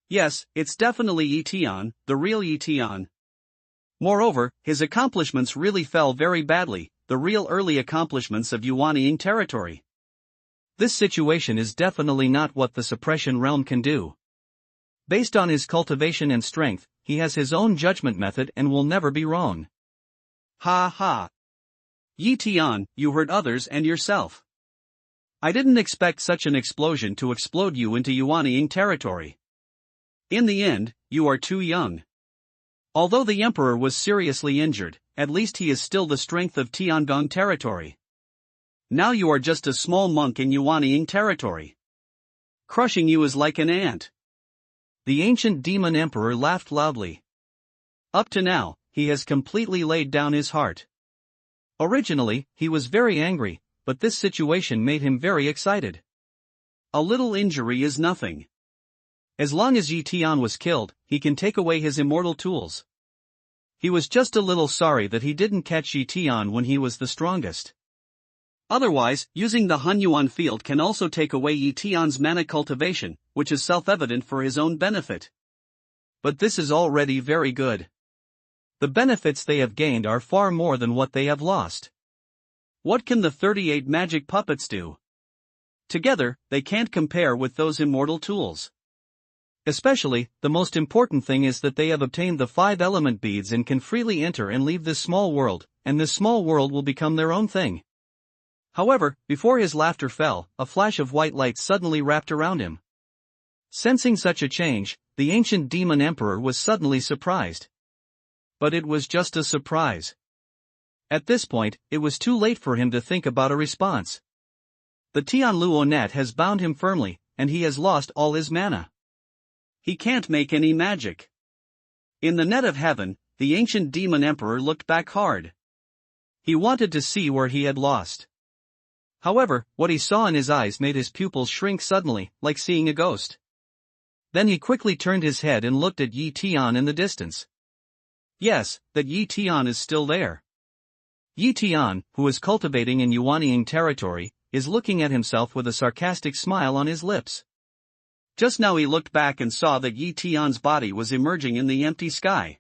Speaker 1: Yes, it's definitely Yi Tian, the real Yi Tian. Moreover, his accomplishments really fell very badly, the real early accomplishments of Yuanying territory. This situation is definitely not what the suppression realm can do. Based on his cultivation and strength, he has his own judgment method and will never be wrong. Ha ha. Yi Tian, you hurt others and yourself. I didn't expect such an explosion to explode you into Yuanying territory. In the end, you are too young. Although the emperor was seriously injured, at least he is still the strength of Tiangong territory. Now you are just a small monk in Yuanying territory. Crushing you is like an ant. The ancient demon emperor laughed loudly. Up to now, he has completely laid down his heart. Originally, he was very angry, but this situation made him very excited. A little injury is nothing. As long as Yi Tian was killed, he can take away his immortal tools. He was just a little sorry that he didn't catch Yi Tian when he was the strongest. Otherwise, using the Hunyuan field can also take away Yi Tian's mana cultivation, which is self-evident for his own benefit. But this is already very good. The benefits they have gained are far more than what they have lost. What can the 38 magic puppets do? Together, they can't compare with those immortal tools. Especially, the most important thing is that they have obtained the 5 element beads and can freely enter and leave this small world, and this small world will become their own thing. However, before his laughter fell, a flash of white light suddenly wrapped around him. Sensing such a change, the ancient demon emperor was suddenly surprised. But it was just a surprise. At this point, it was too late for him to think about a response. The Tianluo net has bound him firmly, and he has lost all his mana. He can't make any magic. In the net of heaven, the ancient demon emperor looked back hard. He wanted to see where he had lost. However, what he saw in his eyes made his pupils shrink suddenly, like seeing a ghost. Then he quickly turned his head and looked at Yi Tian in the distance. Yes, that Yi Tian is still there. Yi Tian, who is cultivating in Yuanying territory, is looking at himself with a sarcastic smile on his lips. Just now he looked back and saw that Yi Tian's body was emerging in the empty sky.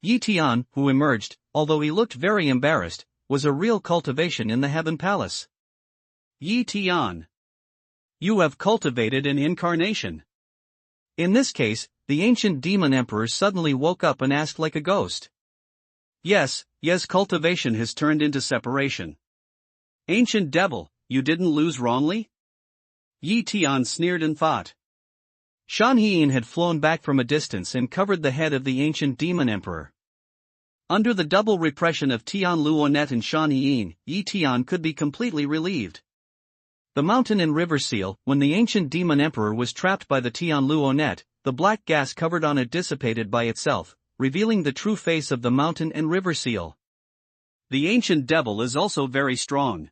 Speaker 1: Yi Tian, who emerged, although he looked very embarrassed, was a real cultivation in the Heaven Palace. Yi Tian. You have cultivated an incarnation. In this case, the ancient demon emperor suddenly woke up and asked like a ghost. Yes, cultivation has turned into separation. Ancient devil, you didn't lose wrongly? Yi Tian sneered and thought. Shan Hiyin had flown back from a distance and covered the head of the ancient demon emperor. Under the double repression of Tianluo net and Shan Hiyin, Yi Tian could be completely relieved. The mountain and river seal, when the ancient demon emperor was trapped by the Tianluo net, the black gas covered on it dissipated by itself, revealing the true face of the mountain and river seal. The ancient devil is also very strong.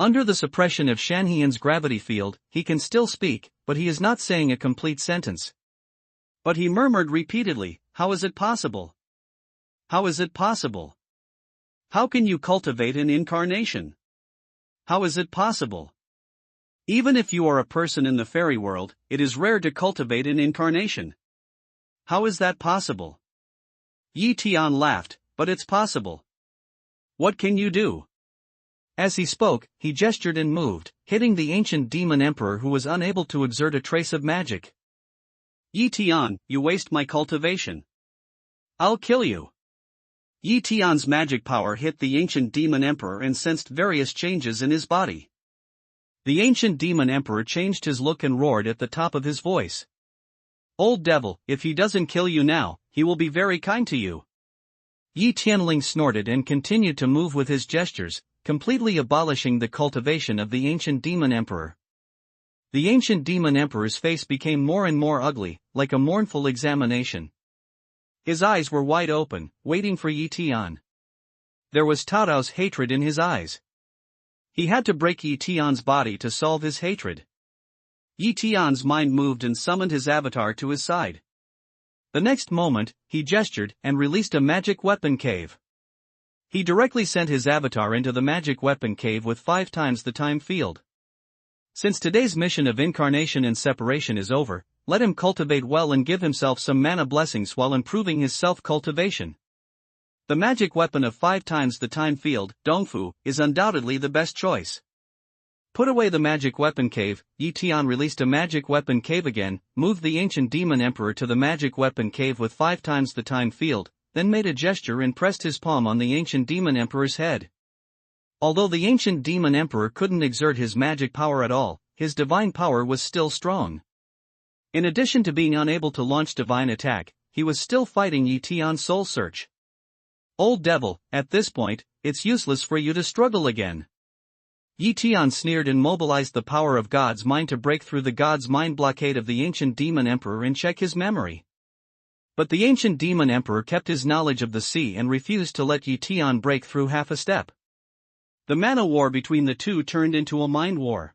Speaker 1: Under the suppression of Shan Hiyin's gravity field, he can still speak, but he is not saying a complete sentence. But he murmured repeatedly, how is it possible? How is it possible? How can you cultivate an incarnation? How is it possible? Even if you are a person in the fairy world, it is rare to cultivate an incarnation. How is that possible? Yi Tian laughed, but it's possible. What can you do? As he spoke, he gestured and moved, hitting the ancient demon emperor who was unable to exert a trace of magic. Yi Tian, you waste my cultivation. I'll kill you. Yi Tian's magic power hit the ancient demon emperor and sensed various changes in his body. The ancient demon emperor changed his look and roared at the top of his voice. Old devil, if he doesn't kill you now, he will be very kind to you. Yi Tianling snorted and continued to move with his gestures, completely abolishing the cultivation of the ancient demon emperor. The ancient demon emperor's face became more and more ugly, like a mournful examination. His eyes were wide open, waiting for Yi Tian. There was Taodao's hatred in his eyes. He had to break Yi Tian's body to solve his hatred. Yi Tian's mind moved and summoned his avatar to his side. The next moment, he gestured and released a magic weapon cave. He directly sent his avatar into the magic weapon cave with 5 times the time field. Since today's mission of incarnation and separation is over, let him cultivate well and give himself some mana blessings while improving his self-cultivation. The magic weapon of 5 times the time field, Dongfu, is undoubtedly the best choice. Put away the magic weapon cave, Yi Tian released a magic weapon cave again, moved the ancient demon emperor to the magic weapon cave with 5 times the time field, then made a gesture and pressed his palm on the ancient demon emperor's head. Although the ancient demon emperor couldn't exert his magic power at all, his divine power was still strong. In addition to being unable to launch divine attack, he was still fighting Yi Tian's soul search. Old devil, at this point, it's useless for you to struggle again. Yi Tian sneered and mobilized the power of God's mind to break through the God's mind blockade of the ancient demon emperor and check his memory. But the ancient demon emperor kept his knowledge of the sea and refused to let Yi Tian break through half a step. The mana war between the two turned into a mind war.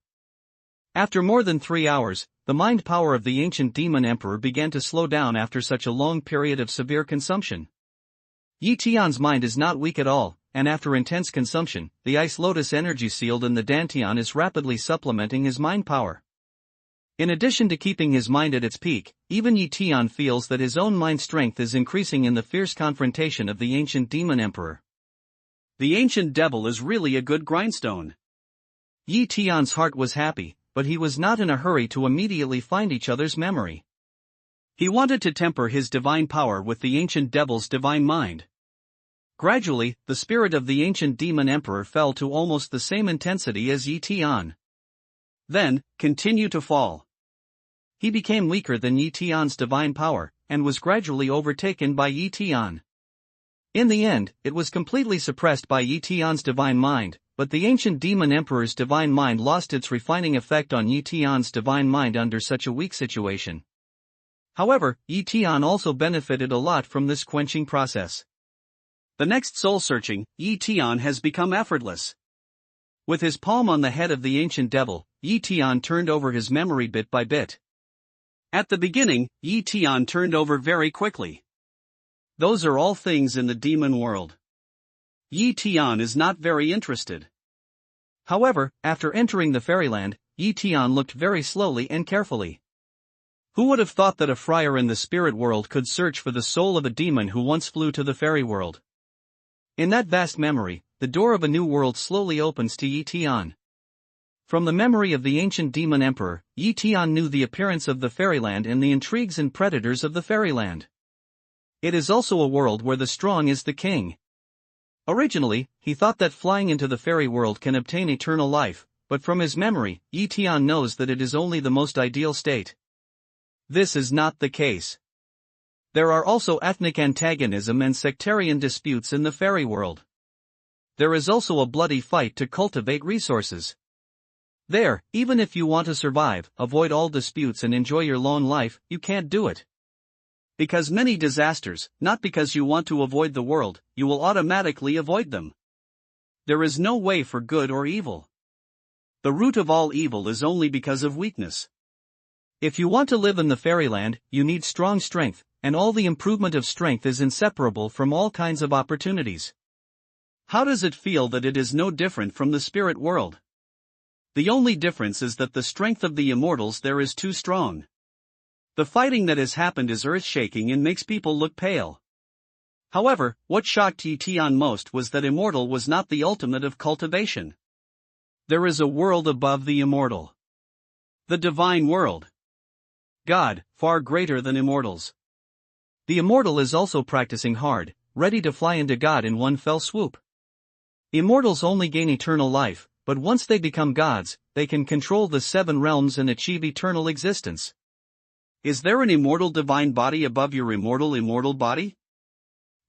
Speaker 1: After more than 3 hours, the mind power of the ancient demon emperor began to slow down after such a long period of severe consumption. Yi Tian's mind is not weak at all, and after intense consumption, the Ice Lotus energy sealed in the Dantian is rapidly supplementing his mind power. In addition to keeping his mind at its peak, even Yi Tian feels that his own mind strength is increasing in the fierce confrontation of the ancient demon emperor. The ancient devil is really a good grindstone. Yi Tian's heart was happy, but he was not in a hurry to immediately find each other's memory. He wanted to temper his divine power with the ancient devil's divine mind. Gradually, the spirit of the ancient demon emperor fell to almost the same intensity as Yi Tian. Then, continued to fall. He became weaker than Yi Tian's divine power, and was gradually overtaken by Yi Tian. In the end, it was completely suppressed by Yi Tian's divine mind, but the ancient demon emperor's divine mind lost its refining effect on Yi Tian's divine mind under such a weak situation. However, Yi Tian also benefited a lot from this quenching process. The next soul-searching, Yi Tian has become effortless. With his palm on the head of the ancient devil, Yi Tian turned over his memory bit by bit. At the beginning, Yi Tian turned over very quickly. Those are all things in the demon world. Yi Tian is not very interested. However, after entering the fairyland, Yi Tian looked very slowly and carefully. Who would have thought that a friar in the spirit world could search for the soul of a demon who once flew to the fairy world? In that vast memory, the door of a new world slowly opens to Yi Tian. From the memory of the ancient demon emperor, Yi Tian knew the appearance of the fairyland and the intrigues and predators of the fairyland. It is also a world where the strong is the king. Originally, he thought that flying into the fairy world can obtain eternal life, but from his memory, Yi Tian knows that it is only the most ideal state. This is not the case. There are also ethnic antagonism and sectarian disputes in the fairy world. There is also a bloody fight to cultivate resources. There, even if you want to survive, avoid all disputes and enjoy your lone life, you can't do it. Because many disasters, not because you want to avoid the world, you will automatically avoid them. There is no way for good or evil. The root of all evil is only because of weakness. If you want to live in the fairyland, you need strong strength, and all the improvement of strength is inseparable from all kinds of opportunities. How does it feel that it is no different from the spirit world? The only difference is that the strength of the immortals there is too strong. The fighting that has happened is earth-shaking and makes people look pale. However, what shocked Yi Tian most was that immortal was not the ultimate of cultivation. There is a world above the immortal. The divine world. God, far greater than immortals. The immortal is also practicing hard, ready to fly into God in one fell swoop. Immortals only gain eternal life, but once they become gods, they can control the 7 realms and achieve eternal existence. Is there an immortal divine body above your immortal body?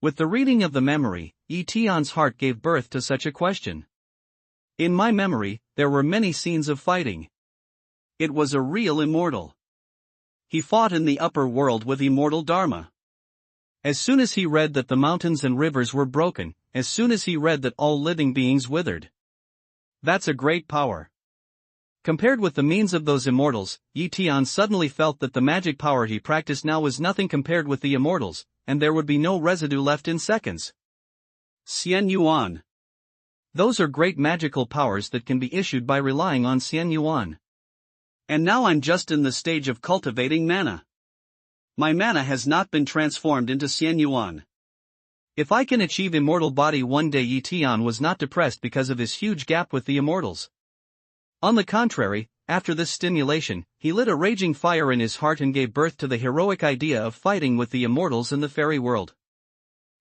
Speaker 1: With the reading of the memory, Yi Tian's heart gave birth to such a question. In my memory, there were many scenes of fighting. It was a real immortal. He fought in the upper world with immortal Dharma. As soon as he read that the mountains and rivers were broken, as soon as he read that all living beings withered. That's a great power. Compared with the means of those immortals, Tian suddenly felt that the magic power he practiced now was nothing compared with the immortals, and there would be no residue left in seconds. Xian Yuan. Those are great magical powers that can be issued by relying on Xian Yuan. And now I'm just in the stage of cultivating mana. My mana has not been transformed into Xian Yuan. If I can achieve immortal body one day, Tian was not depressed because of his huge gap with the immortals. On the contrary, after this stimulation, he lit a raging fire in his heart and gave birth to the heroic idea of fighting with the immortals in the fairy world.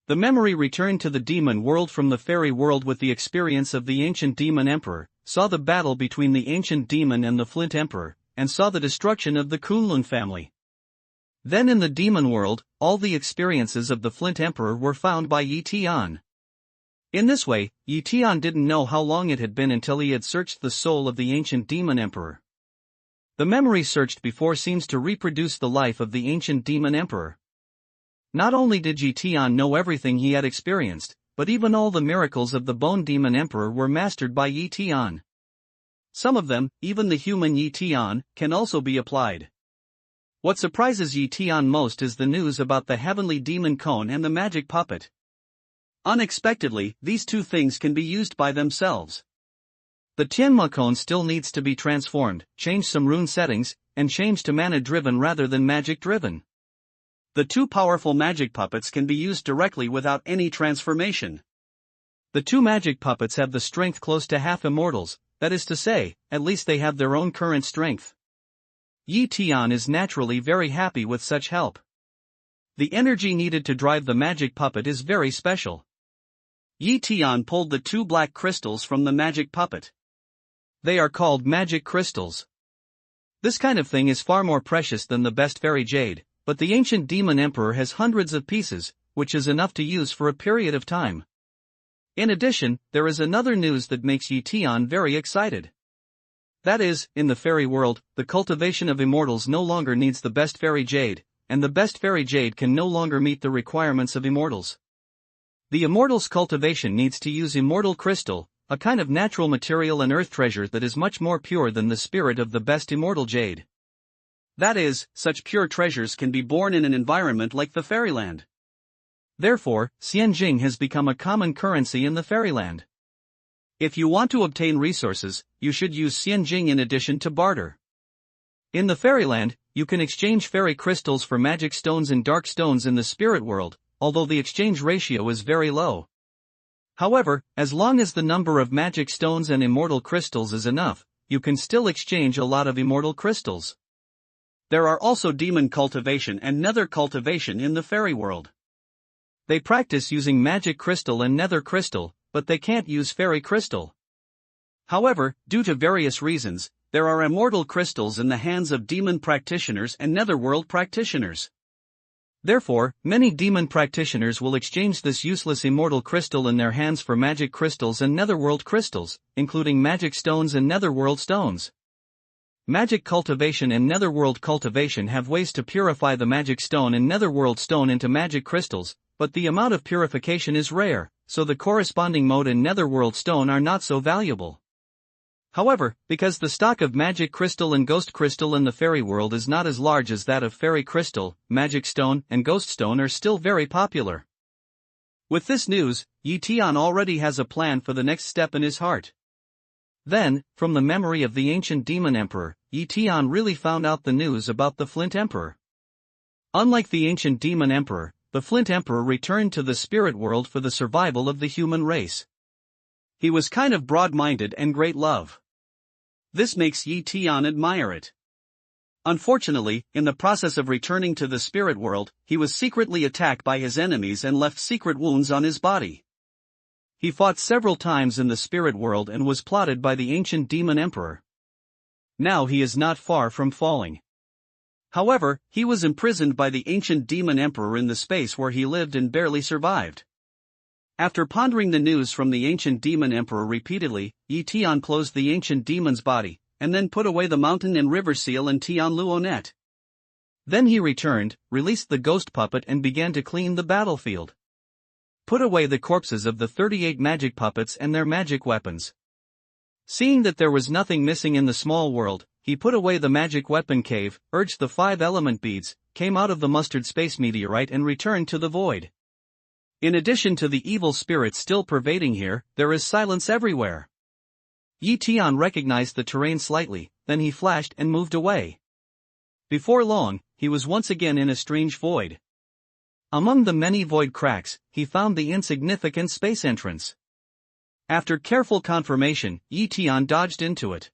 Speaker 1: The memory returned to the demon world from the fairy world with the experience of the ancient demon emperor, saw the battle between the ancient demon and the Flint Emperor, and saw the destruction of the Kunlun family. Then in the demon world, all the experiences of the Flint Emperor were found by Tian. In this way, Tian didn't know how long it had been until he had searched the soul of the ancient demon emperor. The memory searched before seems to reproduce the life of the ancient demon emperor. Not only did Tian know everything he had experienced, but even all the miracles of the bone demon emperor were mastered by Tian. Some of them, even the human Tian, can also be applied. What surprises Tian most is the news about the heavenly demon cone and the magic puppet. Unexpectedly, these two things can be used by themselves. The Tianma cone still needs to be transformed, change some rune settings, and change to mana-driven rather than magic-driven. The two powerful magic puppets can be used directly without any transformation. The two magic puppets have the strength close to half immortals, that is to say, at least they have their own current strength. Tian is naturally very happy with such help. The energy needed to drive the magic puppet is very special. Tian pulled the two black crystals from the magic puppet. They are called magic crystals. This kind of thing is far more precious than the best fairy jade, but the ancient demon emperor has hundreds of pieces, which is enough to use for a period of time. In addition, there is another news that makes Tian very excited. That is, in the fairy world, the cultivation of immortals no longer needs the best fairy jade, and the best fairy jade can no longer meet the requirements of immortals. The immortals' cultivation needs to use immortal crystal, a kind of natural material and earth treasure that is much more pure than the spirit of the best immortal jade. That is, such pure treasures can be born in an environment like the fairyland. Therefore, Xianjing has become a common currency in the fairyland. If you want to obtain resources, you should use Xianjing in addition to barter. In the fairyland, you can exchange fairy crystals for magic stones and dark stones in the spirit world, although the exchange ratio is very low. However, as long as the number of magic stones and immortal crystals is enough, you can still exchange a lot of immortal crystals. There are also demon cultivation and nether cultivation in the fairy world. They practice using magic crystal and nether crystal, but they can't use fairy crystal. However, due to various reasons, there are immortal crystals in the hands of demon practitioners and netherworld practitioners. Therefore, many demon practitioners will exchange this useless immortal crystal in their hands for magic crystals and netherworld crystals, including magic stones and netherworld stones. Magic cultivation and netherworld cultivation have ways to purify the magic stone and netherworld stone into magic crystals, but the amount of purification is rare, so the corresponding mode and netherworld stone are not so valuable. However, because the stock of magic crystal and ghost crystal in the fairy world is not as large as that of fairy crystal, magic stone and ghost stone are still very popular. With this news, Tian already has a plan for the next step in his heart. Then, from the memory of the ancient demon emperor, Tian really found out the news about the Flint Emperor. Unlike the ancient demon emperor, the Flint Emperor returned to the spirit world for the survival of the human race. He was kind of broad-minded and great love. This makes Tian admire it. Unfortunately, in the process of returning to the spirit world, he was secretly attacked by his enemies and left secret wounds on his body. He fought several times in the spirit world and was plotted by the ancient demon emperor. Now he is not far from falling. However, he was imprisoned by the ancient demon emperor in the space where he lived and barely survived. After pondering the news from the ancient demon emperor repeatedly, Tian closed the ancient demon's body, and then put away the mountain and river seal and Tian Luonet. Then he returned, released the ghost puppet and began to clean the battlefield. Put away the corpses of the 38 magic puppets and their magic weapons. Seeing that there was nothing missing in the small world, he put away the magic weapon cave, urged the 5 element beads, came out of the mustard space meteorite and returned to the void. In addition to the evil spirits still pervading here, there is silence everywhere. Tian recognized the terrain slightly, then he flashed and moved away. Before long, he was once again in a strange void. Among the many void cracks, he found the insignificant space entrance. After careful confirmation, Tian dodged into it.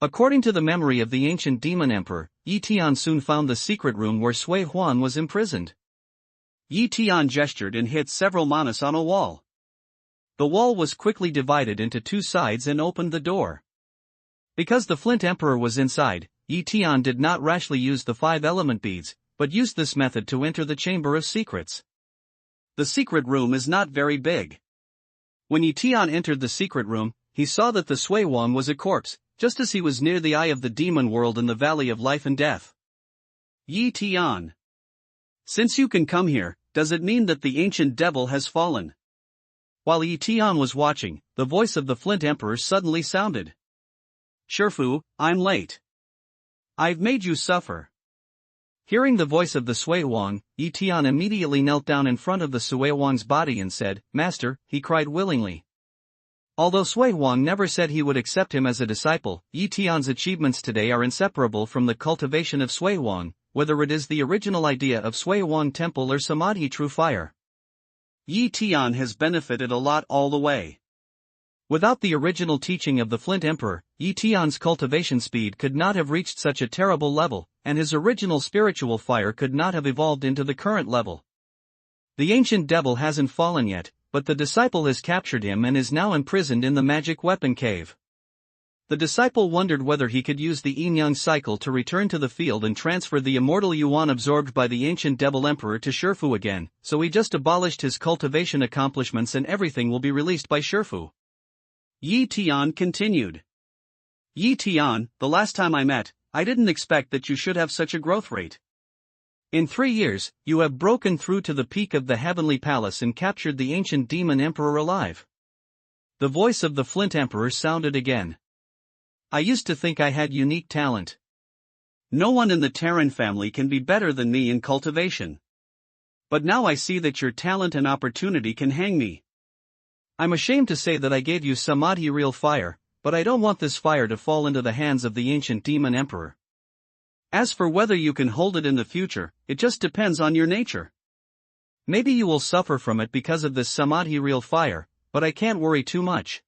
Speaker 1: According to the memory of the ancient demon emperor, Tian soon found the secret room where Sui Huan was imprisoned. Tian gestured and hit several manas on a wall. The wall was quickly divided into 2 sides and opened the door. Because the Flint Emperor was inside, Tian did not rashly use the 5 element beads, but used this method to enter the Chamber of Secrets. The secret room is not very big. When Tian entered the secret room, he saw that the Sui Huan was a corpse, just as he was near the eye of the demon world in the Valley of Life and Death. Tian. Since you can come here, does it mean that the ancient devil has fallen? While Tian was watching, the voice of the Flint Emperor suddenly sounded. Shifu, I'm late. I've made you suffer. Hearing the voice of the Sui Huan, Tian immediately knelt down in front of the Sui Huan's body and said, Master, he cried willingly. Although Sui Huan never said he would accept him as a disciple, Tian's achievements today are inseparable from the cultivation of Sui Huan, whether it is the original idea of Sui Huan Temple or Samadhi True Fire. Tian has benefited a lot all the way. Without the original teaching of the Flint Emperor, Tian's cultivation speed could not have reached such a terrible level, and his original spiritual fire could not have evolved into the current level. The ancient devil hasn't fallen yet, but the disciple has captured him and is now imprisoned in the magic weapon cave. The disciple wondered whether he could use the yin-yang cycle to return to the field and transfer the immortal yuan absorbed by the ancient devil emperor to Shifu again, so he just abolished his cultivation accomplishments and everything will be released by Shifu. Tian continued. Tian, the last time I met, I didn't expect that you should have such a growth rate. In 3 years, you have broken through to the peak of the heavenly palace and captured the ancient demon emperor alive. The voice of the Flint Emperor sounded again. I used to think I had unique talent. No one in the Terran family can be better than me in cultivation. But now I see that your talent and opportunity can hang me. I'm ashamed to say that I gave you Samadhi real fire, but I don't want this fire to fall into the hands of the ancient demon emperor. As for whether you can hold it in the future, it just depends on your nature. Maybe you will suffer from it because of this Samadhi real fire, but I can't worry too much.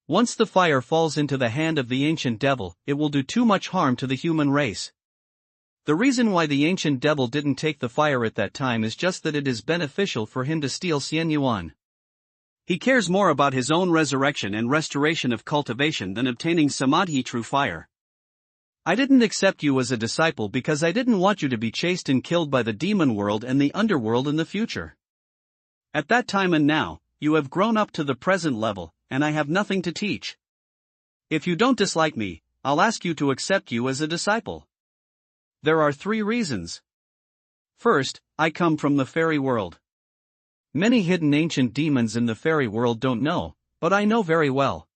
Speaker 1: Once the fire falls into the hand of the ancient devil, it will do too much harm to the human race. The reason why the ancient devil didn't take the fire at that time is just that it is beneficial for him to steal Xian Yuan. He cares more about his own resurrection and restoration of cultivation than obtaining Samadhi true fire. I didn't accept you as a disciple because I didn't want you to be chased and killed by the demon world and the underworld in the future. At that time and now, you have grown up to the present level, and I have nothing to teach. If you don't dislike me, I'll ask you to accept you as a disciple. There are 3 reasons. First, I come from the fairy world. Many hidden ancient demons in the fairy world don't know, but I know very well.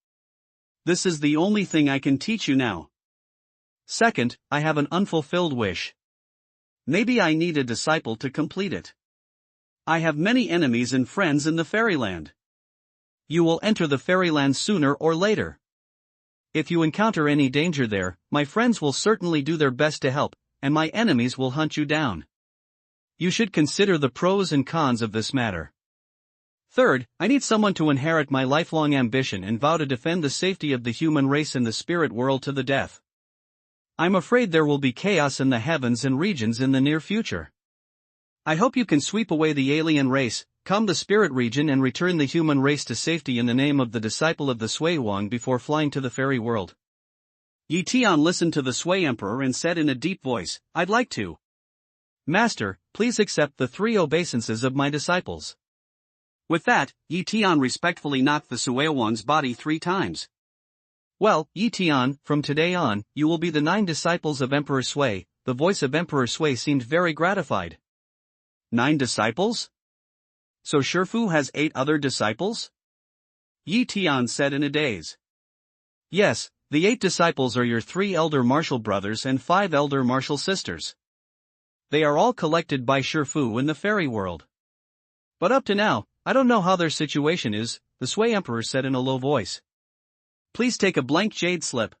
Speaker 1: This is the only thing I can teach you now. Second, I have an unfulfilled wish. Maybe I need a disciple to complete it. I have many enemies and friends in the fairyland. You will enter the fairyland sooner or later. If you encounter any danger there, my friends will certainly do their best to help, and my enemies will hunt you down. You should consider the pros and cons of this matter. Third, I need someone to inherit my lifelong ambition and vow to defend the safety of the human race in the spirit world to the death. I'm afraid there will be chaos in the heavens and regions in the near future. I hope you can sweep away the alien race, calm the spirit region and return the human race to safety in the name of the disciple of the Sui Huan before flying to the fairy world. Tian listened to the Sui Emperor and said in a deep voice, I'd like to. Master, please accept the 3 obeisances of my disciples.
Speaker 2: With that, Yi Tian respectfully knocked the Suewan's body 3 times.
Speaker 1: Well, Yi Tian, from today on, you will be the 9 disciples of Emperor Sui. The voice of Emperor Sui seemed very gratified.
Speaker 2: 9 disciples? So Shifu has 8 other disciples? Yi Tian said in a daze.
Speaker 1: Yes, the 8 disciples are your 3 elder martial brothers and 5 elder martial sisters. They are all collected by Shifu in the fairy world. But up to now, I don't know how their situation is, the Sui Emperor said in a low voice. Please take a blank jade slip.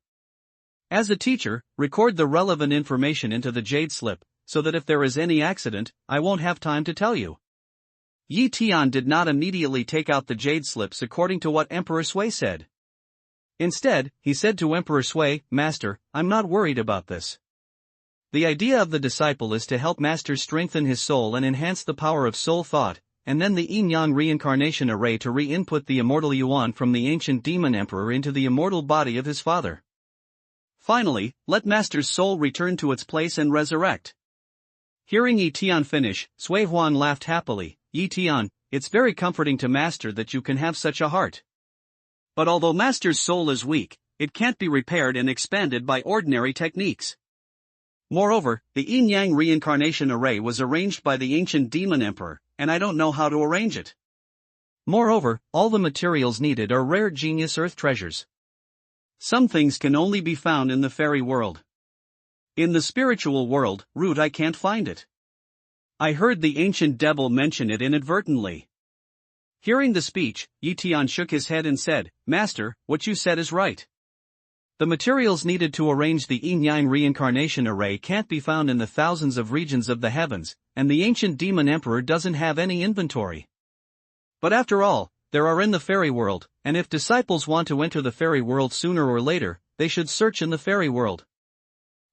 Speaker 1: As a teacher, record the relevant information into the jade slip, so that if there is any accident, I won't have time to tell you. Yi Tian did not immediately take out the jade slips according to what Emperor Sui said. Instead, he said to Emperor Sui, Master, I'm not worried about this. The idea of the disciple is to help Master strengthen his soul and enhance the power of soul thought, and then the yin-yang reincarnation array to re-input the immortal Yuan from the ancient demon emperor into the immortal body of his father. Finally, let Master's soul return to its place and resurrect. Hearing Yi Tian finish, Sui Huan laughed happily. Yi Tian, it's very comforting to Master that you can have such a heart. But although Master's soul is weak, it can't be repaired and expanded by ordinary techniques. Moreover, the yin-yang reincarnation array was arranged by the ancient demon emperor, and I don't know how to arrange it. Moreover, all the materials needed are rare genius earth treasures. Some things can only be found in the fairy world. In the spiritual world, root I can't find it. I heard the ancient devil mention it inadvertently. Hearing the speech, Yi Tian shook his head and said, Master, what you said is right. The materials needed to arrange the yin-yang reincarnation array can't be found in the thousands of regions of the heavens, and the ancient demon emperor doesn't have any inventory. But after all, there are in the fairy world, and if disciples want to enter the fairy world sooner or later, they should search in the fairy world.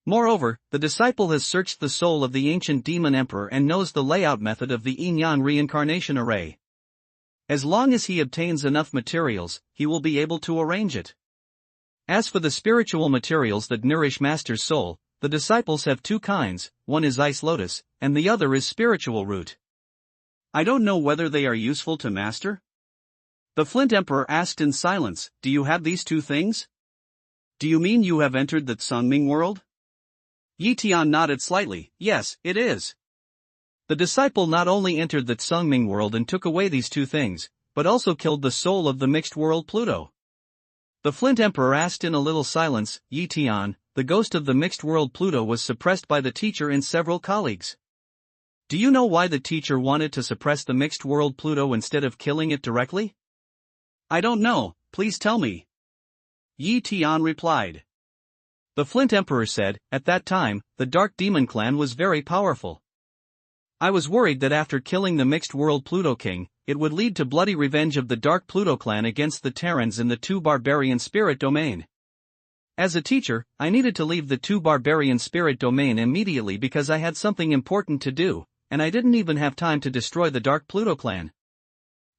Speaker 1: Moreover, the disciple has searched the soul of the ancient demon emperor and knows the layout method of the yin-yang reincarnation array. As long as he obtains enough materials, he will be able to arrange it. As for the spiritual materials that nourish Master's soul, the disciples have 2 kinds, one is ice lotus, and the other is spiritual root. I don't know whether they are useful to Master. The Flint Emperor asked in silence, do you have these 2 things? Do you mean you have entered the Tsungming world? Yi Tian nodded slightly, yes, it is. The disciple not only entered the Tsungming world and took away these 2 things, but also killed the soul of the mixed world Pluto. The Flint Emperor asked in a little silence, Yi Tian, the ghost of the mixed world Pluto was suppressed by the teacher and several colleagues. Do you know why the teacher wanted to suppress the mixed world Pluto instead of killing it directly? I don't know, please tell me. Yi Tian replied. The Flint Emperor said, at that time, the Dark Demon clan was very powerful. I was worried that after killing the mixed world Pluto king, it would lead to bloody revenge of the Dark Pluto clan against the Terrans in the 2 barbarian spirit domain. As a teacher, I needed to leave the 2 barbarian spirit domain immediately because I had something important to do, and I didn't even have time to destroy the Dark Pluto clan.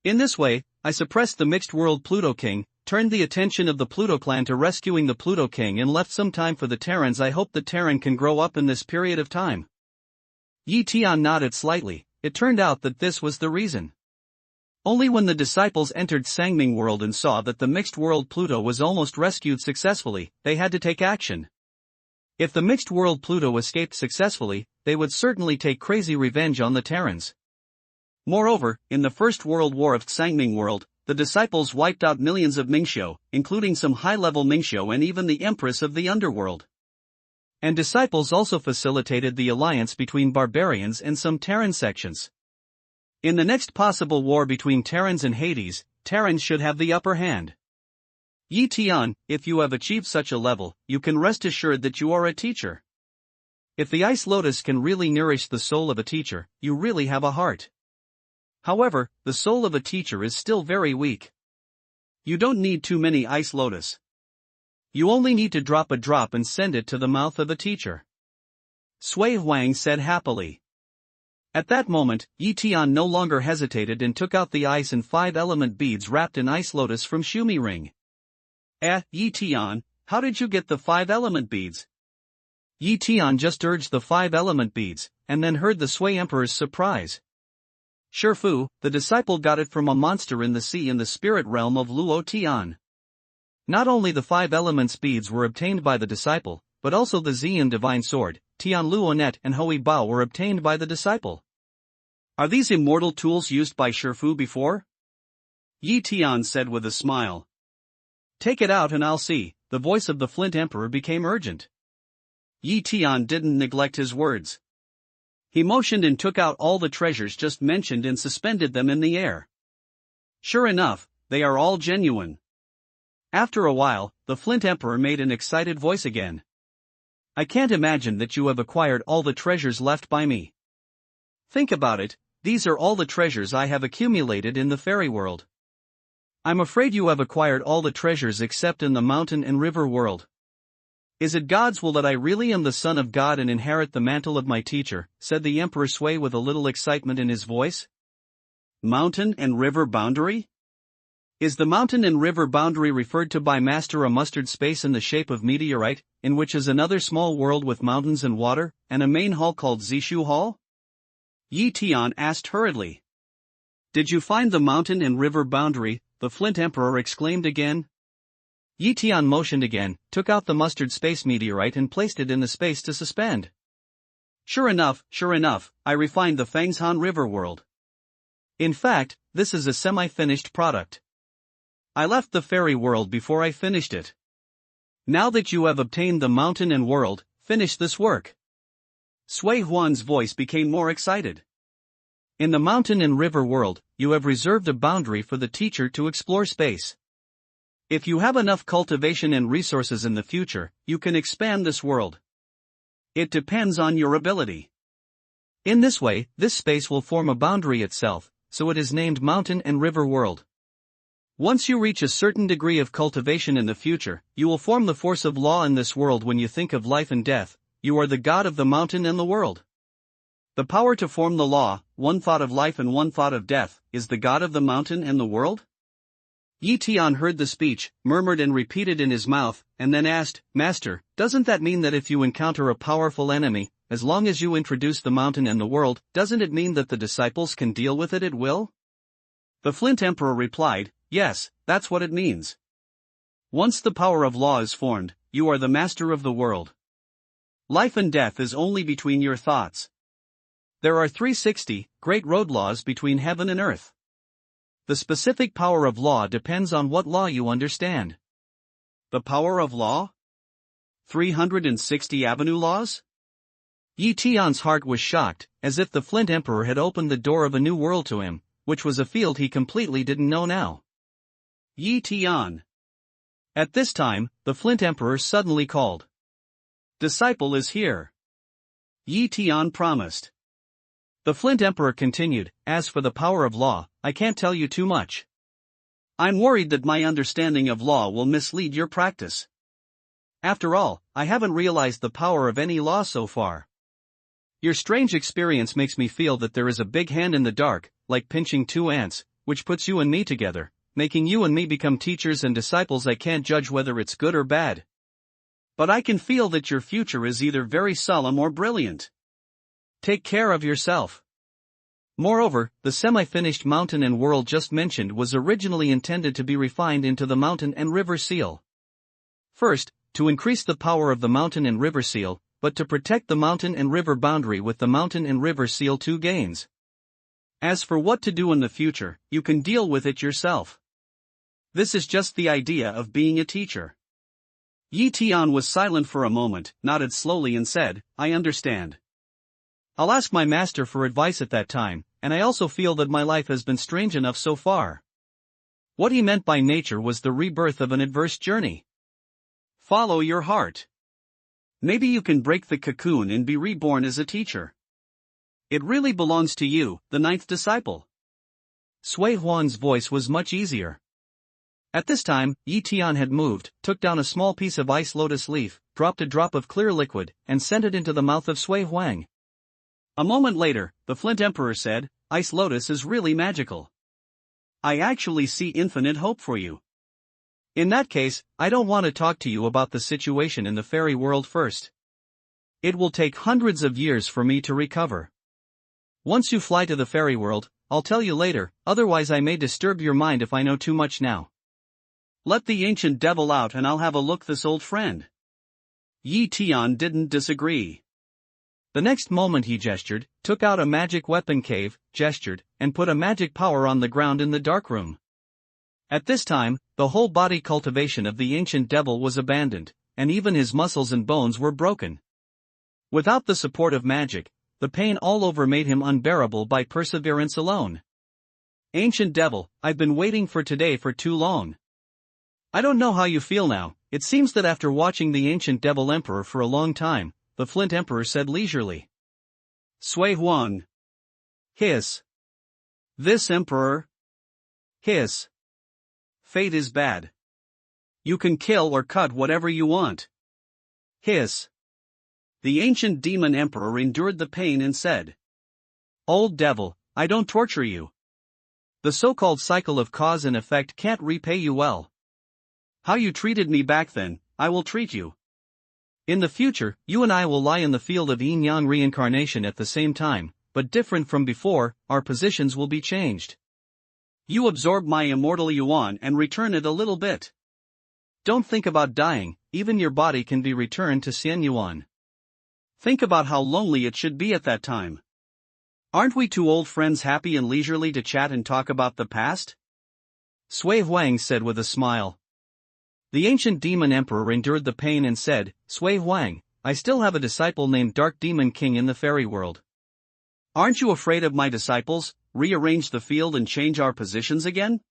Speaker 1: In this way, I suppressed the mixed world Pluto king, turned the attention of the Pluto clan to rescuing the Pluto king and left some time for the Terrans. I hope the Terran can grow up in this period of time. Yi Tian nodded slightly. It turned out that this was the reason. Only when the disciples entered Sangming world and saw that the mixed world Pluto was almost rescued successfully, they had to take action. If the mixed world Pluto escaped successfully, they would certainly take crazy revenge on the Terrans. Moreover, in the First World War of Sangming world, the disciples wiped out millions of Mingxiu, including some high-level Mingxiu and even the Empress of the Underworld. And disciples also facilitated the alliance between barbarians and some Terran sections. In the next possible war between Terrans and Hades, Terrans should have the upper hand. Yi Tian, if you have achieved such a level, you can rest assured that you are a teacher. If the ice lotus can really nourish the soul of a teacher, you really have a heart. However, the soul of a teacher is still very weak. You don't need too many ice lotus. You only need to drop a drop and send it to the mouth of a teacher. Sui Huang said happily. At that moment, Yi Tian no longer hesitated and took out the ice and 5-element beads wrapped in ice lotus from Shumi ring. Yi Tian, how did you get the 5-element beads? Yi Tian just urged the 5-element beads, and then heard the Sui Emperor's surprise.
Speaker 2: Shifu, the disciple got it from a monster in the sea in the spirit realm of Luo Tian. Not only the 5 elements beads were obtained by the disciple, but also the Xian divine sword, Tian Luonet and Hui Bao were obtained by the disciple. Are these immortal tools used by Shifu before? Yi Tian said with a smile. Take it out and I'll see. The voice of the Flint Emperor became urgent. Yi Tian didn't neglect his words. He motioned and took out all the treasures just mentioned and suspended them in the air. Sure enough, they are all genuine. After a while, the Flint Emperor made an excited voice again. I can't imagine that you have acquired all the treasures left by me. Think about it, these are all the treasures I have accumulated in the fairy world. I'm afraid you have acquired all the treasures except in the mountain and river world. Is it God's will that I really am the son of God and inherit the mantle of my teacher, said the Emperor Sui with a little excitement in his voice. Mountain and river boundary? Is the mountain and river boundary referred to by Master a mustard space in the shape of meteorite, in which is another small world with mountains and water, and a main hall called Zishu Hall? Yi Tian asked hurriedly. Did you find the mountain and river boundary? The Flint Emperor exclaimed again. Yi Tian motioned again, took out the mustard space meteorite and placed it in the space to suspend. Sure enough, I refined the Fangshan River world. In fact, this is a semi-finished product. I left the fairy world before I finished it. Now that you have obtained the mountain and world, finish this work. Sui Huan's voice became more excited. In the mountain and river world, you have reserved a boundary for the teacher to explore space. If you have enough cultivation and resources in the future, you can expand this world. It depends on your ability. In this way, this space will form a boundary itself, so it is named Mountain and River World. Once you reach a certain degree of cultivation in the future, you will form the force of law in this world. When you think of life and death, you are the god of the mountain and the world. The power to form the law, one thought of life and one thought of death, is the god of the mountain and the world? Yi Tian heard the speech, murmured and repeated in his mouth, and then asked, Master, doesn't that mean that if you encounter a powerful enemy, as long as you introduce the mountain and the world, doesn't it mean that the disciples can deal with it at will? The Flint Emperor replied, yes, that's what it means. Once the power of law is formed, you are the master of the world. Life and death is only between your thoughts. There are 360 great road laws between heaven and earth. The specific power of law depends on what law you understand. The power of law? 360 avenue laws? Yi Tian's heart was shocked, as if the Flint Emperor had opened the door of a new world to him, which was a field he completely didn't know now. Yi Tian. At this time, the Flint Emperor suddenly called. Disciple is here. Yi Tian promised. The Flint Emperor continued, as for the power of law, I can't tell you too much. I'm worried that my understanding of law will mislead your practice. After all, I haven't realized the power of any law so far. Your strange experience makes me feel that there is a big hand in the dark, like pinching 2 ants, which puts you and me together, making you and me become teachers and disciples. I can't judge whether it's good or bad. But I can feel that your future is either very solemn or brilliant. Take care of yourself. Moreover, the semi-finished mountain and world just mentioned was originally intended to be refined into the mountain and river seal. First, to increase the power of the mountain and river seal, but to protect the mountain and river boundary with the mountain and river seal 2 gains. As for what to do in the future, you can deal with it yourself. This is just the idea of being a teacher. Yi Tian was silent for a moment, nodded slowly and said, I understand. I'll ask my master for advice at that time, and I also feel that my life has been strange enough so far. What he meant by nature was the rebirth of an adverse journey. Follow your heart. Maybe you can break the cocoon and be reborn as a teacher. It really belongs to you, the 9th disciple. Sui Huan's voice was much easier. At this time, Yi Tian had moved, took down a small piece of ice lotus leaf, dropped a drop of clear liquid, and sent it into the mouth of Sui Huang. A moment later, the Flint Emperor said, Ice Lotus is really magical. I actually see infinite hope for you. In that case, I don't want to talk to you about the situation in the fairy world first. It will take hundreds of years for me to recover. Once you fly to the fairy world, I'll tell you later, otherwise I may disturb your mind if I know too much now.
Speaker 1: Let the ancient devil out and I'll have a look this old friend. Yi Tian didn't disagree.
Speaker 2: The next moment he gestured, took out a magic weapon cave, gestured, and put a magic power on the ground in the dark room. At this time, the whole body cultivation of the ancient devil was abandoned, and even his muscles and bones were broken. Without the support of magic, the pain all over made him unbearable by perseverance alone. Ancient devil, I've been waiting for today for too long. I don't know how you feel now. It seems that after watching the ancient devil emperor for a long time, the Flint Emperor said leisurely.
Speaker 1: Sui Huang.
Speaker 2: Hiss.
Speaker 1: This emperor.
Speaker 2: Hiss.
Speaker 1: Fate is bad. You can kill or cut whatever you want.
Speaker 2: Hiss.
Speaker 1: The ancient demon emperor endured the pain and said.
Speaker 2: Old devil, I don't torture you. The so-called cycle of cause and effect can't repay you well.
Speaker 1: How you treated me back then, I will treat you.
Speaker 2: In the future, you and I will lie in the field of yin-yang reincarnation at the same time, but different from before, our positions will be changed.
Speaker 1: You absorb my immortal yuan and return it a little bit.
Speaker 2: Don't think about dying, even your body can be returned to Xian Yuan.
Speaker 1: Think about how lonely it should be at that time. Aren't we two old friends happy and leisurely to chat and talk about the past?
Speaker 2: Sui Huang said with a smile. The ancient demon emperor endured the pain and said, Sui Huang, I still have a disciple named Dark Demon King in the fairy world.
Speaker 1: Aren't you afraid of my disciples? Rearrange the field and change our positions again?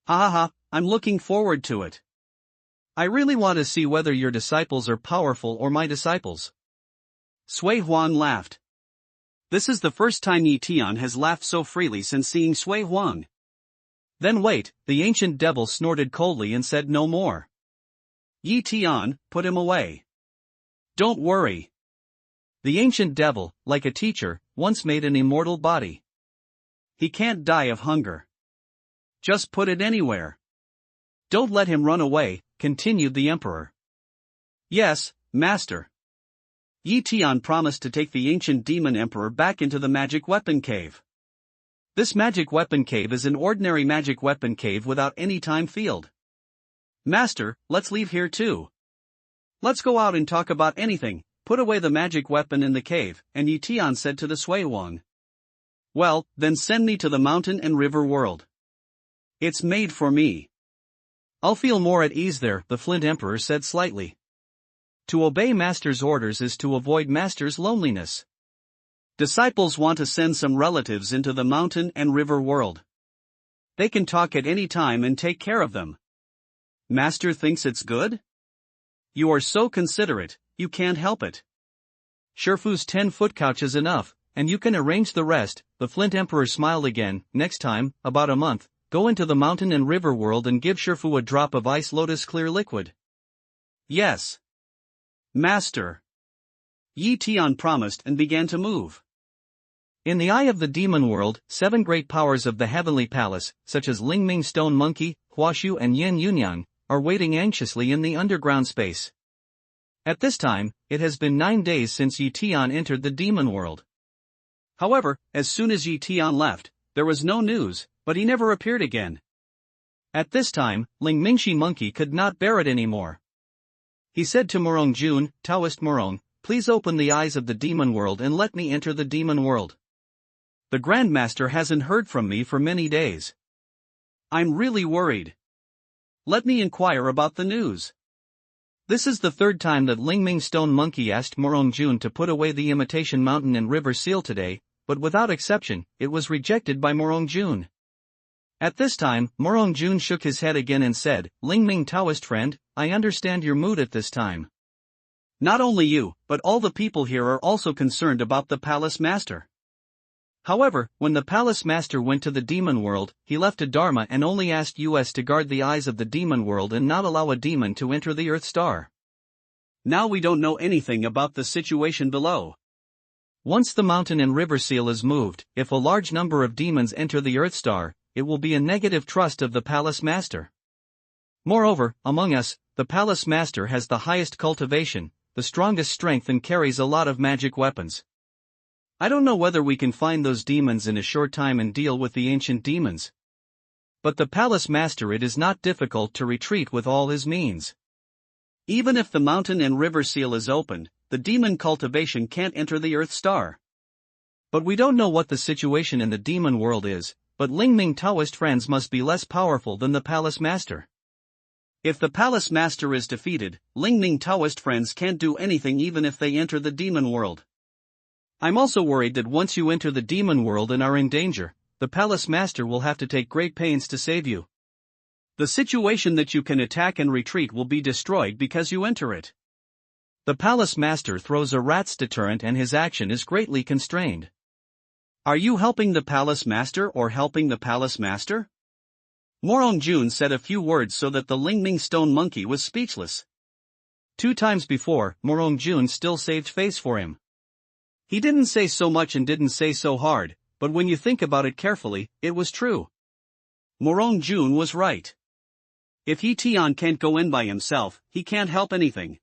Speaker 1: Ha ha ha, I'm looking forward to it.
Speaker 2: I really want to see whether your disciples are powerful or my disciples.
Speaker 1: Sui Huang laughed. This is the first time Yi Tian has laughed so freely since seeing Sui Huang.
Speaker 2: Then wait, the ancient devil snorted coldly and said no more.
Speaker 1: Yi Tian, put him away. Don't worry.
Speaker 2: The ancient devil, like a teacher, once made an immortal body.
Speaker 1: He can't die of hunger. Just put it anywhere. Don't let him run away, continued the emperor. Yes, master. Yi Tian promised to take the ancient demon emperor back into the magic weapon cave.
Speaker 2: This magic weapon cave is an ordinary magic weapon cave without any time field.
Speaker 1: Master, let's leave here too. Let's go out and talk about anything. Put away the magic weapon in the cave, and Yi Tian said to the Sui Huang. Well, then send me to the mountain and river world. It's made for me.
Speaker 2: I'll feel more at ease there, the Flint Emperor said slightly. To obey Master's orders is to avoid Master's loneliness.
Speaker 1: Disciples want to send some relatives into the mountain and river world. They can talk at any time and take care of them. Master thinks it's good? You are so considerate, you can't help it.
Speaker 2: Shifu's 10-foot couch is enough, and you can arrange the rest, the Flint Emperor smiled again. Next time, about a month, go into the mountain and river world and give Shifu a drop of ice lotus clear liquid.
Speaker 1: Yes. Master. Yi Tian promised and began to move.
Speaker 2: In the eye of the demon world, 7 great powers of the heavenly palace, such as Lingming Stone Monkey, Huashu and Yin Yunyang, are waiting anxiously in the underground space. At this time, it has been 9 days since Yi Tian entered the demon world.
Speaker 1: However, as soon as Yi Tian left, there was no news, but he never appeared again.
Speaker 2: At this time, Ling Mingxi Monkey could not bear it anymore. He said to Morong Jun, Taoist Morong, please open the eyes of the demon world and let me enter the demon world. The Grand Master hasn't heard from me for many days.
Speaker 1: I'm really worried. Let me inquire about the news.
Speaker 2: This is the 3rd time that Lingming Stone Monkey asked Morong Jun to put away the imitation mountain and river seal today, but without exception, it was rejected by Morong Jun. At this time, Morong Jun shook his head again and said, Lingming Taoist friend, I understand your mood at this time.
Speaker 1: Not only you, but all the people here are also concerned about the Palace Master.
Speaker 2: However, when the Palace Master went to the demon world, he left a Dharma and only asked us to guard the eyes of the demon world and not allow a demon to enter the Earth Star.
Speaker 1: Now we don't know anything about the situation below.
Speaker 2: Once the mountain and river seal is moved, if a large number of demons enter the Earth Star, it will be a negative trust of the Palace Master. Moreover, among us, the Palace Master has the highest cultivation, the strongest strength and carries a lot of magic weapons.
Speaker 1: I don't know whether we can find those demons in a short time and deal with the ancient demons. But the palace master, it is not difficult to retreat with all his means. Even if the mountain and river seal is opened, the demon cultivation can't enter the Earth Star. But we don't know what the situation in the demon world is, but Lingming Taoist friends must be less powerful than the palace master. If the palace master is defeated, Lingming Taoist friends can't do anything even if they enter the demon world. I'm also worried that once you enter the demon world and are in danger, the palace master will have to take great pains to save you. The situation that you can attack and retreat will be destroyed because you enter it. The palace master throws a rat's deterrent and his action is greatly constrained. Are you helping the palace master or helping the palace master? Morong Jun said a few words so that the Lingming stone monkey was speechless. 2 times before, Morong Jun still saved face for him. He didn't say so much and didn't say so hard, but when you think about it carefully, it was true. Morong Jun was right. If Tian can't go in by himself, he can't help anything.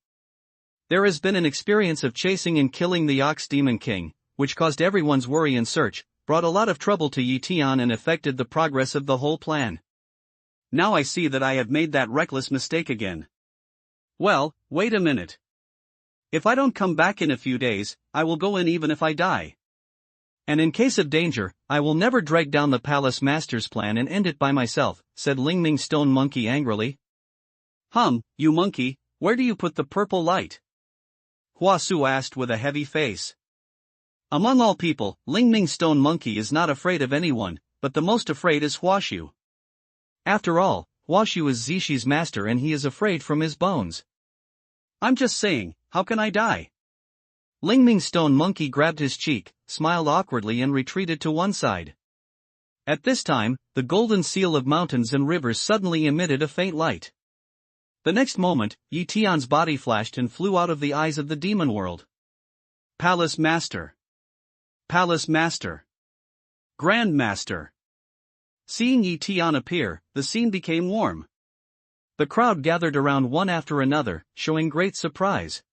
Speaker 1: There has been an experience of chasing and killing the Ox Demon King, which caused everyone's worry and search, brought a lot of trouble to Tian and affected the progress of the whole plan. Now I see that I have made that reckless mistake again. Well, wait a minute. If I don't come back in a few days, I will go in even if I die. And in case of danger, I will never drag down the palace master's plan and end it by myself, said Lingming Stone Monkey angrily. You monkey, where do you put the purple light? Hua Su asked with a heavy face. Among all people, Lingming Stone Monkey is not afraid of anyone, but the most afraid is Huashu. After all, Huashu is Zishi's master and he is afraid from his bones. I'm just saying, how can I die? Lingming Stone Monkey grabbed his cheek, smiled awkwardly and retreated to one side. At this time, the golden seal of mountains and rivers suddenly emitted a faint light. The next moment, Tian's body flashed and flew out of the eyes of the demon world. Palace Master. Palace Master. Grand Master. Seeing Tian appear, the scene became warm. The crowd gathered around one after another, showing great surprise.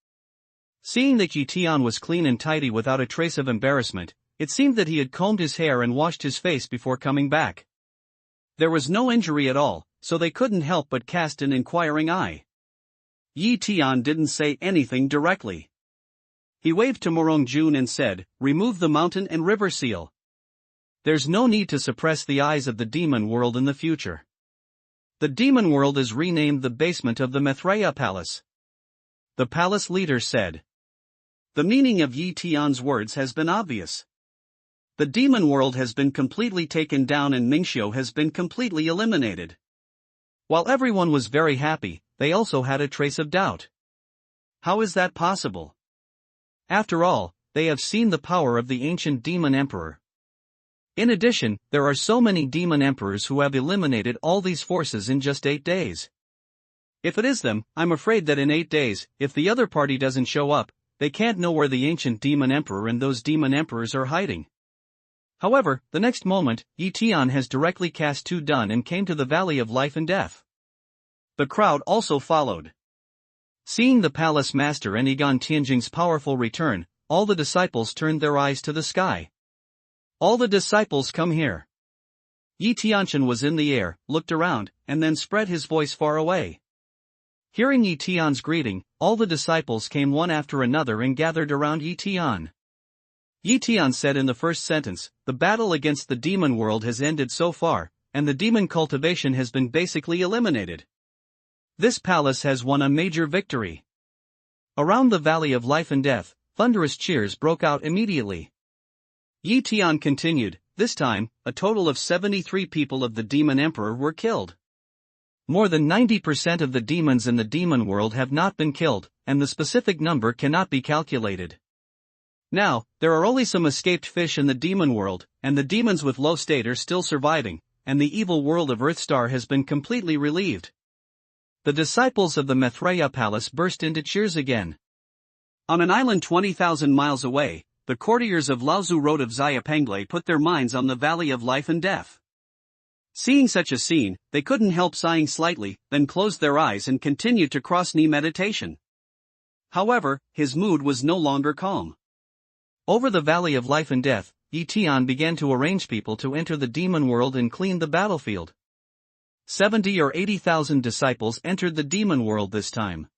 Speaker 1: Seeing that Tian was clean and tidy without a trace of embarrassment, it seemed that he had combed his hair and washed his face before coming back. There was no injury at all, so they couldn't help but cast an inquiring eye. Tian didn't say anything directly. He waved to Morong Jun and said, "Remove the mountain and river seal. There's no need to suppress the eyes of the demon world in the future. The demon world is renamed the basement of the Maitreya Palace." The palace leader said. The meaning of Tian's words has been obvious. The demon world has been completely taken down and Mingxiu has been completely eliminated. While everyone was very happy, they also had a trace of doubt. How is that possible? After all, they have seen the power of the ancient demon emperor. In addition, there are so many demon emperors who have eliminated all these forces in just 8 days. If it is them, I'm afraid that in 8 days, if the other party doesn't show up, they can't know where the ancient demon emperor and those demon emperors are hiding. However, the next moment, Tian has directly cast 2 dun and came to the Valley of Life and Death. The crowd also followed. Seeing the palace master and Egon Tianjing's powerful return, all the disciples turned their eyes to the sky. All the disciples come here. Tianchen was in the air, looked around, and then spread his voice far away. Hearing Tian's greeting, all the disciples came one after another and gathered around Tian. Tian said in the first sentence, "The battle against the demon world has ended so far, and the demon cultivation has been basically eliminated. This palace has won a major victory." Around the Valley of Life and Death, thunderous cheers broke out immediately. Tian continued, "This time, a total of 73 people of the demon emperor were killed. More than 90% of the demons in the demon world have not been killed, and the specific number cannot be calculated. Now, there are only some escaped fish in the demon world, and the demons with low state are still surviving, and the evil world of Earthstar has been completely relieved." The disciples of the Maitreya Palace burst into cheers again. On an island 20,000 miles away, the courtiers of Laozu Road of Xiapengle put their minds on the Valley of Life and Death. Seeing such a scene, they couldn't help sighing slightly, then closed their eyes and continued to cross-knee meditation. However, his mood was no longer calm.
Speaker 2: Over the Valley of Life and Death, Tian began to arrange people to enter the demon world and clean the battlefield. 70 or 80,000 disciples entered the demon world this time.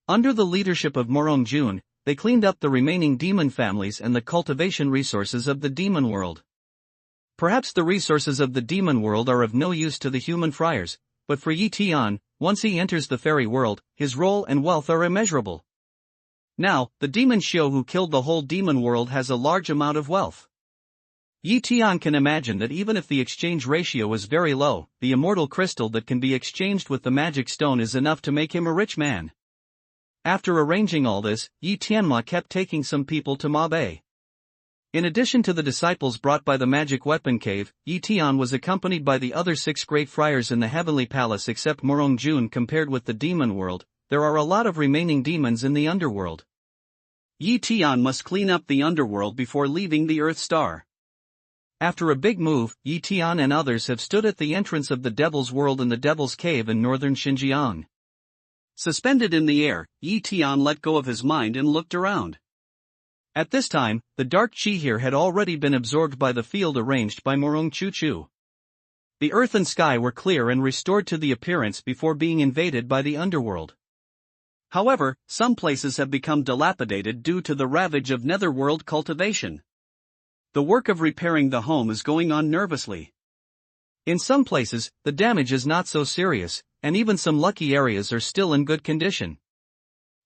Speaker 2: Under the leadership of Morong Jun, they cleaned up the remaining demon families and the cultivation resources of the demon world. Perhaps the resources of the demon world are of no use to the human friars, but for Tian, once he enters the fairy world, his role and wealth are immeasurable. Now, the demon Xiu who killed the whole demon world has a large amount of wealth. Tian can imagine that even if the exchange ratio is very low, the immortal crystal that can be exchanged with the magic stone is enough to make him a rich man. After arranging all this, Tianma kept taking some people to Mabe. In addition to the disciples brought by the magic weapon cave, Tian was accompanied by the other 6 great friars in the heavenly palace except Morong Jun. Compared with the demon world, there are a lot of remaining demons in the underworld. Tian must clean up the underworld before leaving the Earth Star. After a big move, Tian and others have stood at the entrance of the Devil's World in the Devil's Cave in northern Xinjiang. Suspended in the air, Tian let go of his mind and looked around. At this time, the dark chi here had already been absorbed by the field arranged by Morong Chu. The earth and sky were clear and restored to the appearance before being invaded by the underworld. However, some places have become dilapidated due to the ravage of netherworld cultivation. The work of repairing the home is going on nervously. In some places, the damage is not so serious, and even some lucky areas are still in good condition.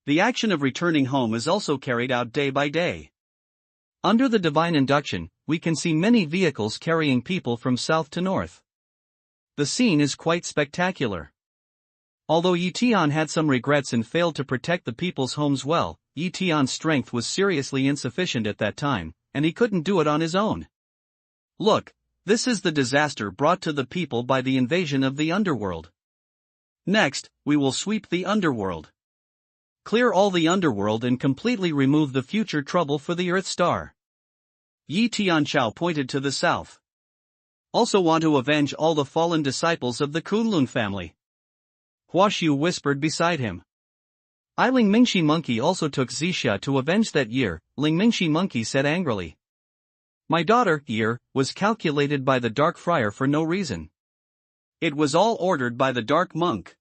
Speaker 2: The action of returning home is also carried out day by day. Under the divine induction, we can see many vehicles carrying people from south to north. The scene is quite spectacular. Although Tian had some regrets and failed to protect the people's homes well, Tian's strength was seriously insufficient at that time, and he couldn't do it on his own. Look, this is the disaster brought to the people by the invasion of the underworld. Next, we will sweep the underworld. Clear all the underworld and completely remove the future trouble for the Earth Star. Tianchao pointed to the south. Also want to avenge all the fallen disciples of the Kunlun family. Huaxiu whispered beside him. I Ling Mingxi Monkey also took Zixia to avenge that year, Ling Mingxi Monkey said angrily. My daughter, year, was calculated by the Dark Friar for no reason. It was all ordered by the Dark Monk.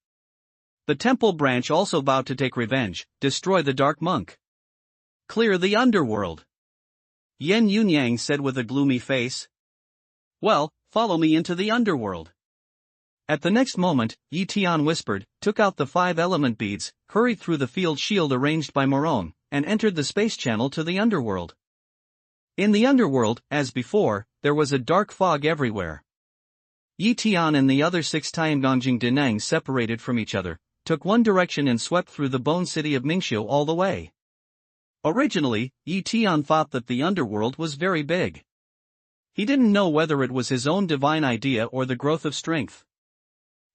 Speaker 2: The temple branch also vowed to take revenge, destroy the Dark Monk. Clear the underworld. Yen Yunyang said with a gloomy face. Well, follow me into the underworld. At the next moment, Tian whispered, took out the 5 element beads, hurried through the field shield arranged by Morong, and entered the space channel to the underworld. In the underworld, as before, there was a dark fog everywhere. Tian and the other 6 Tiangongjing Denang separated from each other, took one direction and swept through the bone city of Mingxiu all the way. Originally, Tian thought that the underworld was very big. He didn't know whether it was his own divine idea or the growth of strength.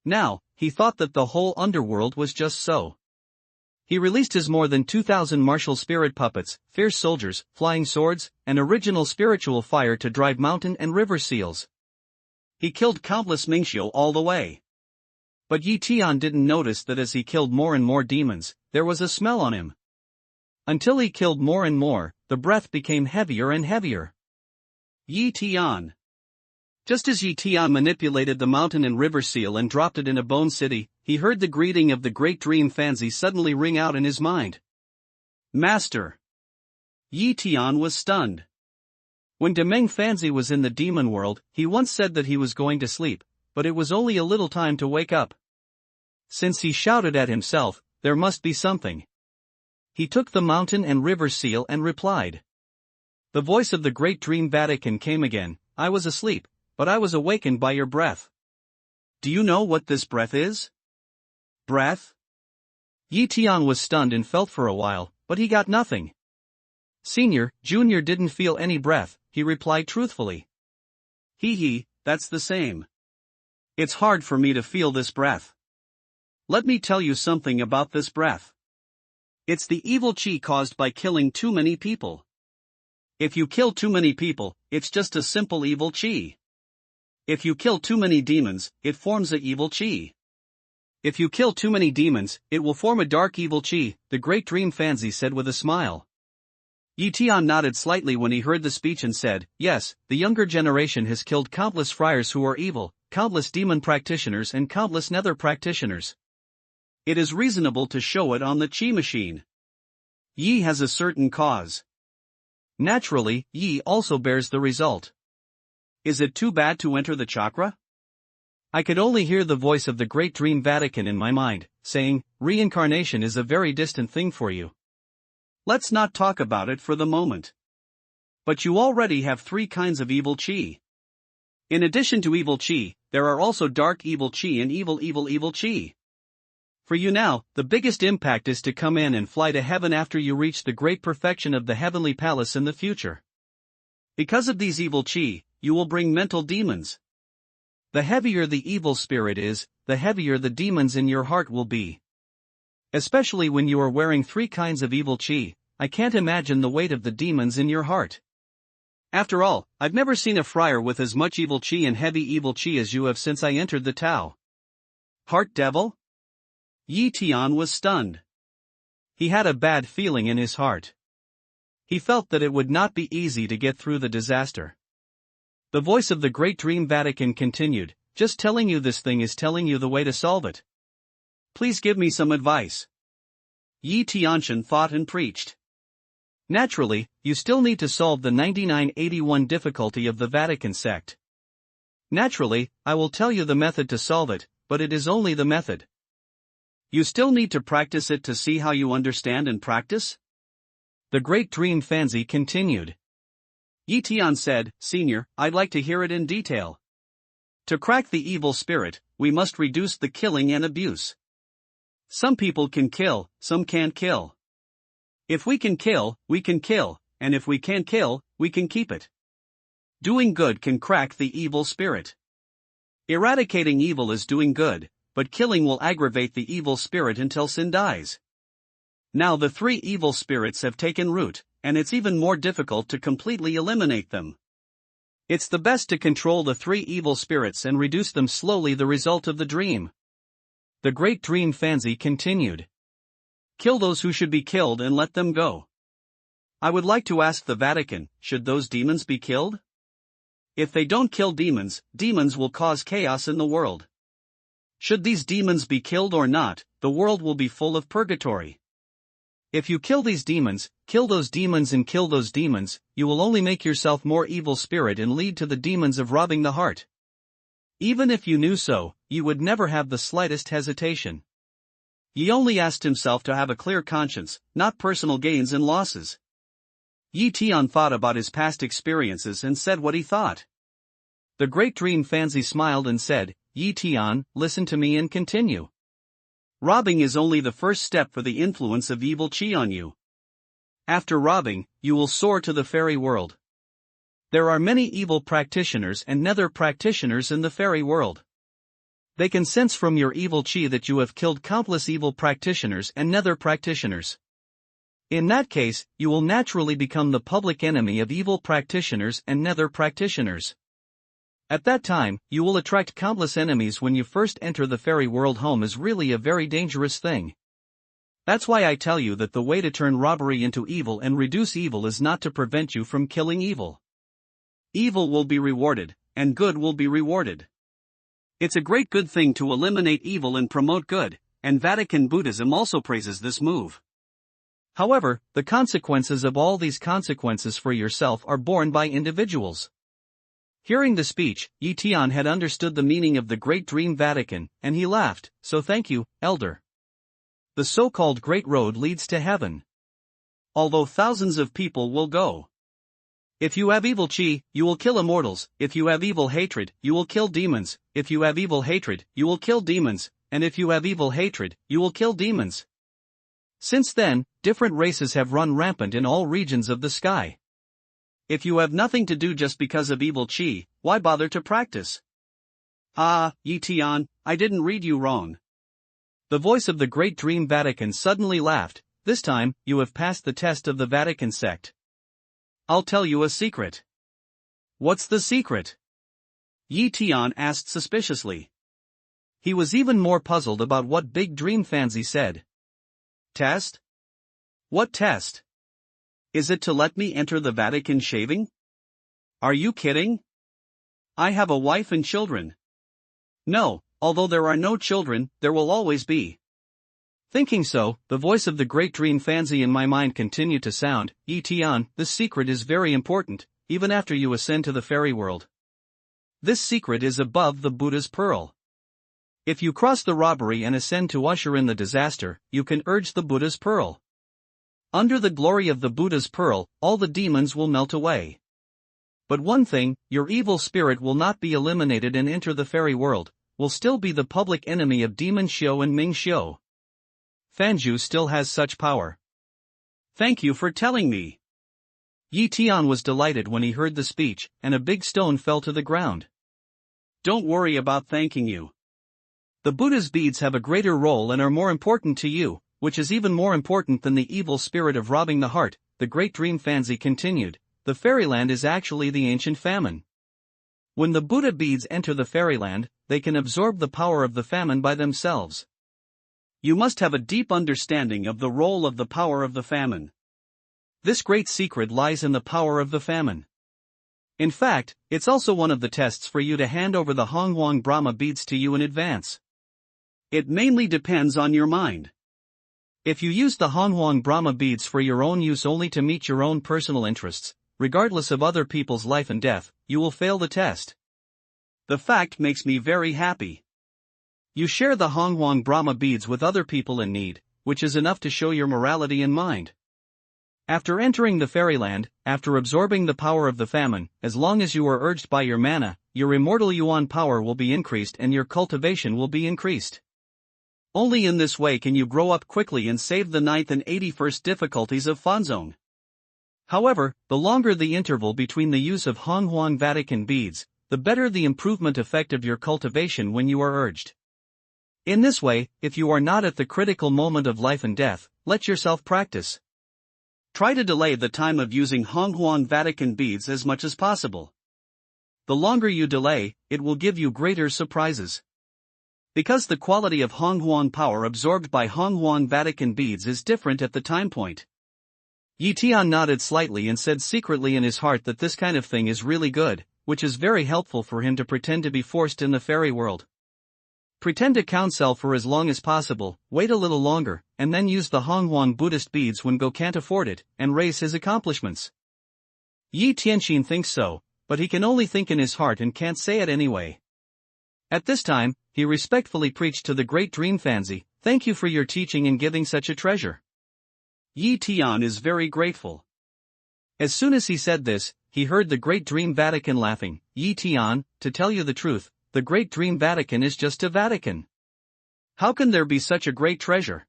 Speaker 2: Now, he thought that the whole underworld was just so. He released his more than 2,000 martial spirit puppets, fierce soldiers, flying swords, and original spiritual fire to drive mountain and river seals. He killed countless Mingxiu all the way. But Tian didn't notice that as he killed more and more demons, there was a smell on him. Until he killed more and more, the breath became heavier and heavier. Tian. Just as Tian manipulated the mountain and river seal and dropped it in a bone city, he heard the greeting of the great dream Fanzi suddenly ring out in his mind. Master. Tian was stunned. When Demeng Fanzi was in the demon world, he once said that he was going to sleep, but it was only a little time to wake up. Since he shouted at himself, there must be something. He took the mountain and river seal and replied. The voice of the great dream Vatican came again, I was asleep, but I was awakened by your breath. Do you know what this breath is? Breath? Tian was stunned and felt for a while, but he got nothing. Senior, Junior didn't feel any breath, he replied truthfully. That's the same. It's hard for me to feel this breath. Let me tell you something about this breath. It's the evil chi caused by killing too many people. If you kill too many people, it's just a simple evil chi. If you kill too many demons, it forms a evil chi. If you kill too many demons, it will form a dark evil chi, the great dream Fanzi said with a smile. Tian nodded slightly when he heard the speech and said, "Yes, the younger generation has killed countless friars who are evil, countless demon practitioners and countless nether practitioners. It is reasonable to show it on the Qi machine. Yi has a certain cause. Naturally, Yi also bears the result. Is it too bad to enter the chakra?" I could only hear the voice of the Great Dream Vatican in my mind, saying, "Reincarnation is a very distant thing for you. Let's not talk about it for the moment. But you already have 3 kinds of evil Qi. In addition to evil Qi, there are also dark evil Qi and evil Qi. For you now, the biggest impact is to come in and fly to heaven after you reach the great perfection of the heavenly palace in the future. Because of these evil Qi, you will bring mental demons. The heavier the evil spirit is, the heavier the demons in your heart will be. Especially when you are wearing 3 kinds of evil Qi, I can't imagine the weight of the demons in your heart. After all, I've never seen a friar with as much evil Qi and heavy evil Qi as you have since I entered the Tao." Heart devil? Tian was stunned. He had a bad feeling in his heart. He felt that it would not be easy to get through the disaster. The voice of the Great Dream Vatican continued, "Just telling you this thing is telling you the way to solve it. Please give me some advice." Tianxian thought and preached. "Naturally, you still need to solve the 9981 difficulty of the Vatican sect. Naturally, I will tell you the method to solve it, but it is only the method. You still need to practice it to see how you understand and practice?" The Great Dream Fanzi continued. Tian said, "Senior, I'd like to hear it in detail. To crack the evil spirit, we must reduce the killing and abuse. Some people can kill, some can't kill. If we can kill, and if we can't kill, we can keep it. Doing good can crack the evil spirit. Eradicating evil is doing good, but killing will aggravate the evil spirit until sin dies. Now the 3 evil spirits have taken root, and it's even more difficult to completely eliminate them. It's the best to control the 3 evil spirits and reduce them slowly, the result of the dream." The Great Dream Fanzi continued. "Kill those who should be killed and let them go. I would like to ask the Vatican, should those demons be killed? If they don't kill demons, demons will cause chaos in the world. Should these demons be killed or not, the world will be full of purgatory. If you kill these demons, kill those demons and kill those demons, you will only make yourself more evil spirit and lead to the demons of robbing the heart. Even if you knew so, you would never have the slightest hesitation." He only asked himself to have a clear conscience, not personal gains and losses. Tian thought about his past experiences and said what he thought. The Great Dream Fanzi smiled and said, "Tian, listen to me and continue. Robbing is only the first step for the influence of evil Qi on you. After robbing, you will soar to the fairy world. There are many evil practitioners and nether practitioners in the fairy world. They can sense from your evil Qi that you have killed countless evil practitioners and nether practitioners. In that case, you will naturally become the public enemy of evil practitioners and nether practitioners. At that time, you will attract countless enemies. When you first enter the fairy world, home is really a very dangerous thing. That's why I tell you that the way to turn robbery into evil and reduce evil is not to prevent you from killing evil. Evil will be rewarded, and good will be rewarded. It's a great good thing to eliminate evil and promote good, and Vatican Buddhism also praises this move. However, the consequences of all these consequences for yourself are borne by individuals." Hearing the speech, Tian had understood the meaning of the Great Dream Vatican, and he laughed, "So thank you, Elder. The so-called Great Road leads to heaven. Although thousands of people will go. If you have evil Qi, you will kill immortals. If you have evil hatred, you will kill demons. If you have evil hatred, you will kill demons. And if you have evil hatred, you will kill demons. Since then, different races have run rampant in all regions of the sky. If you have nothing to do just because of evil Qi, why bother to practice?" Tian, I didn't read you wrong." The voice of the Great Dream Vatican suddenly laughed. "This time, you have passed the test of the Vatican sect. I'll tell you a secret." "What's the secret?" Tian asked suspiciously. He was even more puzzled about what Big Dream Fanzi said. "Test? What test?"
Speaker 1: Is it to let me enter the Vatican shaving? Are you kidding? I have a wife and children. No, although there are no children, there will always be.
Speaker 2: Thinking so, the voice of the great dream Fanzi in my mind continued to sound, Tian, this secret is very important, even after you ascend to the fairy world. This secret is above the Buddha's pearl. If you cross the robbery and ascend to usher in the disaster, you can urge the Buddha's pearl. Under the glory of the Buddha's pearl, all the demons will melt away. But one thing, your evil spirit will not be eliminated and enter the fairy world, will still be the public enemy of Demon Xiu and Ming Xiu. Fanju still has such power.
Speaker 1: Thank you for telling me.
Speaker 2: Yi Tian was delighted when he heard the speech, and a big stone fell to the ground.
Speaker 1: Don't worry about thanking you.
Speaker 2: The Buddha's beads have a greater role and are more important to you, which is even more important than the evil spirit of robbing the heart, the great dream Fanzi continued. The fairyland is actually the ancient famine. When the Buddha beads enter the fairyland, they can absorb the power of the famine by themselves.
Speaker 1: You must have a deep understanding of the role of the power of the famine.
Speaker 2: This great secret lies in the power of the famine. In fact, it's also one of the tests for you to hand over the Hongwang Brahma beads to you in advance.
Speaker 1: It mainly depends on your mind.
Speaker 2: If you use the Hongwang Brahma beads for your own use only to meet your own personal interests, regardless of other people's life and death, you will fail the test.
Speaker 1: The fact makes me very happy.
Speaker 2: You share the Hongwang Brahma beads with other people in need, which is enough to show your morality and mind. After entering the fairyland, after absorbing the power of the famine, as long as you are urged by your mana, your immortal yuan power will be increased and your cultivation will be increased.
Speaker 1: Only in this way can you grow up quickly and save the 9th and 81st difficulties of Fanzong.
Speaker 2: However, the longer the interval between the use of Hongwang Vatican beads, the better the improvement effect of your cultivation when you are urged. In this way, if you are not at the critical moment of life and death, let yourself practice.
Speaker 1: Try to delay the time of using Hongwang Vatican beads as much as possible. The longer you delay, it will give you greater surprises. Because the quality of Hongwang power absorbed by Hongwang Vatican beads is different at the time point.
Speaker 2: Yi Tian nodded slightly and said secretly in his heart that this kind of thing is really good, which is very helpful for him to pretend to be forced in the fairy world. Pretend to counsel for as long as possible, wait a little longer, and then use the Hongwang Buddhist beads when Go can't afford it, and raise his accomplishments. Yi Tianxin thinks so, but he can only think in his heart and can't say it anyway. At this time, he respectfully preached to the great dream Fanzi, "Thank you for your teaching and giving such a treasure."
Speaker 1: Yi Tian is very grateful.
Speaker 2: As soon as he said this, he heard the great dream Vatican laughing. "Yi Tian, to tell you the truth, the great dream Vatican is just a Vatican. How can there be such a great treasure?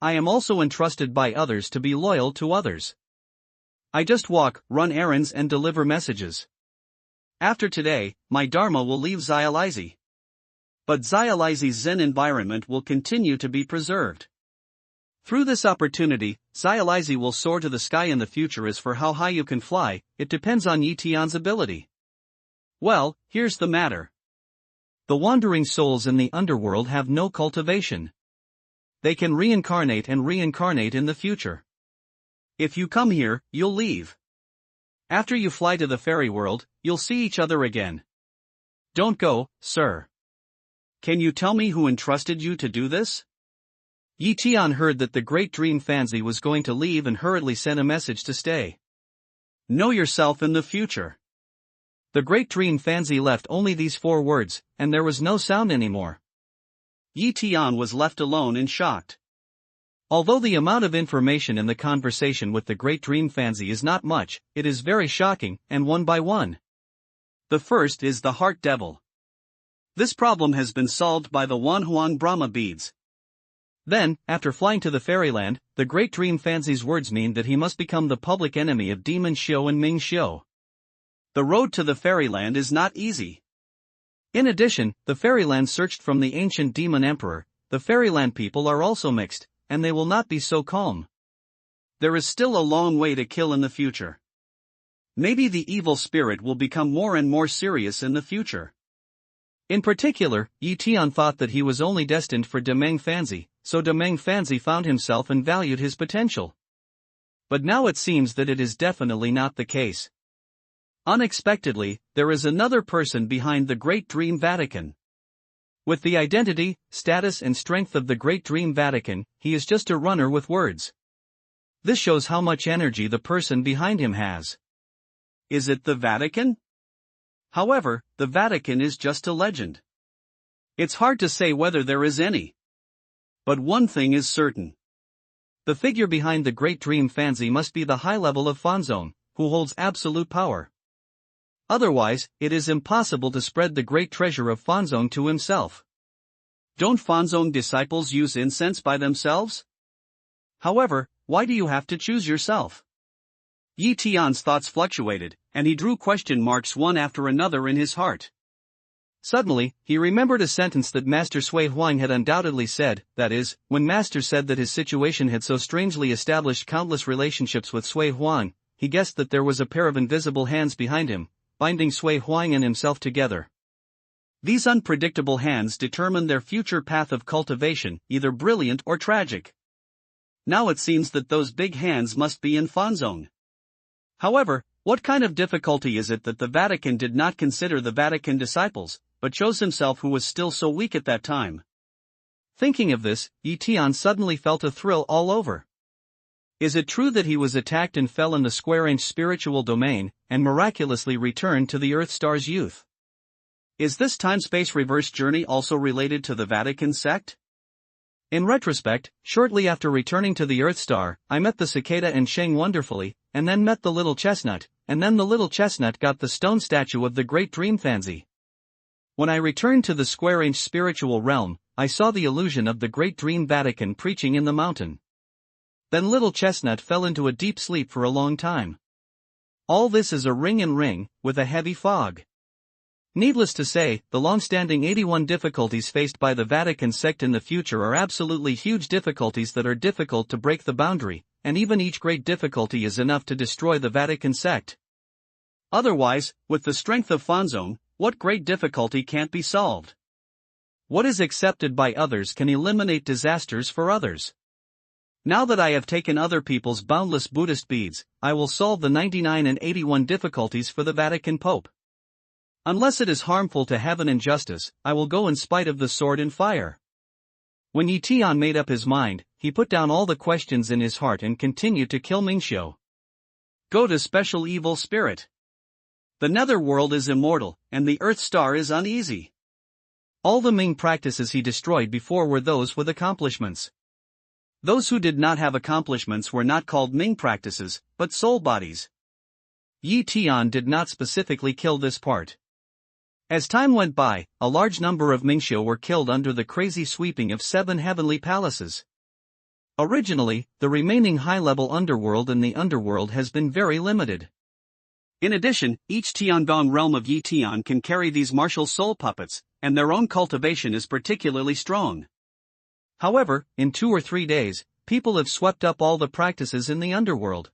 Speaker 2: I am also entrusted by others to be loyal to others. I just walk, run errands and deliver messages. After today, my Dharma will leave Xializi.
Speaker 1: But Xializi's Zen environment will continue to be preserved. Through this opportunity, Xializi will soar to the sky in the future. As for how high you can fly, it depends on Yi Tian's ability. Well, here's the matter. The wandering souls in the underworld have no cultivation. They can reincarnate in the future. If you come here, you'll leave. After you fly to the fairy world, you'll see each other again. Don't go, sir. Can you tell me who entrusted you to do this?"
Speaker 2: Yi Tian heard that the great dream Fanzi was going to leave and hurriedly sent a message to stay.
Speaker 1: "Know yourself in the future."
Speaker 2: The great dream Fanzi left only these 4 words, and there was no sound anymore.
Speaker 1: Yi Tian was left alone and shocked.
Speaker 2: Although the amount of information in the conversation with the great dream Fanzi is not much, it is very shocking, and one by one.
Speaker 1: The first is the heart devil. This problem has been solved by the Wanhuang Brahma beads.
Speaker 2: Then, after flying to the fairyland, the great dream Fanzi's words mean that he must become the public enemy of Demon Xiu and Ming Xiu.
Speaker 1: The road to the fairyland is not easy.
Speaker 2: In addition, the fairyland searched from the ancient demon emperor. The fairyland people are also mixed, and they will not be so calm.
Speaker 1: There is still a long way to kill in the future. Maybe the evil spirit will become more and more serious in the future.
Speaker 2: In particular, Yi Tian thought that he was only destined for Demeng Fanzi, so Demeng Fanzi found himself and valued his potential.
Speaker 1: But now it seems that it is definitely not the case. Unexpectedly, there is another person behind the Great Dream Vatican. With the identity, status and strength of the Great Dream Vatican, he is just a runner with words. This shows how much energy the person behind him has. Is it the Vatican? However, the Vatican is just a legend. It's hard to say whether there is any. But one thing is certain. The figure behind the Great Dream Fancy must be the high level of Fanzone, who holds absolute power. Otherwise, it is impossible to spread the great treasure of Fanzone to himself. Don't Fanzone disciples use incense by themselves? However, why do you have to choose yourself? Yi Tian's thoughts fluctuated, and he drew question marks one after another in his heart. Suddenly, he remembered a sentence that Master Sui Huang had undoubtedly said, that is, when Master said that his situation had so strangely established countless relationships with Sui Huang, he guessed that there was a pair of invisible hands behind him, binding Sui Huang and himself together. These unpredictable hands determine their future path of cultivation, either brilliant or tragic. Now it seems that those big hands must be in Fanzone. However, what kind of difficulty is it that the Vatican did not consider the Vatican disciples, but chose himself who was still so weak at that time? Thinking of this, Yi Tian suddenly felt a thrill all over. Is it true that he was attacked and fell in the square-inch spiritual domain, and miraculously returned to the Earth Star's youth? Is this time-space reverse journey also related to the Vatican sect? In retrospect, shortly after returning to the Earth Star, I met the cicada and Sheng wonderfully, and then met the little chestnut, and then the little chestnut got the stone statue of the Great Dream Fancy. When I returned to the square-inch spiritual realm, I saw the illusion of the Great Dream Vatican preaching in the mountain. Then little chestnut fell into a deep sleep for a long time. All this is a ring and ring, with a heavy fog. Needless to say, the long-standing 81 difficulties faced by the Vatican sect in the future are absolutely huge difficulties that are difficult to break the boundary, and even each great difficulty is enough to destroy the Vatican sect. Otherwise, with the strength of Fanzone, what great difficulty can't be solved? What is accepted by others can eliminate disasters for others. Now that I have taken other people's boundless Buddhist beads, I will solve the 99 and 81 difficulties for the Vatican Pope. Unless it is harmful to heaven and justice, I will go in spite of the sword and fire. When Yi Tian made up his mind, he put down all the questions in his heart and continued to kill Mingxiu. Go to Special Evil Spirit. The netherworld is immortal, and the Earth Star is uneasy. All the Ming practices he destroyed before were those with accomplishments. Those who did not have accomplishments were not called Ming practices, but soul bodies. Yi Tian did not specifically kill this part. As time went by, a large number of Mingxiu were killed under the crazy sweeping of 7 heavenly palaces. Originally, the remaining high-level underworld in the underworld has been very limited. In addition, each Tiangong realm of Yi Tian can carry these martial soul puppets, and their own cultivation is particularly strong. However, in 2 or 3 days, people have swept up all the practices in the underworld.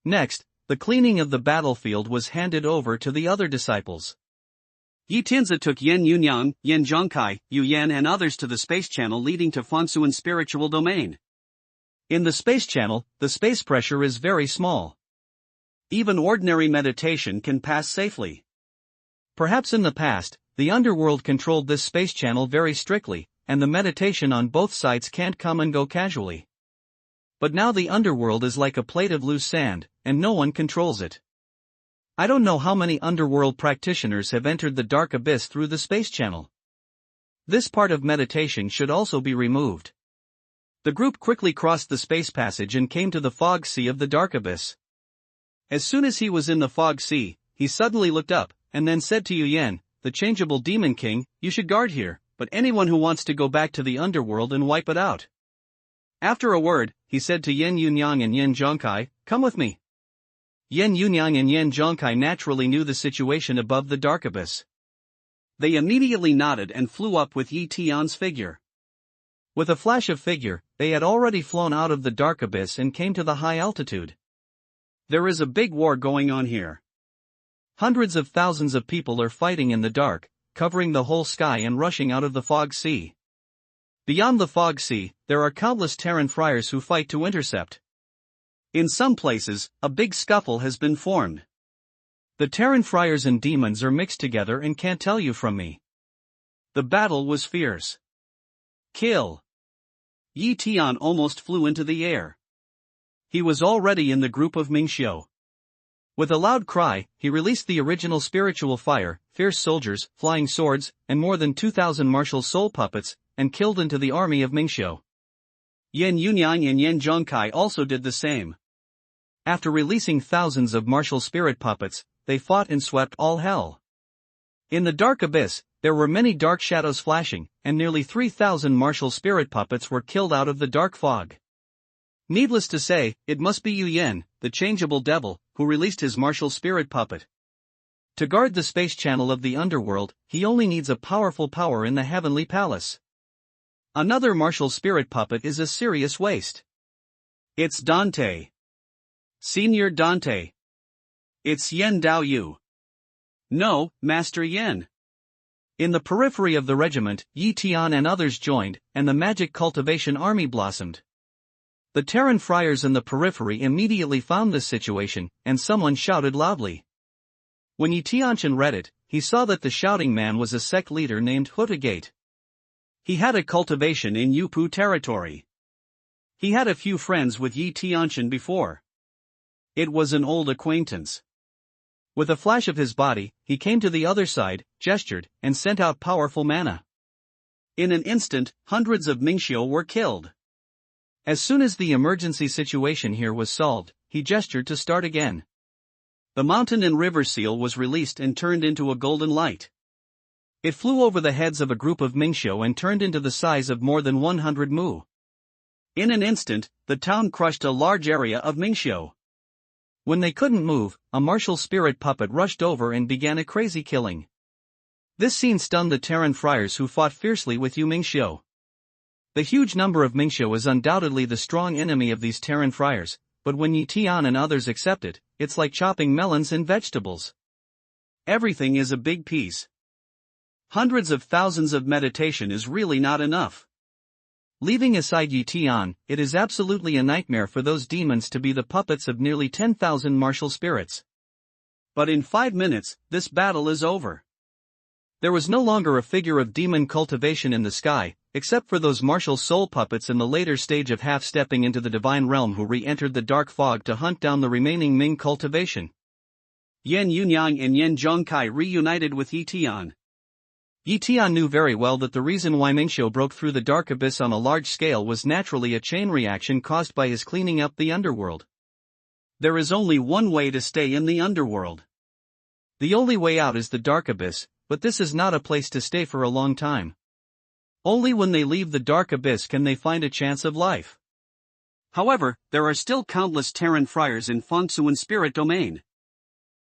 Speaker 1: Next, the cleaning of the battlefield was handed over to the other disciples. Yi Tianzi took Yen Yunyang, Yen Zhongkai, Yu Yan and others to the space channel leading to Fansuan's spiritual domain. In the space channel, the space pressure is very small. Even ordinary meditation can pass safely. Perhaps in the past, the underworld controlled this space channel very strictly, and the meditation on both sides can't come and go casually. But now the underworld is like a plate of loose sand, and no one controls it. I don't know how many underworld practitioners have entered the dark abyss through the space channel. This part of meditation should also be removed. The group quickly crossed the space passage and came to the fog sea of the dark abyss. As soon as he was in the fog sea, he suddenly looked up, and then said to Yu Yan, the changeable demon king, you should guard here, but anyone who wants to go back to the underworld and wipe it out. After a word, he said to Yen Yunyang and Yen Zhongkai, come with me. Yen Yunyang and Yen Zhongkai naturally knew the situation above the dark abyss. They immediately nodded and flew up with Yi Tian's figure. With a flash of figure, they had already flown out of the dark abyss and came to the high altitude. There is a big war going on here. Hundreds of thousands of people are fighting in the dark, covering the whole sky and rushing out of the fog sea. Beyond the fog sea, there are countless Terran friars who fight to intercept. In some places, a big scuffle has been formed. The Terran friars and demons are mixed together and can't tell you from me. The battle was fierce. Kill! Yi Tian almost flew into the air. He was already in the group of Mingxiu. With a loud cry, he released the original spiritual fire, fierce soldiers, flying swords, and more than 2,000 martial soul puppets, and killed into the army of Mingxiu. Yan Yunyang and Yan Zhongkai also did the same. After releasing thousands of martial spirit puppets, they fought and swept all hell. In the dark abyss, there were many dark shadows flashing, and nearly 3,000 martial spirit puppets were killed out of the dark fog. Needless to say, it must be Yu Yan, the changeable devil, who released his martial spirit puppet. To guard the space channel of the underworld, he only needs a powerful power in the heavenly palace. Another martial spirit puppet is a serious waste. It's Dante. Senior Dante. It's Yen Dao Yu. No, Master Yen. In the periphery of the regiment, Yi Tian and others joined, and the magic cultivation army blossomed. The Terran friars in the periphery immediately found this situation, and someone shouted loudly. When Yi Tianchen read it, he saw that the shouting man was a sect leader named Hutagate. He had a cultivation in Yupu territory. He had a few friends with Yi Tianchen before. It was an old acquaintance. With a flash of his body, he came to the other side, gestured, and sent out powerful mana. In an instant, hundreds of Mingxiu were killed. As soon as the emergency situation here was solved, he gestured to start again. The mountain and river seal was released and turned into a golden light. It flew over the heads of a group of Mingxiu and turned into the size of more than 100 mu. In an instant, the town crushed a large area of Mingxiu. When they couldn't move, a martial spirit puppet rushed over and began a crazy killing. This scene stunned the Terran friars who fought fiercely with Yu Mingxiu. The huge number of Mingxiu is undoubtedly the strong enemy of these Terran friars, but when Yi Tian and others accept it, it's like chopping melons and vegetables. Everything is a big piece. Hundreds of thousands of meditation is really not enough. Leaving aside Yi Tian, it is absolutely a nightmare for those demons to be the puppets of nearly 10,000 martial spirits. But in 5 minutes, this battle is over. There was no longer a figure of demon cultivation in the sky, except for those martial soul puppets in the later stage of half-stepping into the divine realm who re-entered the dark fog to hunt down the remaining Ming cultivation. Yan Yunyang and Yan Zhongkai reunited with Yi Tian. Yi Tian knew very well that the reason why Mingxiu broke through the dark abyss on a large scale was naturally a chain reaction caused by his cleaning up the underworld. There is only one way to stay in the underworld. The only way out is the dark abyss, but this is not a place to stay for a long time. Only when they leave the dark abyss can they find a chance of life. However, there are still countless Terran friars in Fengsuan spirit domain.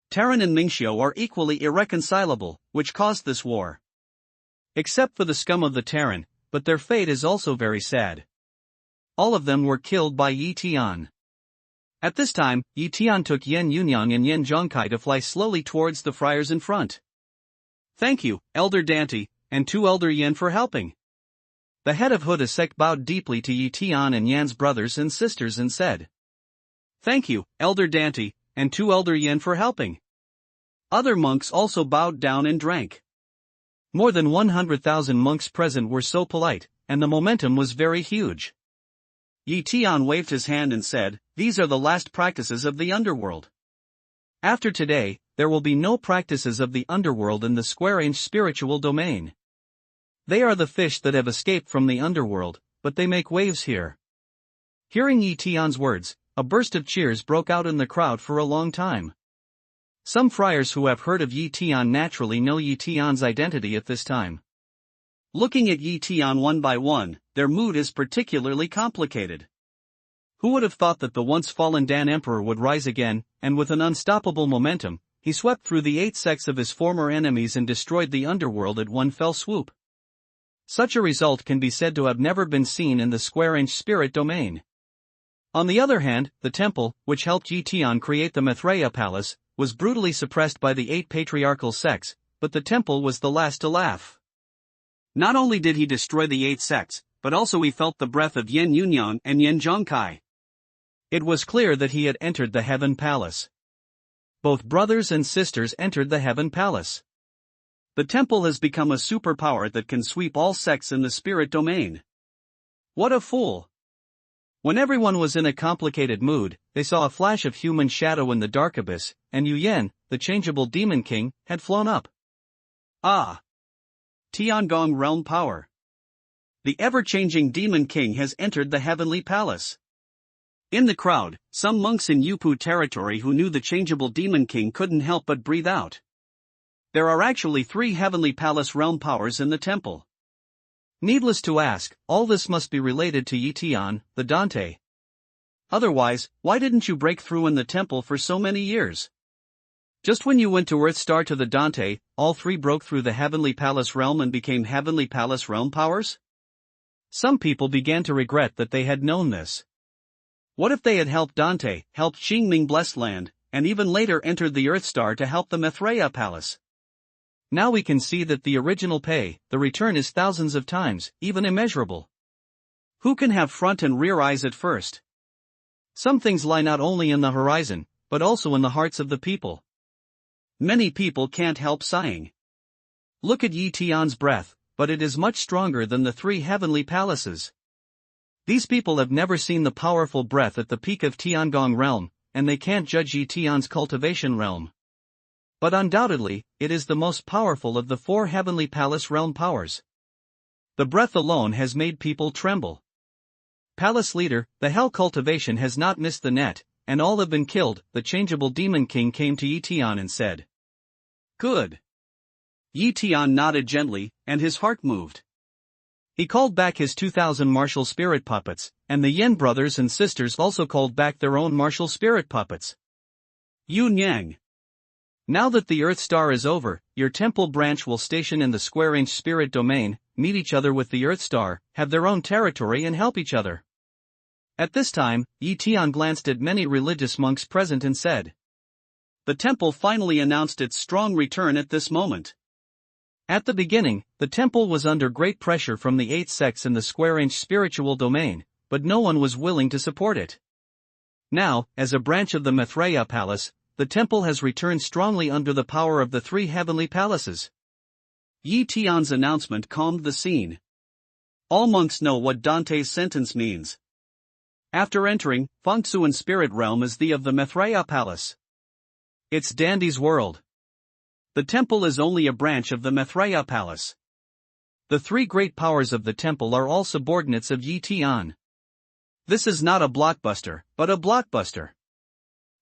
Speaker 1: Terran and Mingxiu are equally irreconcilable, which caused this war. Except for the scum of the Terran, but their fate is also very sad. All of them were killed by Yi Tian. At this time, Yi Tian took Yan Yunyang and Yan Zhongkai to fly slowly towards the friars in front. Thank you, Elder Dante, and to Elder Yan for helping. The head of Huda sect bowed deeply to Yi Tian and Yan's brothers and sisters and said, Thank you, Elder Dante, and to Elder Yan for helping. Other monks also bowed down and drank. More than 100,000 monks present were so polite, and the momentum was very huge. Yi Tian waved his hand and said, These are the last practices of the underworld. After today, there will be no practices of the underworld in the square-inch spiritual domain. They are the fish that have escaped from the underworld, but they make waves here. Hearing Yi Tian's words, a burst of cheers broke out in the crowd for a long time. Some friars who have heard of Yi Tian naturally know Yi Tian's identity at this time. Looking at Yi Tian one by one, their mood is particularly complicated. Who would have thought that the once fallen Dan Emperor would rise again, and with an unstoppable momentum, he swept through the 8 sects of his former enemies and destroyed the underworld at one fell swoop. Such a result can be said to have never been seen in the square-inch spirit domain. On the other hand, the temple, which helped Yi Tian create the Maitreya Palace, was brutally suppressed by the 8 patriarchal sects, but the temple was the last to laugh. Not only did he destroy the 8 sects, but also he felt the breath of Yan Yunyang and Yan Zhongkai. It was clear that he had entered the Heaven Palace. Both brothers and sisters entered the Heaven Palace. The temple has become a superpower that can sweep all sects in the spirit domain. What a fool! When everyone was in a complicated mood, they saw a flash of human shadow in the dark abyss, and Yu Yan, the changeable demon king, had flown up. Ah! Tiangong realm power. The ever-changing demon king has entered the heavenly palace. In the crowd, some monks in Yupu territory who knew the changeable demon king couldn't help but breathe out. There are actually 3 heavenly palace realm powers in the temple. Needless to ask, all this must be related to Yi Tian, the Dante. Otherwise, why didn't you break through in the temple for so many years? Just when you went to Earthstar to the Dante, all 3 broke through the heavenly palace realm and became heavenly palace realm powers? Some people began to regret that they had known this. What if they had helped Dante, helped Qingming Blessed Land, and even later entered the Earthstar to help the Mithraea Palace? Now we can see that the original pay, the return is thousands of times, even immeasurable. Who can have front and rear eyes at first? Some things lie not only in the horizon, but also in the hearts of the people. Many people can't help sighing. Look at Yi Tian's breath, but it is much stronger than the 3 heavenly palaces. These people have never seen the powerful breath at the peak of Tiangong realm, and they can't judge Yi Tian's cultivation realm. But undoubtedly, it is the most powerful of the 4 heavenly palace realm powers. The breath alone has made people tremble. Palace leader, the hell cultivation has not missed the net, and all have been killed. The changeable demon king came to Yi Tian and said, "Good." Yi Tian nodded gently, and his heart moved. He called back his 2,000 martial spirit puppets, and the Yen brothers and sisters also called back their own martial spirit puppets. Yun Yang. Now that the Earth Star is over, your temple branch will station in the square-inch spirit domain, meet each other with the Earth Star, have their own territory and help each other. At this time, Yi Tian glanced at many religious monks present and said, "The temple finally announced its strong return at this moment." At the beginning, the temple was under great pressure from the 8 sects in the square-inch spiritual domain, but no one was willing to support it. Now, as a branch of the Mithraea Palace, the temple has returned strongly under the power of the 3 heavenly palaces. Yi Tian's announcement calmed the scene. All monks know what Dante's sentence means. After entering, Fengsuan spirit realm is the of the Mithraea Palace. It's Dandy's world. The temple is only a branch of the Mithraea Palace. The 3 great powers of the temple are all subordinates of Yi Tian. This is not a blockbuster, but a blockbuster.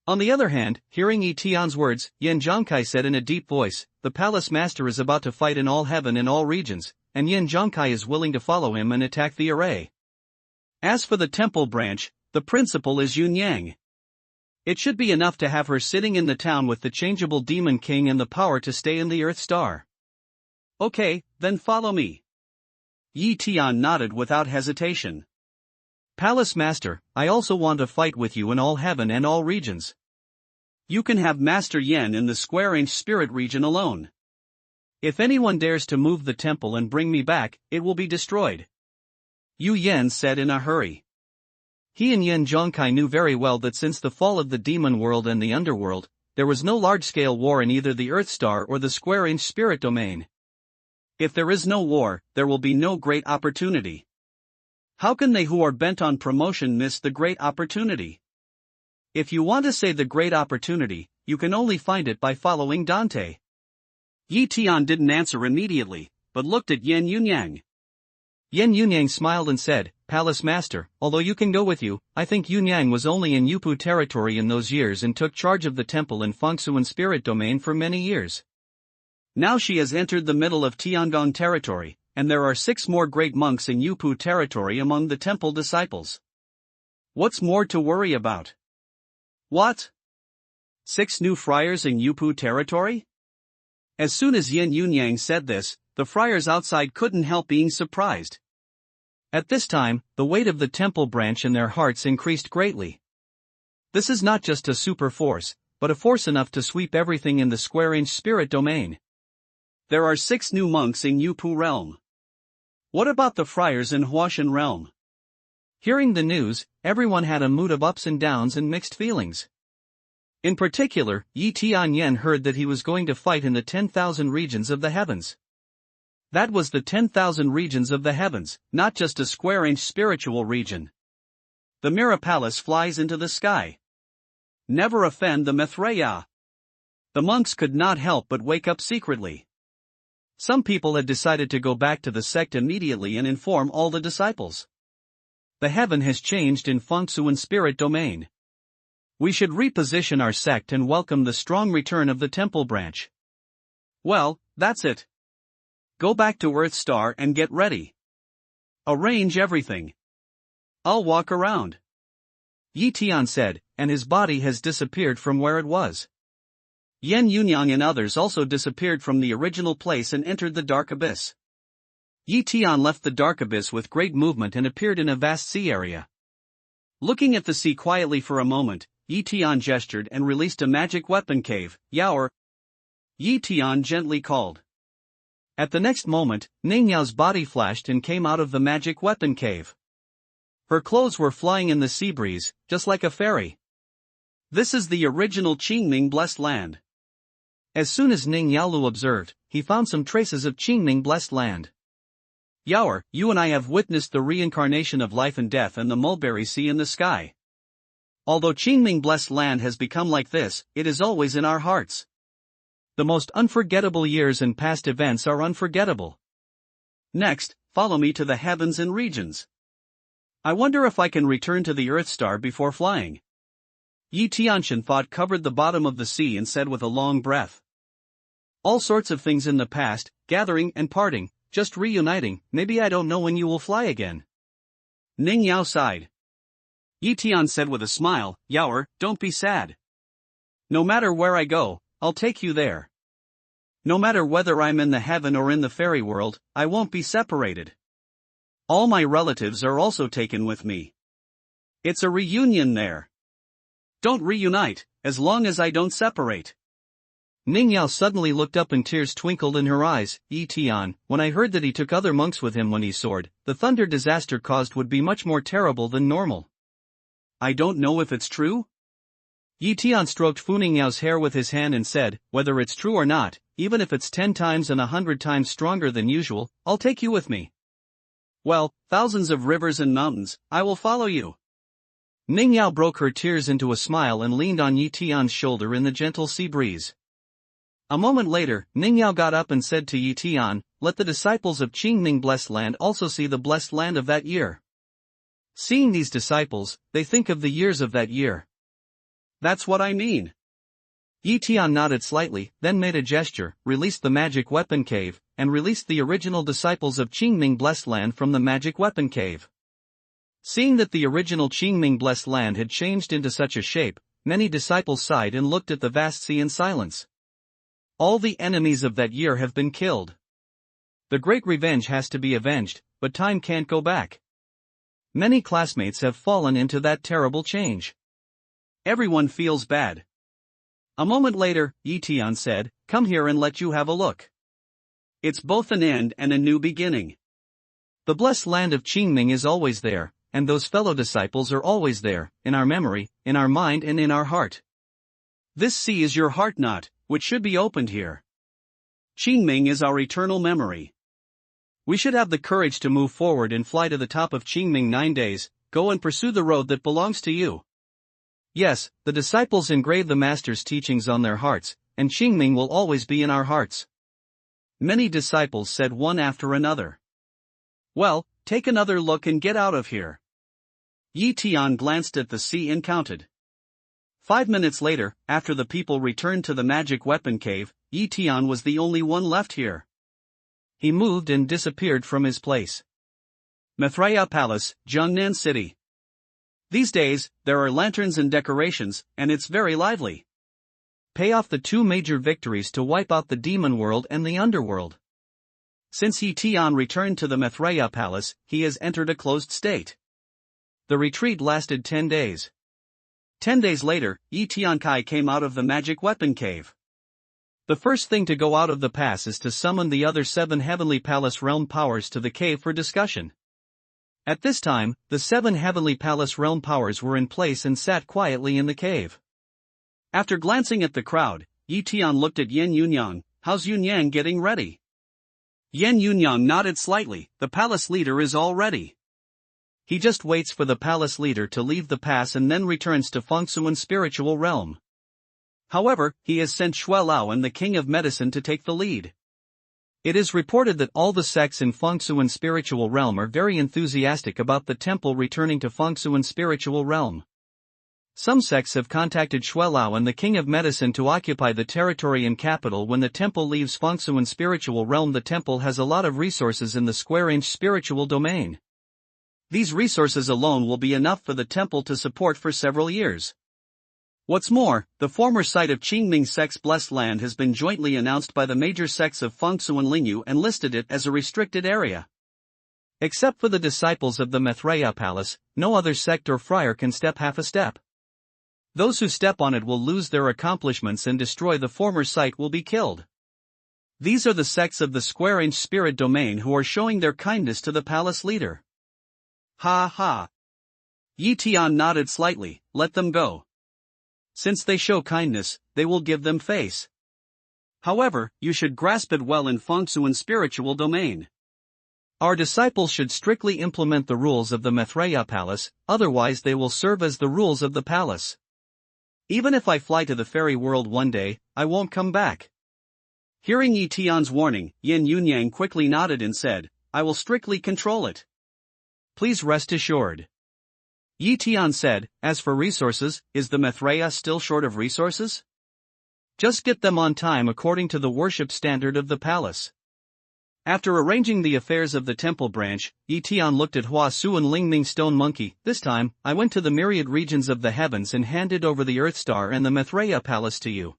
Speaker 1: On the other hand, hearing Yi Tian's words, Yen Zhongkai said in a deep voice, "The palace master is about to fight in all heaven in all regions, and Yen Zhongkai is willing to follow him and attack the array. As for the temple branch, the principal is Yun Yang. It should be enough to have her sitting in the town with the changeable demon king and the power to stay in the Earth Star." "Okay, then follow me." Yi Tian nodded without hesitation. "Palace Master, I also want to fight with you in all heaven and all regions. You can have Master Yen in the square-inch spirit region alone. If anyone dares to move the temple and bring me back, it will be destroyed," Yu Yen said in a hurry. He and Yen Zhongkai knew very well that since the fall of the demon world and the underworld, there was no large-scale war in either the Earth Star or the square-inch spirit domain. If there is no war, there will be no great opportunity. How can they who are bent on promotion miss the great opportunity? If you want to say the great opportunity, you can only find it by following Dante. Yi Tian didn't answer immediately, but looked at Yen Yunyang. Yen Yunyang smiled and said, "Palace Master, although you can go with you, I think Yunyang was only in Yupu territory in those years and took charge of the temple in Fengsuan spirit domain for many years. Now she has entered the middle of Tiangong territory, and there are 6 more great monks in Yupu territory among the temple disciples. What's more to worry about?" "What? 6 new friars in Yupu territory?" As soon as Yen Yunyang said this, the friars outside couldn't help being surprised. At this time, the weight of the temple branch in their hearts increased greatly. This is not just a super force, but a force enough to sweep everything in the square-inch spirit domain. There are 6 new monks in Yupu realm. What about the friars in Huashan realm?
Speaker 2: Hearing the news, everyone had a mood of ups and downs and mixed feelings. In particular, Tian heard that he was going to fight in the 10,000 regions of the heavens. That was the 10,000 regions of the heavens, not just a square-inch spiritual region. The Mirror Palace flies into the sky. Never offend the Maitreya. The monks could not help but wake up secretly. Some people had decided to go back to the sect immediately and inform all the disciples. The heaven has changed in Fengsuan spirit domain. We should reposition our sect and welcome the strong return of the temple branch. Well, that's it. Go back to Earth Star and get ready. Arrange everything. I'll walk around. Tian said, and his body has disappeared from where it was. Yen Yunyang and others also disappeared from the original place and entered the dark abyss. Tian left the dark abyss with great movement and appeared in a vast sea area. Looking at the sea quietly for a moment, Tian gestured and released a magic weapon cave, Yaoer. Tian gently called. At the next moment, Ning Yao's body flashed and came out of the magic weapon cave. Her clothes were flying in the sea breeze, just like a fairy. This is the original Qingming blessed land. As soon as Ning Yaolu observed, he found some traces of Qingming blessed land. Yaoer, you and I have witnessed the reincarnation of life and death and the mulberry sea in the sky. Although Qingming blessed land has become like this, it is always in our hearts. The most unforgettable years and past events are unforgettable. Next, follow me to the heavens and regions. I wonder if I can return to the Earth Star before flying. Tianxian thought covered the bottom of the sea and said with a long breath. All sorts of things in the past, gathering and parting, just reuniting, maybe I don't know when you will fly again. Ning Yao sighed. Tian said with a smile, Yaoer, don't be sad. No matter where I go, I'll take you there. No matter whether I'm in the heaven or in the fairy world, I won't be separated. All my relatives are also taken with me. It's a reunion there. Don't reunite, as long as I don't separate. Ning Yao suddenly looked up and tears twinkled in her eyes. Tian, when I heard that he took other monks with him when he soared, the thunder disaster caused would be much more terrible than normal. I don't know if it's true? Tian stroked Fu Ningyao's hair with his hand and said, whether it's true or not, even if it's 10 times and 100 times stronger than usual, I'll take you with me. Well, thousands of rivers and mountains, I will follow you. Ning Yao broke her tears into a smile and leaned on Tian's shoulder in the gentle sea breeze. A moment later, Ning Yao got up and said to Tian, let the disciples of Qingming blessed land also see the blessed land of that year. Seeing these disciples, they think of the years of that year. That's what I mean. Tian nodded slightly, then made a gesture, released the magic weapon cave, and released the original disciples of Qingming blessed land from the magic weapon cave. Seeing that the original Qingming blessed land had changed into such a shape, many disciples sighed and looked at the vast sea in silence. All the enemies of that year have been killed. The great revenge has to be avenged, but time can't go back. Many classmates have fallen into that terrible change. Everyone feels bad. A moment later, Tian said, come here and let you have a look. It's both an end and a new beginning. The blessed land of Qingming is always there, and those fellow disciples are always there, in our memory, in our mind and in our heart. This sea is your heart knot, which should be opened here. Qingming is our eternal memory. We should have the courage to move forward and fly to the top of Qingming 9 days, go and pursue the road that belongs to you. Yes, the disciples engrave the Master's teachings on their hearts, and Qingming will always be in our hearts. Many disciples said one after another. Well, take another look and get out of here. Tian glanced at the sea and counted. 5 minutes later, after the people returned to the magic weapon cave, Tian was the only one left here. He moved and disappeared from his place. Maitreya Palace, Jiangnan City. These days, there are lanterns and decorations, and it's very lively. Pay off the 2 major victories to wipe out the demon world and the underworld. Since Tian returned to the Maitreya Palace, he has entered a closed state. The retreat lasted 10 days. 10 days later, Tian Kai came out of the magic weapon cave. The first thing to go out of the pass is to summon the other 7 heavenly palace realm powers to the cave for discussion. At this time, the 7 heavenly palace realm powers were in place and sat quietly in the cave.
Speaker 1: After glancing at the crowd, Tian looked at Yan Yunyang. How's Yunyang getting ready? Yan Yunyang nodded slightly. The palace leader is all ready.
Speaker 2: He just waits for the palace leader to leave the pass and then returns to Fengsuan spiritual realm.
Speaker 1: However, he has sent Shuelao and the king of medicine to take the lead.
Speaker 2: It is reported that all the sects in Fengsuan spiritual realm are very enthusiastic about the temple returning to Fengsuan spiritual realm. Some sects have contacted Shuelao and the king of medicine to occupy the territory and capital when the temple leaves Fengsuan spiritual realm. The temple has a lot of resources in the square-inch spiritual domain.
Speaker 1: These resources alone will be enough for the temple to support for several years. What's more, the former site of Qingming sect's blessed land has been jointly announced by the major sects of Fengsu and Lingyu and listed it as a restricted area.
Speaker 2: Except for the disciples of the Maitreya Palace, no other sect or friar can step half a step. Those who step on it will lose their accomplishments and destroy the former site will be killed.
Speaker 1: These are the sects of the square-inch spirit domain who are showing their kindness to the palace leader. Ha ha. Tian nodded slightly. Let them go. Since they show kindness, they will give them face. However, you should grasp it well in Fengsuan spiritual domain.
Speaker 2: Our disciples should strictly implement the rules of the Maitreya Palace, otherwise they will serve as the rules of the palace.
Speaker 1: Even if I fly to the fairy world one day, I won't come back. Hearing Tian's warning, Yan Yunyang quickly nodded and said, I will strictly control it.
Speaker 2: Please rest assured.
Speaker 1: Tian said, as for resources, is the Maitreya still short of resources?
Speaker 2: Just get them on time according to the worship standard of the palace.
Speaker 1: After arranging the affairs of the temple branch, Tian looked at Hua Su and Lingming Stone Monkey.
Speaker 2: This time, I went to the myriad regions of the heavens and handed over the Earth Star and the Maitreya Palace to you.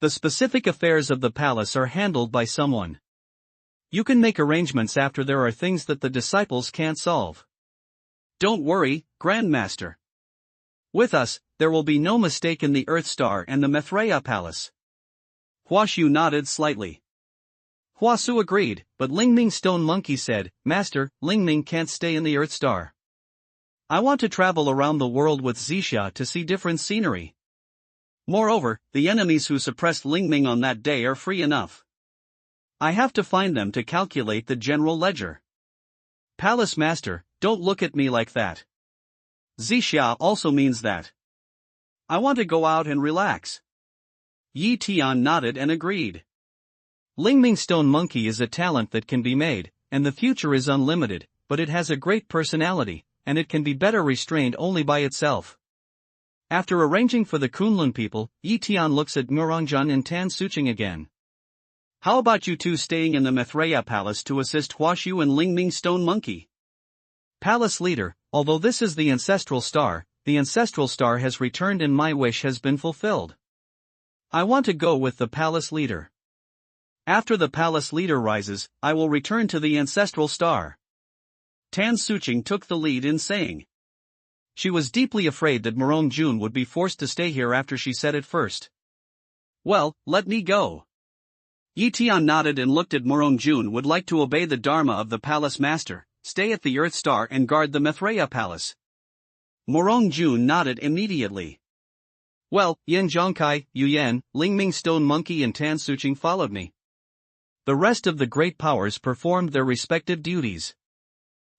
Speaker 2: The specific affairs of the palace are handled by someone. You can make arrangements after there are things that the disciples can't solve.
Speaker 1: Don't worry, Grandmaster. With us, there will be no mistake in the Earth Star and the Maitreya Palace. Hua Shu nodded slightly.
Speaker 2: Hua Su agreed, but Lingming Stone Monkey said, Master, Lingming can't stay in the Earth Star. I want to travel around the world with Zixia to see different scenery.
Speaker 1: Moreover, the enemies who suppressed Lingming on that day are free enough. I have to find them to calculate the general ledger.
Speaker 2: Palace Master, don't look at me like that.
Speaker 1: Zixia also means that. I want to go out and relax. Tian nodded and agreed.
Speaker 2: Lingming Stone Monkey is a talent that can be made, and the future is unlimited, but it has a great personality, and it can be better restrained only by itself. After arranging for the Kunlun people, Tian looks at Murongjun and Tan Suching again.
Speaker 1: How about you two staying in the Maitreya Palace to assist Huashu and Lingming Stone Monkey?
Speaker 2: Palace leader, although this is the ancestral star has returned and my wish has been fulfilled. I want to go with the palace leader.
Speaker 1: After the palace leader rises, I will return to the ancestral star. Tan Suching took the lead in saying.
Speaker 2: She was deeply afraid that Murongjun would be forced to stay here after she said it first.
Speaker 1: Well, let me go. Tian nodded and looked at Murongjun would like to obey the dharma of the palace master, stay at the Earth Star and guard the Maitreya Palace. Murongjun nodded immediately.
Speaker 2: Well, Yen Zhongkai, Yu Yan, Lingming Stone Monkey and Tan Suching followed me. The rest of the great powers performed their respective duties.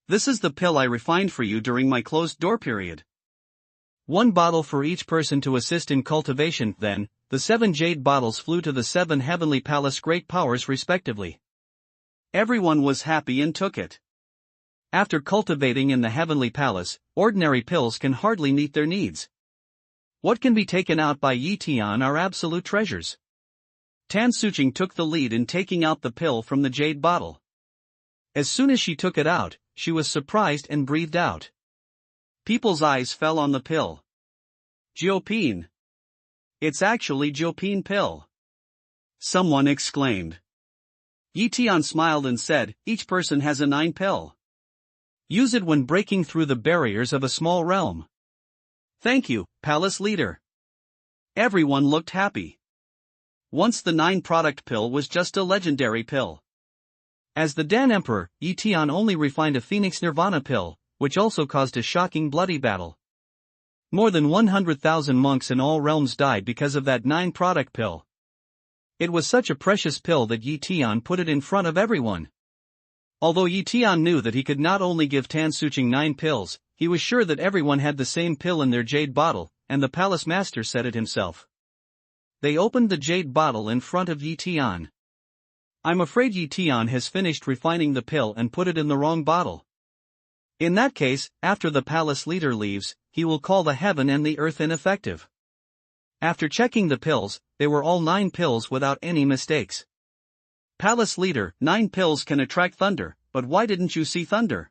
Speaker 1: This is the pill I refined for you during my closed door period.
Speaker 2: 1 bottle for each person to assist in cultivation. Then, the 7 jade bottles flew to the 7 heavenly palace great powers respectively.
Speaker 1: Everyone was happy and took it.
Speaker 2: After cultivating in the heavenly palace, ordinary pills can hardly meet their needs. What can be taken out by Tian are absolute treasures.
Speaker 1: Tan Suching took the lead in taking out the pill from the jade bottle.
Speaker 2: As soon as she took it out, she was surprised and breathed out.
Speaker 1: People's eyes fell on the pill. Jiopine. It's actually Jiopine pill. Someone exclaimed. Tian smiled and said, each person has a 9 pill.
Speaker 2: Use it when breaking through the barriers of a small realm.
Speaker 1: Thank you, Palace Leader. Everyone looked happy. Once the 9 product pill was just a legendary pill.
Speaker 2: As the Dan Emperor, Tian only refined a Phoenix Nirvana pill, which also caused a shocking bloody battle. More than 100,000 monks in all realms died because of that 9-product pill. It was such a precious pill that Tian put it in front of everyone. Although Tian knew that he could not only give Tan Suching 9 pills, he was sure that everyone had the same pill in their jade bottle, and the palace master said it himself. They opened the jade bottle in front of Tian. I'm afraid Tian has finished refining the pill and put it in the wrong bottle. In that case, after the palace leader leaves, he will call the heaven and the earth ineffective. After checking the pills, they were all 9 pills without any mistakes. Palace leader, 9 pills can attract thunder, but why didn't you see thunder?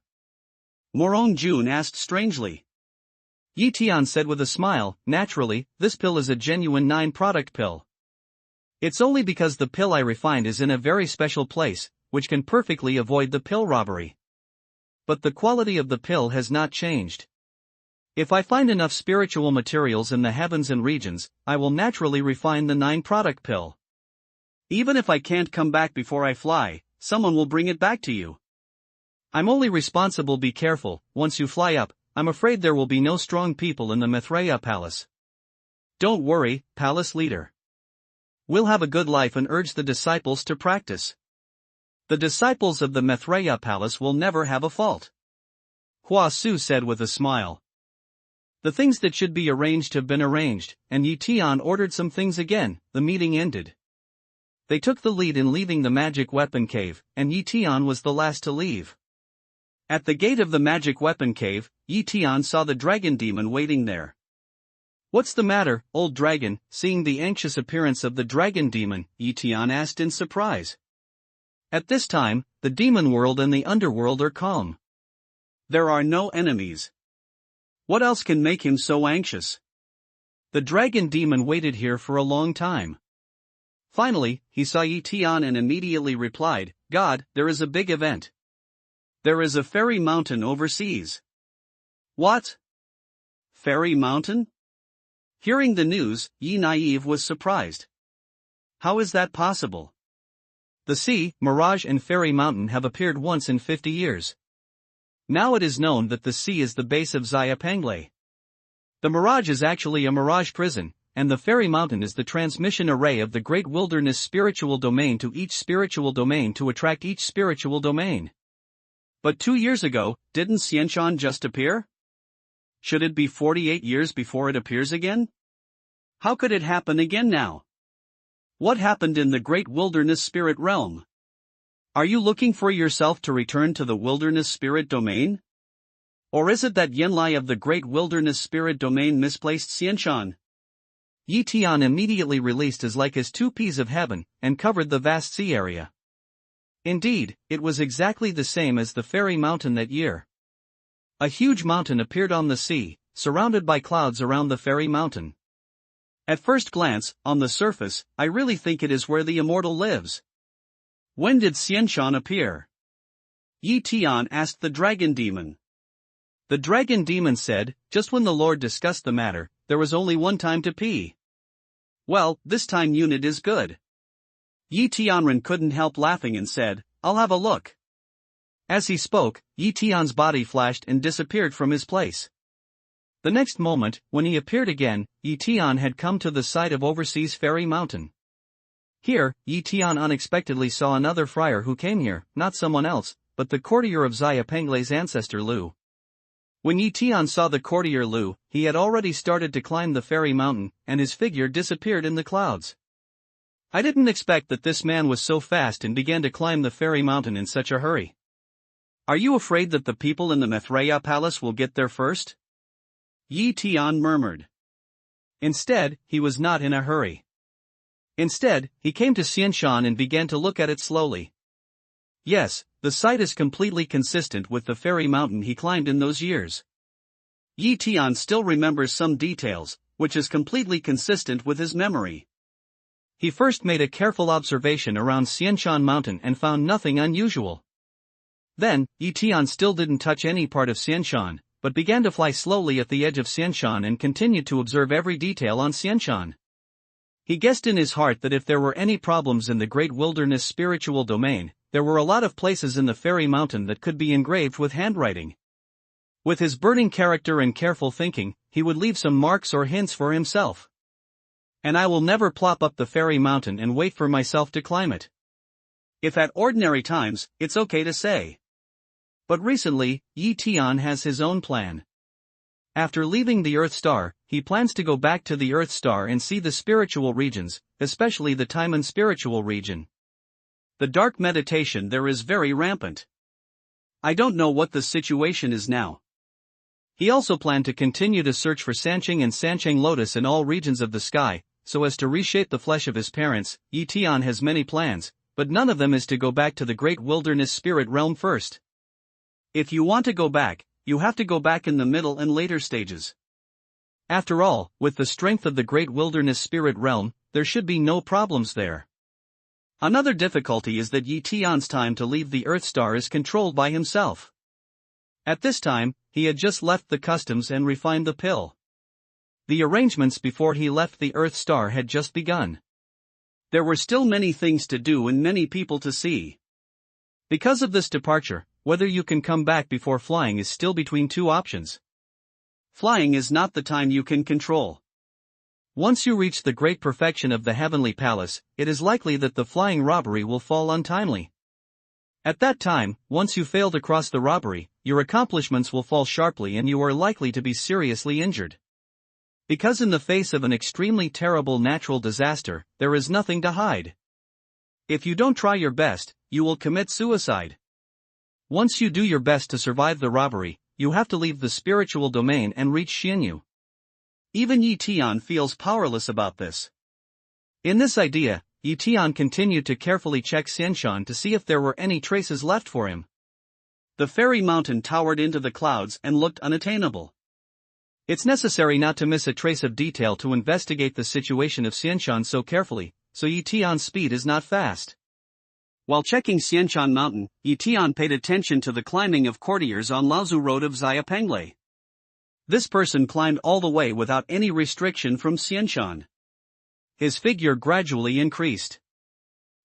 Speaker 2: Morong Jun asked strangely. Tian said with a smile, naturally, this pill is a genuine 9-product pill. It's only because the pill I refined is in a very special place, which can perfectly avoid the pill robbery. But the quality of the pill has not changed. If I find enough spiritual materials in the heavens and regions, I will naturally refine the 9-product pill. Even if I can't come back before I fly, someone will bring it back to you. I'm only responsible. Be careful, once you fly up, I'm afraid there will be no strong people in the Maitreya palace. Don't worry, palace leader. We'll have a good life and urge the disciples to practice. The disciples of the Maitreya palace will never have a fault. Hua Su said with a smile. The things that should be arranged have been arranged, and Tian ordered some things again. The meeting ended. They took the lead in leaving the magic weapon cave, and Tian was the last to leave. At the gate of the magic weapon cave, Tian saw the dragon demon waiting there. What's the matter, old dragon? Seeing the anxious appearance of the dragon demon, Tian asked in surprise. At this time, the demon world and the underworld are calm. There are no enemies. What else can make him so anxious? The dragon demon waited here for a long time. Finally, he saw Tian and immediately replied, God, there is a big event. There is a fairy mountain overseas. What? Fairy mountain? Hearing the news, Yi Naive was surprised. How is that possible? The sea, mirage and fairy mountain have appeared once in 50 years. Now it is known that the sea is the base of Xia Penglei. The mirage is actually a mirage prison, and the fairy mountain is the transmission array of the great wilderness spiritual domain to each spiritual domain to attract each spiritual domain. But 2 years ago, didn't Xianshan just appear? Should it be 48 years before it appears again? How could it happen again now? What happened in the great wilderness spirit realm? Are you looking for yourself to return to the wilderness spirit domain? Or is it that Yanlai of the great wilderness spirit domain misplaced Xianshan? Tian immediately released his 2 peas of heaven, and covered the vast sea area. Indeed, it was exactly the same as the fairy mountain that year. A huge mountain appeared on the sea, surrounded by clouds around the fairy mountain. At first glance, on the surface, I really think it is where the immortal lives. When did Xianshan appear? Tian asked the dragon demon. The dragon demon said, just when the Lord discussed the matter, there was only one time to pee. Well, this time unit is good. Tianren couldn't help laughing and said, I'll have a look. As he spoke, Tian's body flashed and disappeared from his place. The next moment, when he appeared again, Tian had come to the site of overseas fairy mountain. Here, Tian unexpectedly saw another friar who came here, not someone else, but the courtier of Xia Penglei's ancestor Lu. When Tian saw the courtier Lu, he had already started to climb the fairy mountain, and his figure disappeared in the clouds. I didn't expect that this man was so fast and began to climb the fairy mountain in such a hurry. Are you afraid that the people in the Maitreya palace will get there first? Tian murmured. Instead, he was not in a hurry. Instead, he came to Xianshan and began to look at it slowly. Yes, the site is completely consistent with the fairy mountain he climbed in those years. Tian still remembers some details, which is completely consistent with his memory. He first made a careful observation around Xianshan mountain and found nothing unusual. Then, Tian still didn't touch any part of Xianshan, but began to fly slowly at the edge of Xianshan and continued to observe every detail on Xianshan. He guessed in his heart that if there were any problems in the great wilderness spiritual domain,
Speaker 1: there were a lot of places in the fairy mountain that could be engraved with handwriting. With his burning character and careful thinking, he would leave some marks or hints for himself. And I will never plop up the fairy mountain and wait for myself to climb it. If at ordinary times, it's okay to say. But recently, Tian has his own plan. After leaving the Earth Star, he plans to go back to the Earth Star and see the spiritual regions, especially the Tian spiritual region. The dark meditation there is very rampant. I don't know what the situation is now. He also planned to continue to search for Sancheng and Sancheng Lotus in all regions of the sky, so as to reshape the flesh of his parents. Tian has many plans, but none of them is to go back to the great wilderness spirit realm first. If you want to go back, you have to go back in the middle and later stages. After all, with the strength of the great wilderness spirit realm, there should be no problems there. Another difficulty is that Tian's time to leave the Earth Star is controlled by himself. At this time, he had just left the customs and refined the pill. The arrangements before he left the Earth Star had just begun. There were still many things to do and many people to see. Because of this departure, whether you can come back before flying is still between two options. Flying is not the time you can control. Once you reach the great perfection of the heavenly palace, it is likely that the flying robbery will fall untimely. At that time, once you fail to cross the robbery, your accomplishments will fall sharply and you are likely to be seriously injured. Because in the face of an extremely terrible natural disaster, there is nothing to hide. If you don't try your best, you will commit suicide. Once you do your best to survive the robbery, you have to leave the spiritual domain and reach Xianyu. Even Tian feels powerless about this. In this idea, Tian continued to carefully check Xianshan to see if there were any traces left for him. The fairy mountain towered into the clouds and looked unattainable. It's necessary not to miss a trace of detail to investigate the situation of Xianshan so carefully, so Tian's speed is not fast. While checking Xianshan Mountain, Tian paid attention to the climbing of courtiers on Laozu Road of Xiapenglei. This person climbed all the way without any restriction from Xianshan. His figure gradually increased.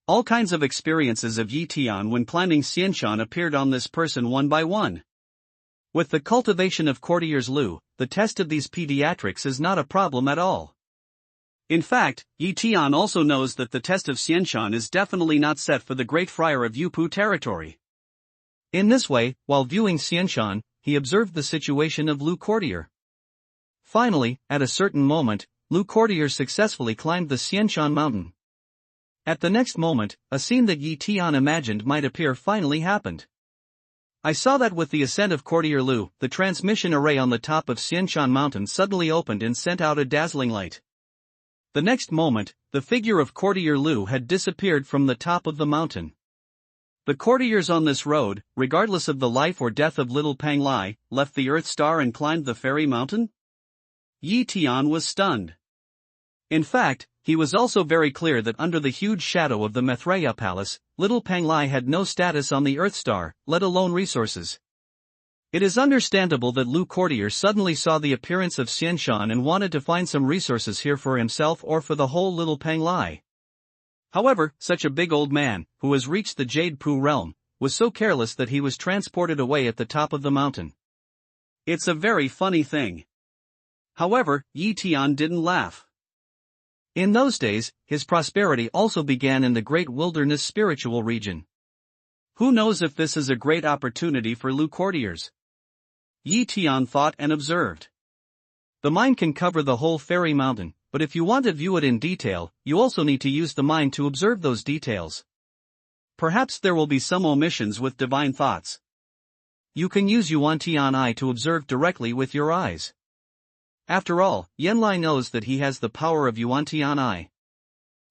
Speaker 1: All kinds of experiences of Tian when climbing Xianshan appeared on this person one by one. With the cultivation of courtiers Lu, the test of these pediatrics is not a problem at all. In fact, Tian also knows that the test of Xianshan is definitely not set for the Great Friar of Yupu territory. In this way, while viewing Xianshan, he observed the situation of Lu Courtier. Finally, at a certain moment, Lu Courtier successfully climbed the Xianshan mountain. At the next moment, a scene that Tian imagined might appear finally happened. I saw that with the ascent of Courtier Lu, the transmission array on the top of Xianshan mountain suddenly opened and sent out a dazzling light. The next moment, the figure of Courtier Lu had disappeared from the top of the mountain. The courtiers on this road, regardless of the life or death of little Pang Lai, left the Earth Star and climbed the fairy mountain? Tian was stunned. In fact, he was also very clear that under the huge shadow of the Maitreya Palace, little Pang Lai had no status on the Earth Star, let alone resources. It is understandable that Lu Courtier suddenly saw the appearance of Xianshan and wanted to find some resources here for himself or for the whole little Pang Lai. However, such a big old man, who has reached the Jade Pu realm, was so careless that he was transported away at the top of the mountain. It's a very funny thing. However, Tian didn't laugh. In those days, his prosperity also began in the great wilderness spiritual region. Who knows if this is a great opportunity for Lu courtiers? Tian thought and observed. The mind can cover the whole fairy mountain, but if you want to view it in detail, you also need to use the mind to observe those details. Perhaps there will be some omissions with divine thoughts. You can use Yuan Tian Eye to observe directly with your eyes. After all, Yanlai knows that he has the power of Yuan Tian Eye.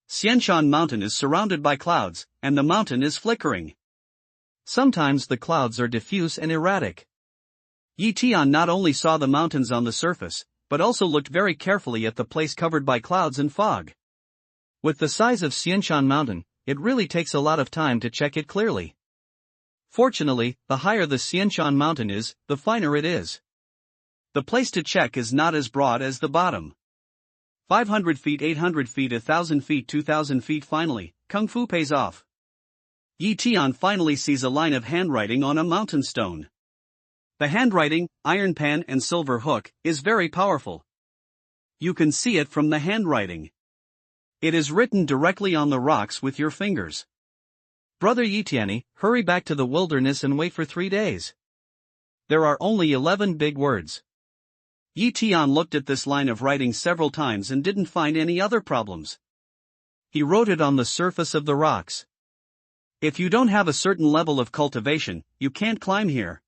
Speaker 1: Xianshan mountain is surrounded by clouds, and the mountain is flickering. Sometimes the clouds are diffuse and erratic. Tian not only saw the mountains on the surface, but also looked very carefully at the place covered by clouds and fog. With the size of Xianshan mountain, it really takes a lot of time to check it clearly. Fortunately, the higher the Xianshan mountain is, the finer it is. The place to check is not as broad as the bottom. 500 feet, 800 feet, 1,000 feet, 2,000 feet. Finally, Kung Fu pays off.
Speaker 2: Yi Tian finally sees a line of handwriting on a mountain stone. The handwriting, iron pan and silver hook, is very powerful. You can see it from the handwriting. It is written directly on the rocks with your fingers.
Speaker 1: Brother Yi Tian, hurry back to the wilderness and wait for 3 days. There are only 11 big words.
Speaker 2: Yi Tian looked at this line of writing several times and didn't find any other problems.
Speaker 1: He wrote it on the surface of the rocks.
Speaker 2: If you don't have a certain level of cultivation, you can't climb here.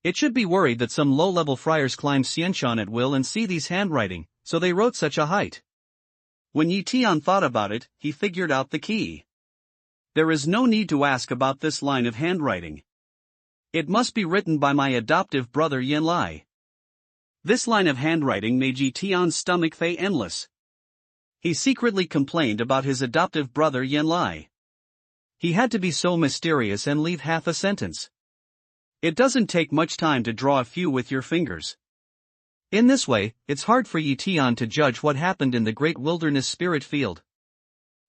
Speaker 1: It should be worried that some low-level friars climb Xianshan at will and see these handwriting, so they wrote such a height.
Speaker 2: When Yi Tian thought about it, he figured out the key. There is no need to ask about this line of handwriting. It must be written by my adoptive brother Yen Lai. This line of handwriting made Yi Tian's stomach fey endless. He secretly complained about his adoptive brother Yen Lai.
Speaker 1: He had to be so mysterious and leave half a sentence.
Speaker 2: It doesn't take much time to draw a few with your fingers.
Speaker 1: In this way, it's hard for Yi Tian to judge what happened in the great wilderness spirit field.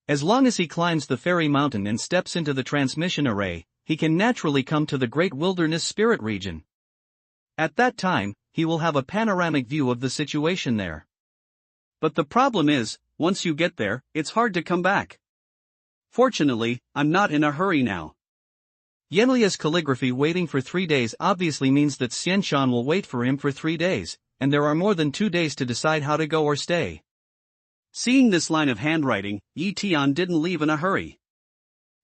Speaker 1: As long as he climbs the fairy mountain and steps into the transmission array, he can naturally come to the great wilderness spirit region. At that time, he will have a panoramic view of the situation there.
Speaker 2: But the problem is, once you get there, it's hard to come back. Fortunately, I'm not in a hurry now.
Speaker 1: Yenlia's calligraphy waiting for 3 days obviously means that Xianshan will wait for him for 3 days, and there are more than 2 days to decide how to go or stay.
Speaker 2: Seeing this line of handwriting, Yi Tian didn't leave in a hurry.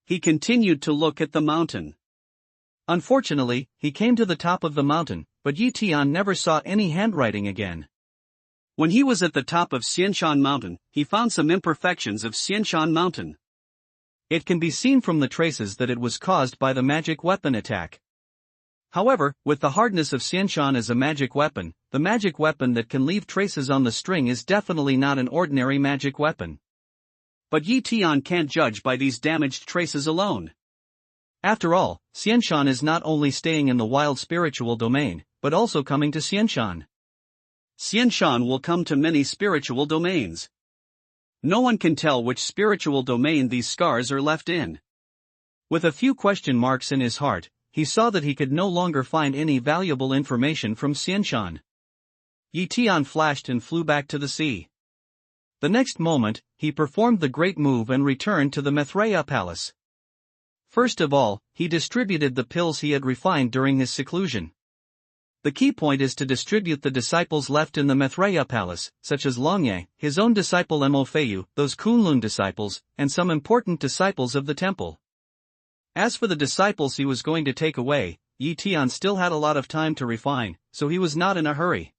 Speaker 2: He continued to look at the mountain.
Speaker 1: Unfortunately, he came to the top of the mountain, but Yi Tian never saw any handwriting again.
Speaker 2: When he was at the top of Xianshan Mountain, he found some imperfections of Xianshan Mountain.
Speaker 1: It can be seen from the traces that it was caused by the magic weapon attack. However, with the hardness of Xianshan as a magic weapon, the magic weapon that can leave traces on the string is definitely not an ordinary magic weapon.
Speaker 2: But Yi Tian can't judge by these damaged traces alone.
Speaker 1: After all, Xianshan is not only staying in the wild spiritual domain, but also coming to Xianshan.
Speaker 2: Xianshan will come to many spiritual domains. No one can tell which spiritual domain these scars are left in.
Speaker 1: With a few question marks in his heart, he saw that he could no longer find any valuable information from Xianshan. Yi Tian flashed and flew back to the sea. The next moment, he performed the great move and returned to the Maitreya palace. First of all, he distributed the pills he had refined during his seclusion. The key point is to distribute the disciples left in the Maitreya palace, such as Longye, his own disciple Mo Feiyu, those Kunlun disciples, and some important disciples of the temple. As for the disciples he was going to take away, Yi Tian still had a lot of time to refine, so he was not in a hurry.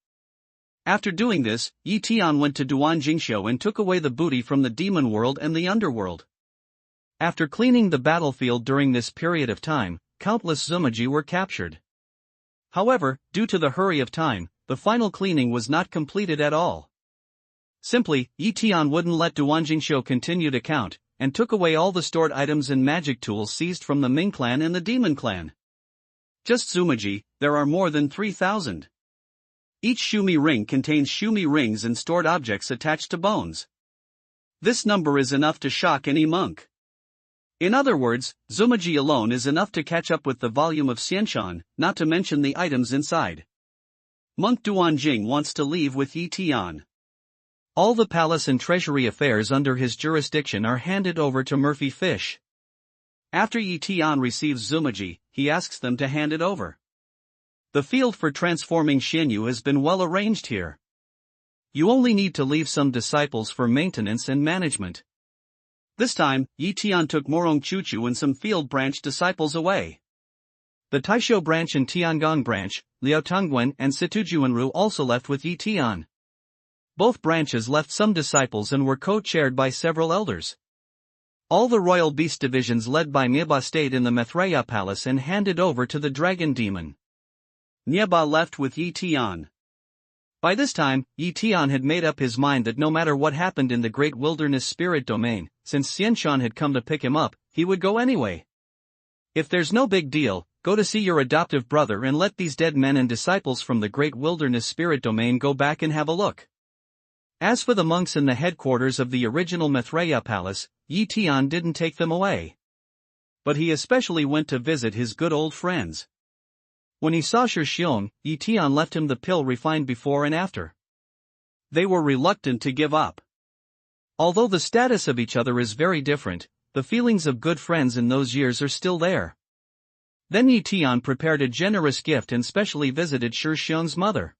Speaker 1: After doing this, Yi Tian went to Duan Jingxiu and took away the booty from the demon world and the underworld. After cleaning the battlefield during this period of time, countless Zumaji were captured. However, due to the hurry of time, the final cleaning was not completed at all. Simply, Yi Tian wouldn't let Duan Jingxiu continue to count, and took away all the stored items and magic tools seized from the Ming clan and the Demon clan. Just Zumaji, there are more than 3,000. Each Shumi ring contains Shumi rings and stored objects attached to bones. This number is enough to shock any monk. In other words, Zumaji alone is enough to catch up with the volume of Xianshan, not to mention the items inside. Monk Duanjing wants to leave with Yi Tian. All the palace and treasury affairs under his jurisdiction are handed over to Murphy Fish. After Yi Tian receives Zumaji, he asks them to hand it over. The field for transforming Xianyu has been well arranged here. You only need to leave some disciples for maintenance and management. This time, Yi Tian took Morong Chuchu and some field branch disciples away. The Taisho branch and Tiangong branch, Liao Tongguan and Situjuanru also left with Yi Tian. Both branches left some disciples and were co-chaired by several elders. All the royal beast divisions led by Nieba stayed in the Maitreya palace and handed over to the dragon demon. Nieba left with Yi Tian. By this time, Yi Tian had made up his mind that no matter what happened in the great wilderness spirit domain, since Xianshan had come to pick him up, he would go anyway. If there's no big deal, go to see your adoptive brother and let these dead men and disciples from the great wilderness spirit domain go back and have a look. As for the monks in the headquarters of the original Maitreya palace, Yi Tian didn't take them away. But he especially went to visit his good old friends. When he saw Shi Xiong, Tian left him the pill refined before and after. They were reluctant to give up. Although the status of each other is very different, the feelings of good friends in those years are still there. Then Tian prepared a generous gift and specially visited Shi Xiong's mother.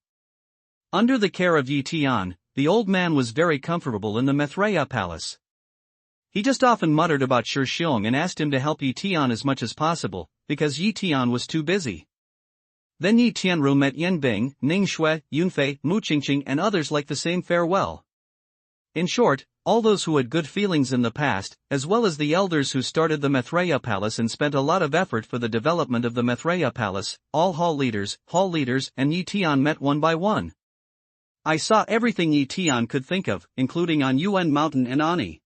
Speaker 1: Under the care of Tian, the old man was very comfortable in the Maitreya palace. He just often muttered about Shi Xiong and asked him to help Tian as much as possible, because Tian was too busy. Then Tianru met Yanbing, Ning Shui, Yunfei, Mu Qingqing and others like the same farewell. In short, all those who had good feelings in the past, as well as the elders who started the Maitreya palace and spent a lot of effort for the development of the Maitreya palace, all hall leaders, and Tian met one by one. I saw everything Tian could think of, including on Yuan Mountain and Ani.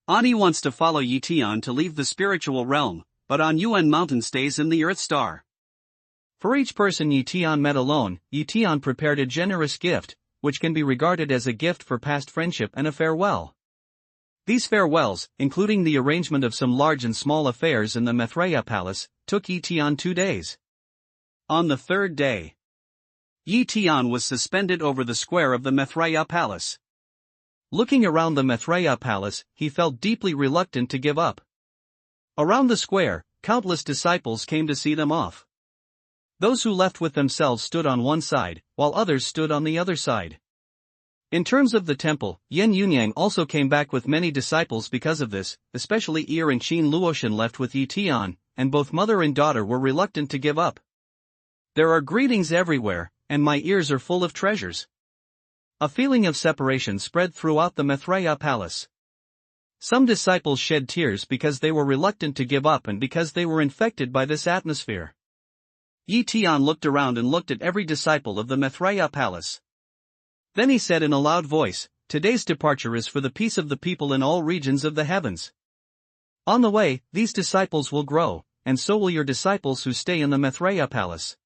Speaker 1: Ani wants to follow Tian to leave the spiritual realm, but on Yuan Mountain stays in the Earth Star. For each person Tian met alone, Tian prepared a generous gift, which can be regarded as a gift for past friendship and a farewell. These farewells, including the arrangement of some large and small affairs in the Maitreya palace, took Tian 2 days. On the third day, Tian was suspended over the square of the Maitreya palace. Looking around the Maitreya palace, he felt deeply reluctant to give up. Around the square, countless disciples came to see them off. Those who left with themselves stood on one side, while others stood on the other side. In terms of the temple, Yan Yunyang also came back with many disciples because of this, especially Ir and Qin Luoshan left with Tian, and both mother and daughter were reluctant to give up. There are greetings everywhere, and my ears are full of treasures. A feeling of separation spread throughout the Maitreya palace. Some disciples shed tears because they were reluctant to give up and because they were infected by this atmosphere. Tian looked around and looked at every disciple of the Maitreya palace. Then he said in a loud voice, "Today's departure is for the peace of the people in all regions of the heavens. On the way, these disciples will grow, and so will your disciples who stay in the Maitreya palace.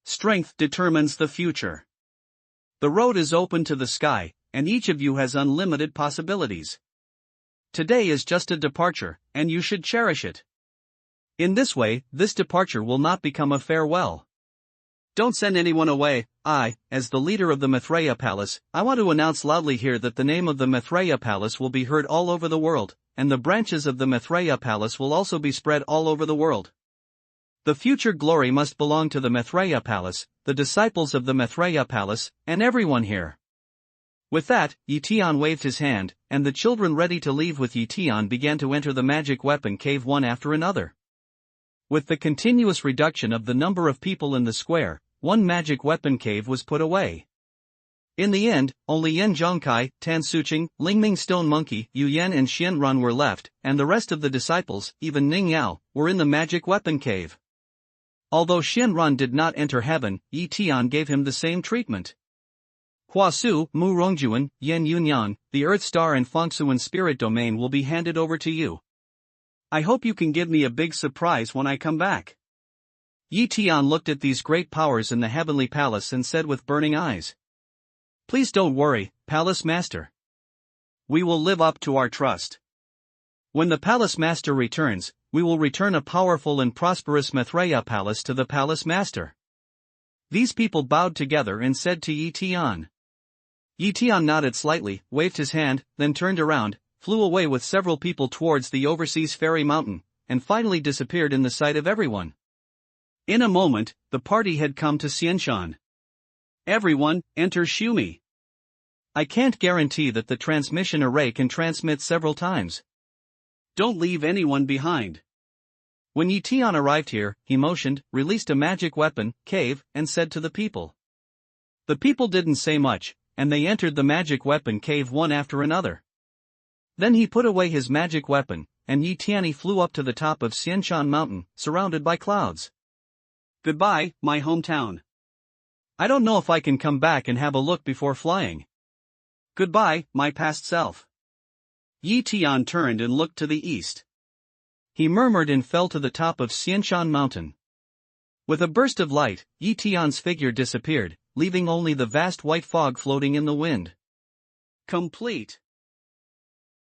Speaker 1: Strength determines the future. The road is open to the sky, and each of you has unlimited possibilities. Today is just a departure, and you should cherish it. In this way, this departure will not become a farewell. Don't send anyone away. I, as the leader of the Maitreya palace, I want to announce loudly here that the name of the Maitreya palace will be heard all over the world, and the branches of the Maitreya palace will also be spread all over the world. The future glory must belong to the Maitreya palace, the disciples of the Maitreya palace, and everyone here." With that, Tian waved his hand, and the children ready to leave with Tian began to enter the magic weapon cave one after another. With the continuous reduction of the number of people in the square, one magic weapon cave was put away. In the end, only Yan Zhongkai, Tan Suqing, Lingming Stone Monkey, Yu Yan and Xian Run were left, and the rest of the disciples, even Ning Yao, were in the magic weapon cave. Although Xian Run did not enter heaven, Tian gave him the same treatment. Huasu, Mu Rongjuan, Yan Yunyan, the Earth Star and Fengsuan Spirit Domain will be handed over to you. I hope you can give me a big surprise when I come back." Tian looked at these great powers in the heavenly palace and said with burning eyes, "Please don't worry, Palace Master. We will live up to our trust. When the Palace Master returns, we will return a powerful and prosperous Maitreya palace to the Palace Master." These people bowed together and said to Tian. Tian nodded slightly, waved his hand, then turned around, flew away with several people towards the overseas fairy mountain, and finally disappeared in the sight of everyone. In a moment, the party had come to Xianshan. "Everyone, enter Shumi. I can't guarantee that the transmission array can transmit several times. Don't leave anyone behind." When Tian arrived here, he motioned, released a magic weapon, cave, and said to the people. The people didn't say much, and they entered the magic weapon cave one after another. Then he put away his magic weapon, and Tian flew up to the top of Xianshan Mountain, surrounded by clouds. "Goodbye, my hometown. I don't know if I can come back and have a look before flying. Goodbye, my past self." Tian turned and looked to the east. He murmured and fell to the top of Xianshan Mountain. With a burst of light, Tian's figure disappeared, leaving only the vast white fog floating in the wind. Complete.